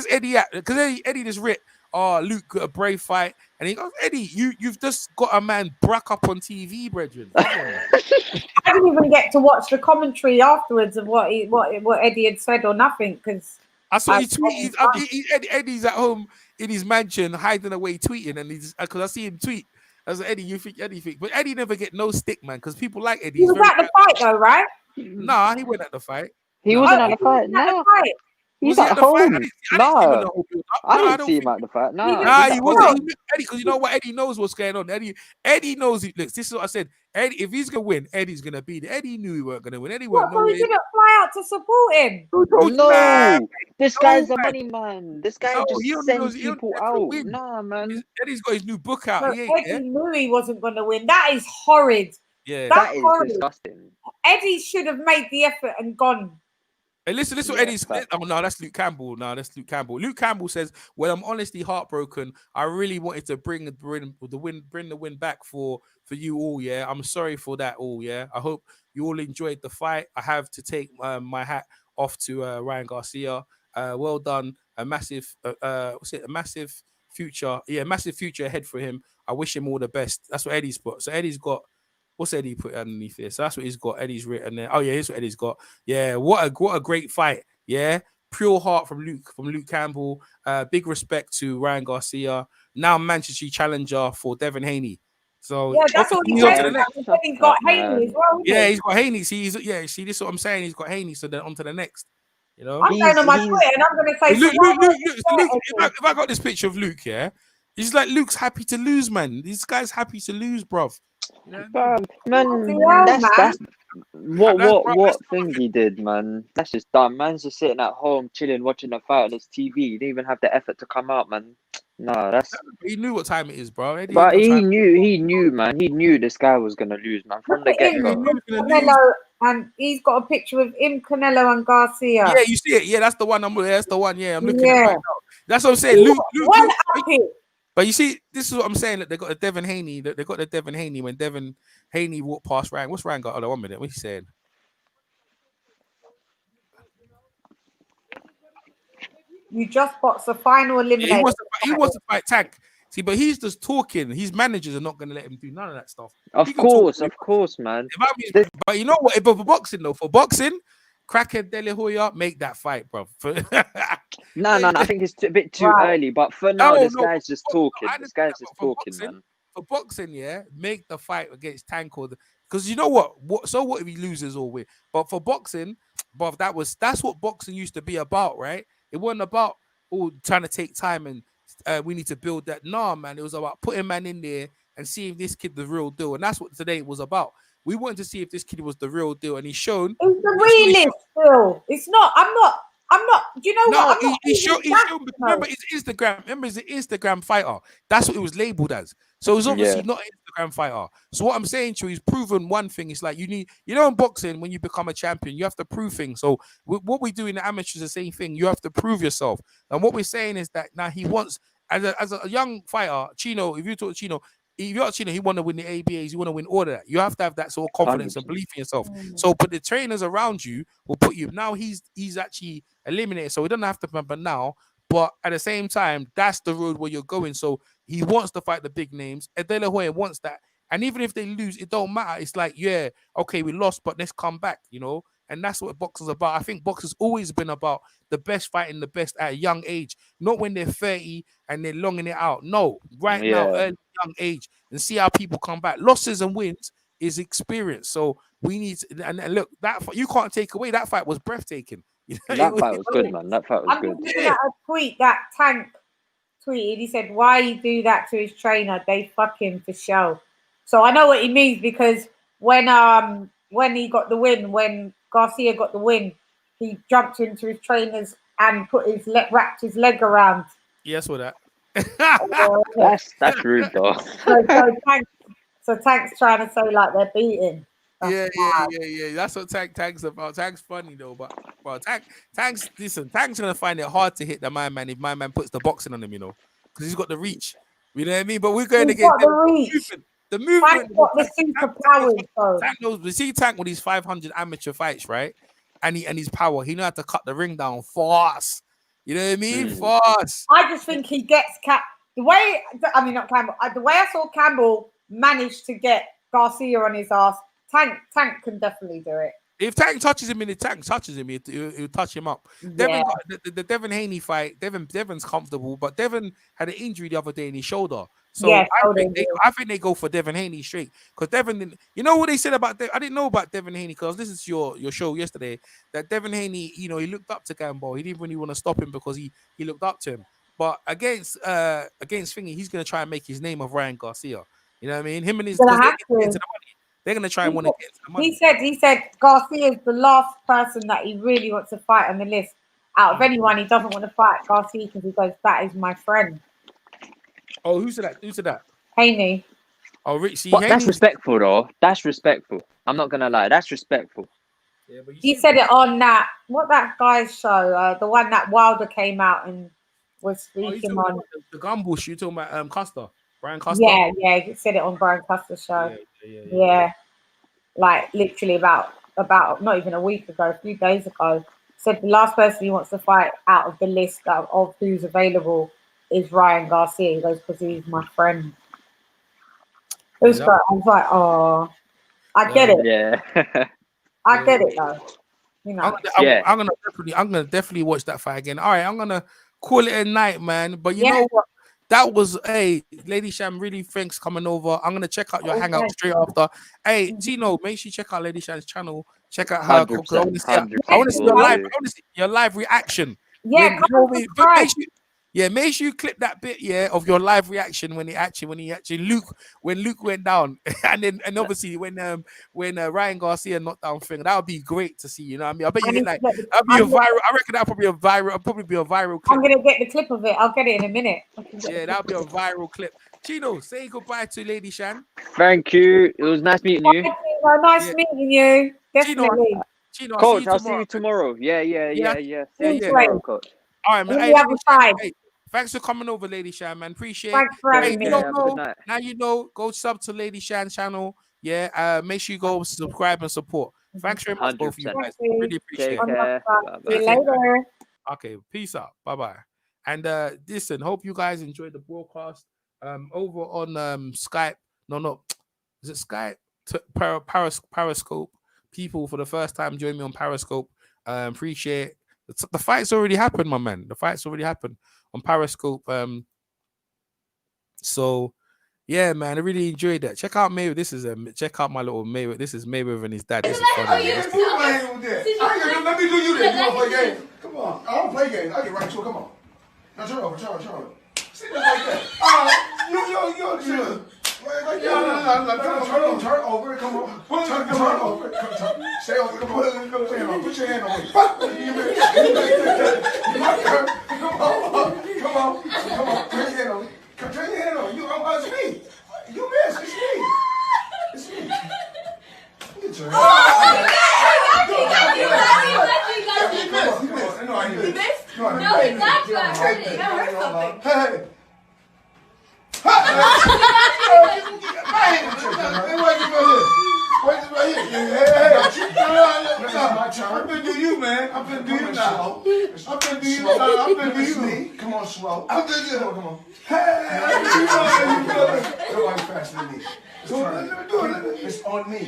Eddie at? Because Eddie just ripped, Luke got a brave fight. And he goes, Eddie, you've just got a man brack up on TV, brethren. I didn't even get to watch the commentary afterwards of what Eddie had said or nothing, because I saw he tweeted. Eddie's at home in his mansion, hiding away, tweeting, and because I see him tweet. I was like, Eddie, you think Eddie think, but Eddie never get no stick, man, because people like Eddie. He was at the fight, though, right? Nah, he went at the fight. He wasn't at the fight. No, He's Was he at at the fight? home. I didn't see him in No, the whole build up. I No, I didn't don't see him think. at the fight. No, Nah, he's at he wasn't. home. Eddie, because you know what? Eddie knows what's going on. Eddie knows. Look, this is what I said. Eddie, if he's gonna win, Eddie's gonna be there. Eddie knew he weren't gonna win. Eddie What? weren't So he nowhere. didn't fly out to support him? Who told you, No, man? this No, guy's a man. money man. This guy No, just he only sends knows. He only people there for the out. win. Nah, man. Eddie's got his new book out. No, He ain't Eddie there. knew he wasn't going to win. That is horrid. Yeah. That's That is horrid. disgusting. Eddie should have made the effort and gone. Hey, listen, what Yeah, Eddie's. fact. Oh no, that's Luke Campbell. No, that's Luke Campbell. Luke Campbell says, "Well, I'm honestly heartbroken. I really wanted to bring the win back for you all. Yeah, I'm sorry for that all. Yeah, I hope you all enjoyed the fight. I have to take my hat off to Ryan Garcia. Well done. A massive, what's it? A massive future. Yeah, massive future ahead for him. I wish him all the best. That's what Eddie's put. So Eddie's got." What's Eddie put underneath here? So that's what he's got. Eddie's written there. Oh yeah, here's what Eddie's got. Yeah, what a great fight. Yeah, pure heart from Luke Campbell. Big respect to Ryan Garcia. Now Manchester challenger for Devin Haney. So Yeah, that's all he's he on to said. the next. He's got Haney as well. Yeah, he's got Haney. See, see, this is what I'm saying. He's got Haney. So then on to the next. You know, I'm going on my Twitter and I'm going to say, Luke, if I got this picture of Luke, yeah, he's like Luke's happy to lose, man. This guy's happy to lose, bruv. Man, that's what thing he did, man. That's just dumb. Man's just sitting at home, chilling, watching a fight on his TV. He didn't even have the effort to come out, man. No, that's. He knew what time it is, bro. Eddie But he knew, man. He knew this guy was gonna lose, man, from the get go. Canelo, and he's got a picture of him, Canelo, and Garcia. Yeah, you see it. Yeah, that's the one. That's the one. Yeah, I'm looking at Yeah. it right now. That's what I'm saying. Luke, Well up it. but you see, this is what I'm saying. That they got the Devin Haney. They got the Devin Haney when Devin Haney walked past Ryan. What's Ryan got? Oh, 1 minute. What's he saying? You just boxed the final eliminator. Yeah, he wants to fight Tank. See, but he's just talking. His managers are not going to let him do none of that stuff. Of course, man. But you know what? But for boxing, though, Crackhead De La Hoya, make that fight, bro. No. I think it's a bit too early. But for now, this guy's just talking. This guy's just talking, man. For boxing, yeah, make the fight against Tank because you know what? So what if he loses all way? But for boxing, but that's what boxing used to be about, right? It wasn't about trying to take time and we need to build that. Nah, man, it was about putting man in there and seeing if this kid the real deal, and that's what today was about. We wanted to see if this kid was the real deal, and he's shown. It's the realist, Phil. It's not. I'm not. Do you know what? He showed. Remember his Instagram. Remember, he's an Instagram fighter. That's what it was labeled as. So it was obviously not an Instagram fighter. So what I'm saying to you, he's proven one thing. It's like in boxing, when you become a champion, you have to prove things. So what we do in the amateurs is the same thing. You have to prove yourself. And what we're saying is that now he wants, as a young fighter, Chino. If you talk to Chino, if you're Chino, he want to win the ABAs. You want to win all of that. You have to have that sort of confidence 100%. and belief in yourself. So, but the trainers around you will put you. Now he's actually eliminated, so he doesn't have to remember now. But at the same time, that's the road where you're going. So he wants to fight the big names. De La Hoya wants that. And even if they lose, it don't matter. It's like, yeah, okay, we lost, but let's come back, And that's what boxing's about. I think boxing's always been about the best fighting the best at a young age, not when they're 30 and they're longing it out. No, now, early young age, and see how people come back. Losses and wins is experience. So we need to, and look, that you can't take away. That fight was breathtaking. That fight was good, man. That fight was good. I'm looking at a tweet that Tank tweeted. He said, "Why you do that to his trainer? They fuck him for show." So I know what he means, because when he got the win, when Garcia got the win, he jumped into his trainers and wrapped his leg around. Yes, for that. That's rude, though. So Tank's trying to say like they're beating. Yeah. That's what Tank's about. Tank's funny though, but Tank's gonna find it hard to hit the man if my man puts the boxing on him, because he's got the reach. You know what I mean? But we're going to get the movement. Tank's got the superpowers, though. Tank knows. We see Tank with his 500 amateur fights, right? And his power. He know how to cut the ring down fast. You know what I mean? Fast. I just think he gets the way. I mean, not Campbell. The way I saw Campbell manage to get Garcia on his ass. Tank can definitely do it. If Tank touches him, he'll touch him up. Yeah. The Devin Haney fight, Devin's comfortable, but Devin had an injury the other day in his shoulder. So I think they go for Devin Haney straight because Devin. You know what they said about I didn't know about Devin Haney because this is your show yesterday. That Devin Haney, he looked up to Campbell. He didn't really want to stop him because he looked up to him. But against Thingy, he's gonna try and make his name of Ryan Garcia. You know what I mean? Him and his they're gonna try and want to get to the money. He said Garcia is the last person that he really wants to fight on the list. Out of anyone, he doesn't want to fight Garcia because he goes, "That is my friend." Oh, who said that? Who said that? Haney. Oh, Richie. That's respectful, though. That's respectful. I'm not gonna lie. That's respectful. Yeah, but he said it on that guy's show, the one that Wilder came out and was speaking on. The Gumbush. You talking about Custer, Brian Custer? Yeah, he said it on Brian Custer's show. Yeah. Like literally about not even a week ago, a few days ago. Said the last person he wants to fight out of the list of who's available is Ryan Garcia. He goes, because he's my friend. It was great. I was like, oh, I get it. Yeah. I get it though. You know. I'm gonna definitely watch that fight again. All right, I'm gonna call it a night, man. But you know what? That was Lady Sham. Really, thanks coming over. I'm gonna check out your hangout straight after. Hey, Tino, make sure you check out Lady Sham's channel. Check out her. I want to see your live. I want to see your live reaction. Yeah, make sure you clip that bit, of your live reaction when Luke went down, and obviously when Ryan Garcia knocked down Thing. That would be great to see. You know what I mean? I bet you get that'd be a viral. I reckon that'll probably be a viral clip. I'm gonna get the clip of it. I'll get it in a minute. Yeah, that'll be a viral clip. Chino, say goodbye to Lady Shan. Thank you. It was nice meeting you. Nice meeting you. Definitely. Chino, Coach, I'll see you tomorrow. Yeah. See you tomorrow, Coach. All right, man. Thanks for coming over, Lady Shan, man. Appreciate it. Thanks for having me. Now you know, go sub to Lady Shan's channel. Yeah, make sure you go subscribe and support. Thanks very much, both of you guys. Really appreciate it. See you later. Okay, peace out. Bye-bye. And listen, hope you guys enjoyed the broadcast. Over on Skype. No. Is it Skype? Periscope. People for the first time join me on Periscope. Appreciate it. The fight's already happened, my man. The fight's already happened on Periscope. So yeah, man, I really enjoyed that. Check out Mayweather. Check out my little Mayweather. This is Mayweather and his dad. This is funny. Let me do you this. You want to play games? Come on. I don't play games. I get right to it. Come on. Now turn over. See this like that. You. Turn over. Come on. Turn over. Stay over. Come on. Put your hand on me. Come on. Turn your hand on me. Turn your hand on me. It's me. You missed. It's me. Get your hand. No, he got you. I heard it. I heard something. Hey. I'm finna do you, man. I'm finna do you now. I'm finna do you. Come on, slow. I'm finna do you. Come on. Hey, nobody faster than me. It's on me.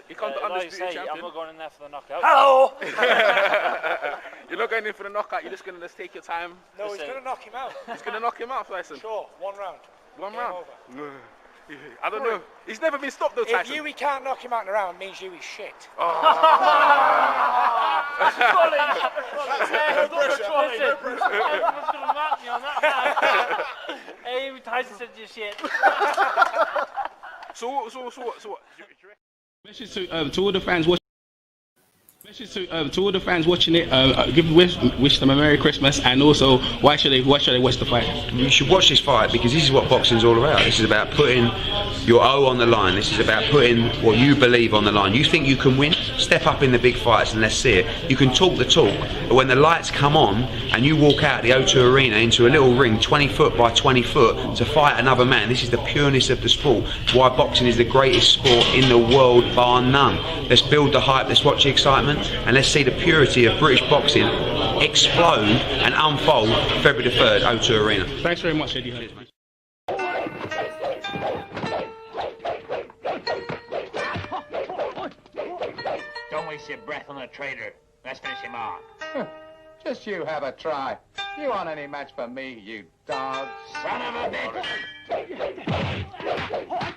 He comes to undisputed champion. I'm not going in there for the knockout. Hello! You're not going in for the knockout, you're just going to take your time. No, he's going to knock him out. He's going to knock him out, Tyson. Sure, one round. One round? I don't know. He's never been stopped though, Tyson. If Yui can't knock him out in a round, means Yui's shit. Hey, Tyson said your shit. So what? Message to all the fans watching. To all the fans watching it, wish them a Merry Christmas, and also why should they watch the fight? You should watch this fight because this is what boxing's all about. This is about putting your O on the line. This is about putting what you believe on the line. You think you can win, Step up in the big fights and let's see it. You can talk the talk, but when the lights come on and you walk out the O2 Arena into a little ring 20 foot by 20 foot to fight another man, this is the pureness of the sport. Why boxing is the greatest sport in the world, bar none. Let's build the hype, let's watch the excitement, and let's see the purity of British boxing explode and unfold February the 3rd, O2 Arena. Thanks very much, Eddie. Don't waste your breath on a traitor. Let's finish him off. Just you have a try. You aren't any match for me, you dog. Son of a bitch!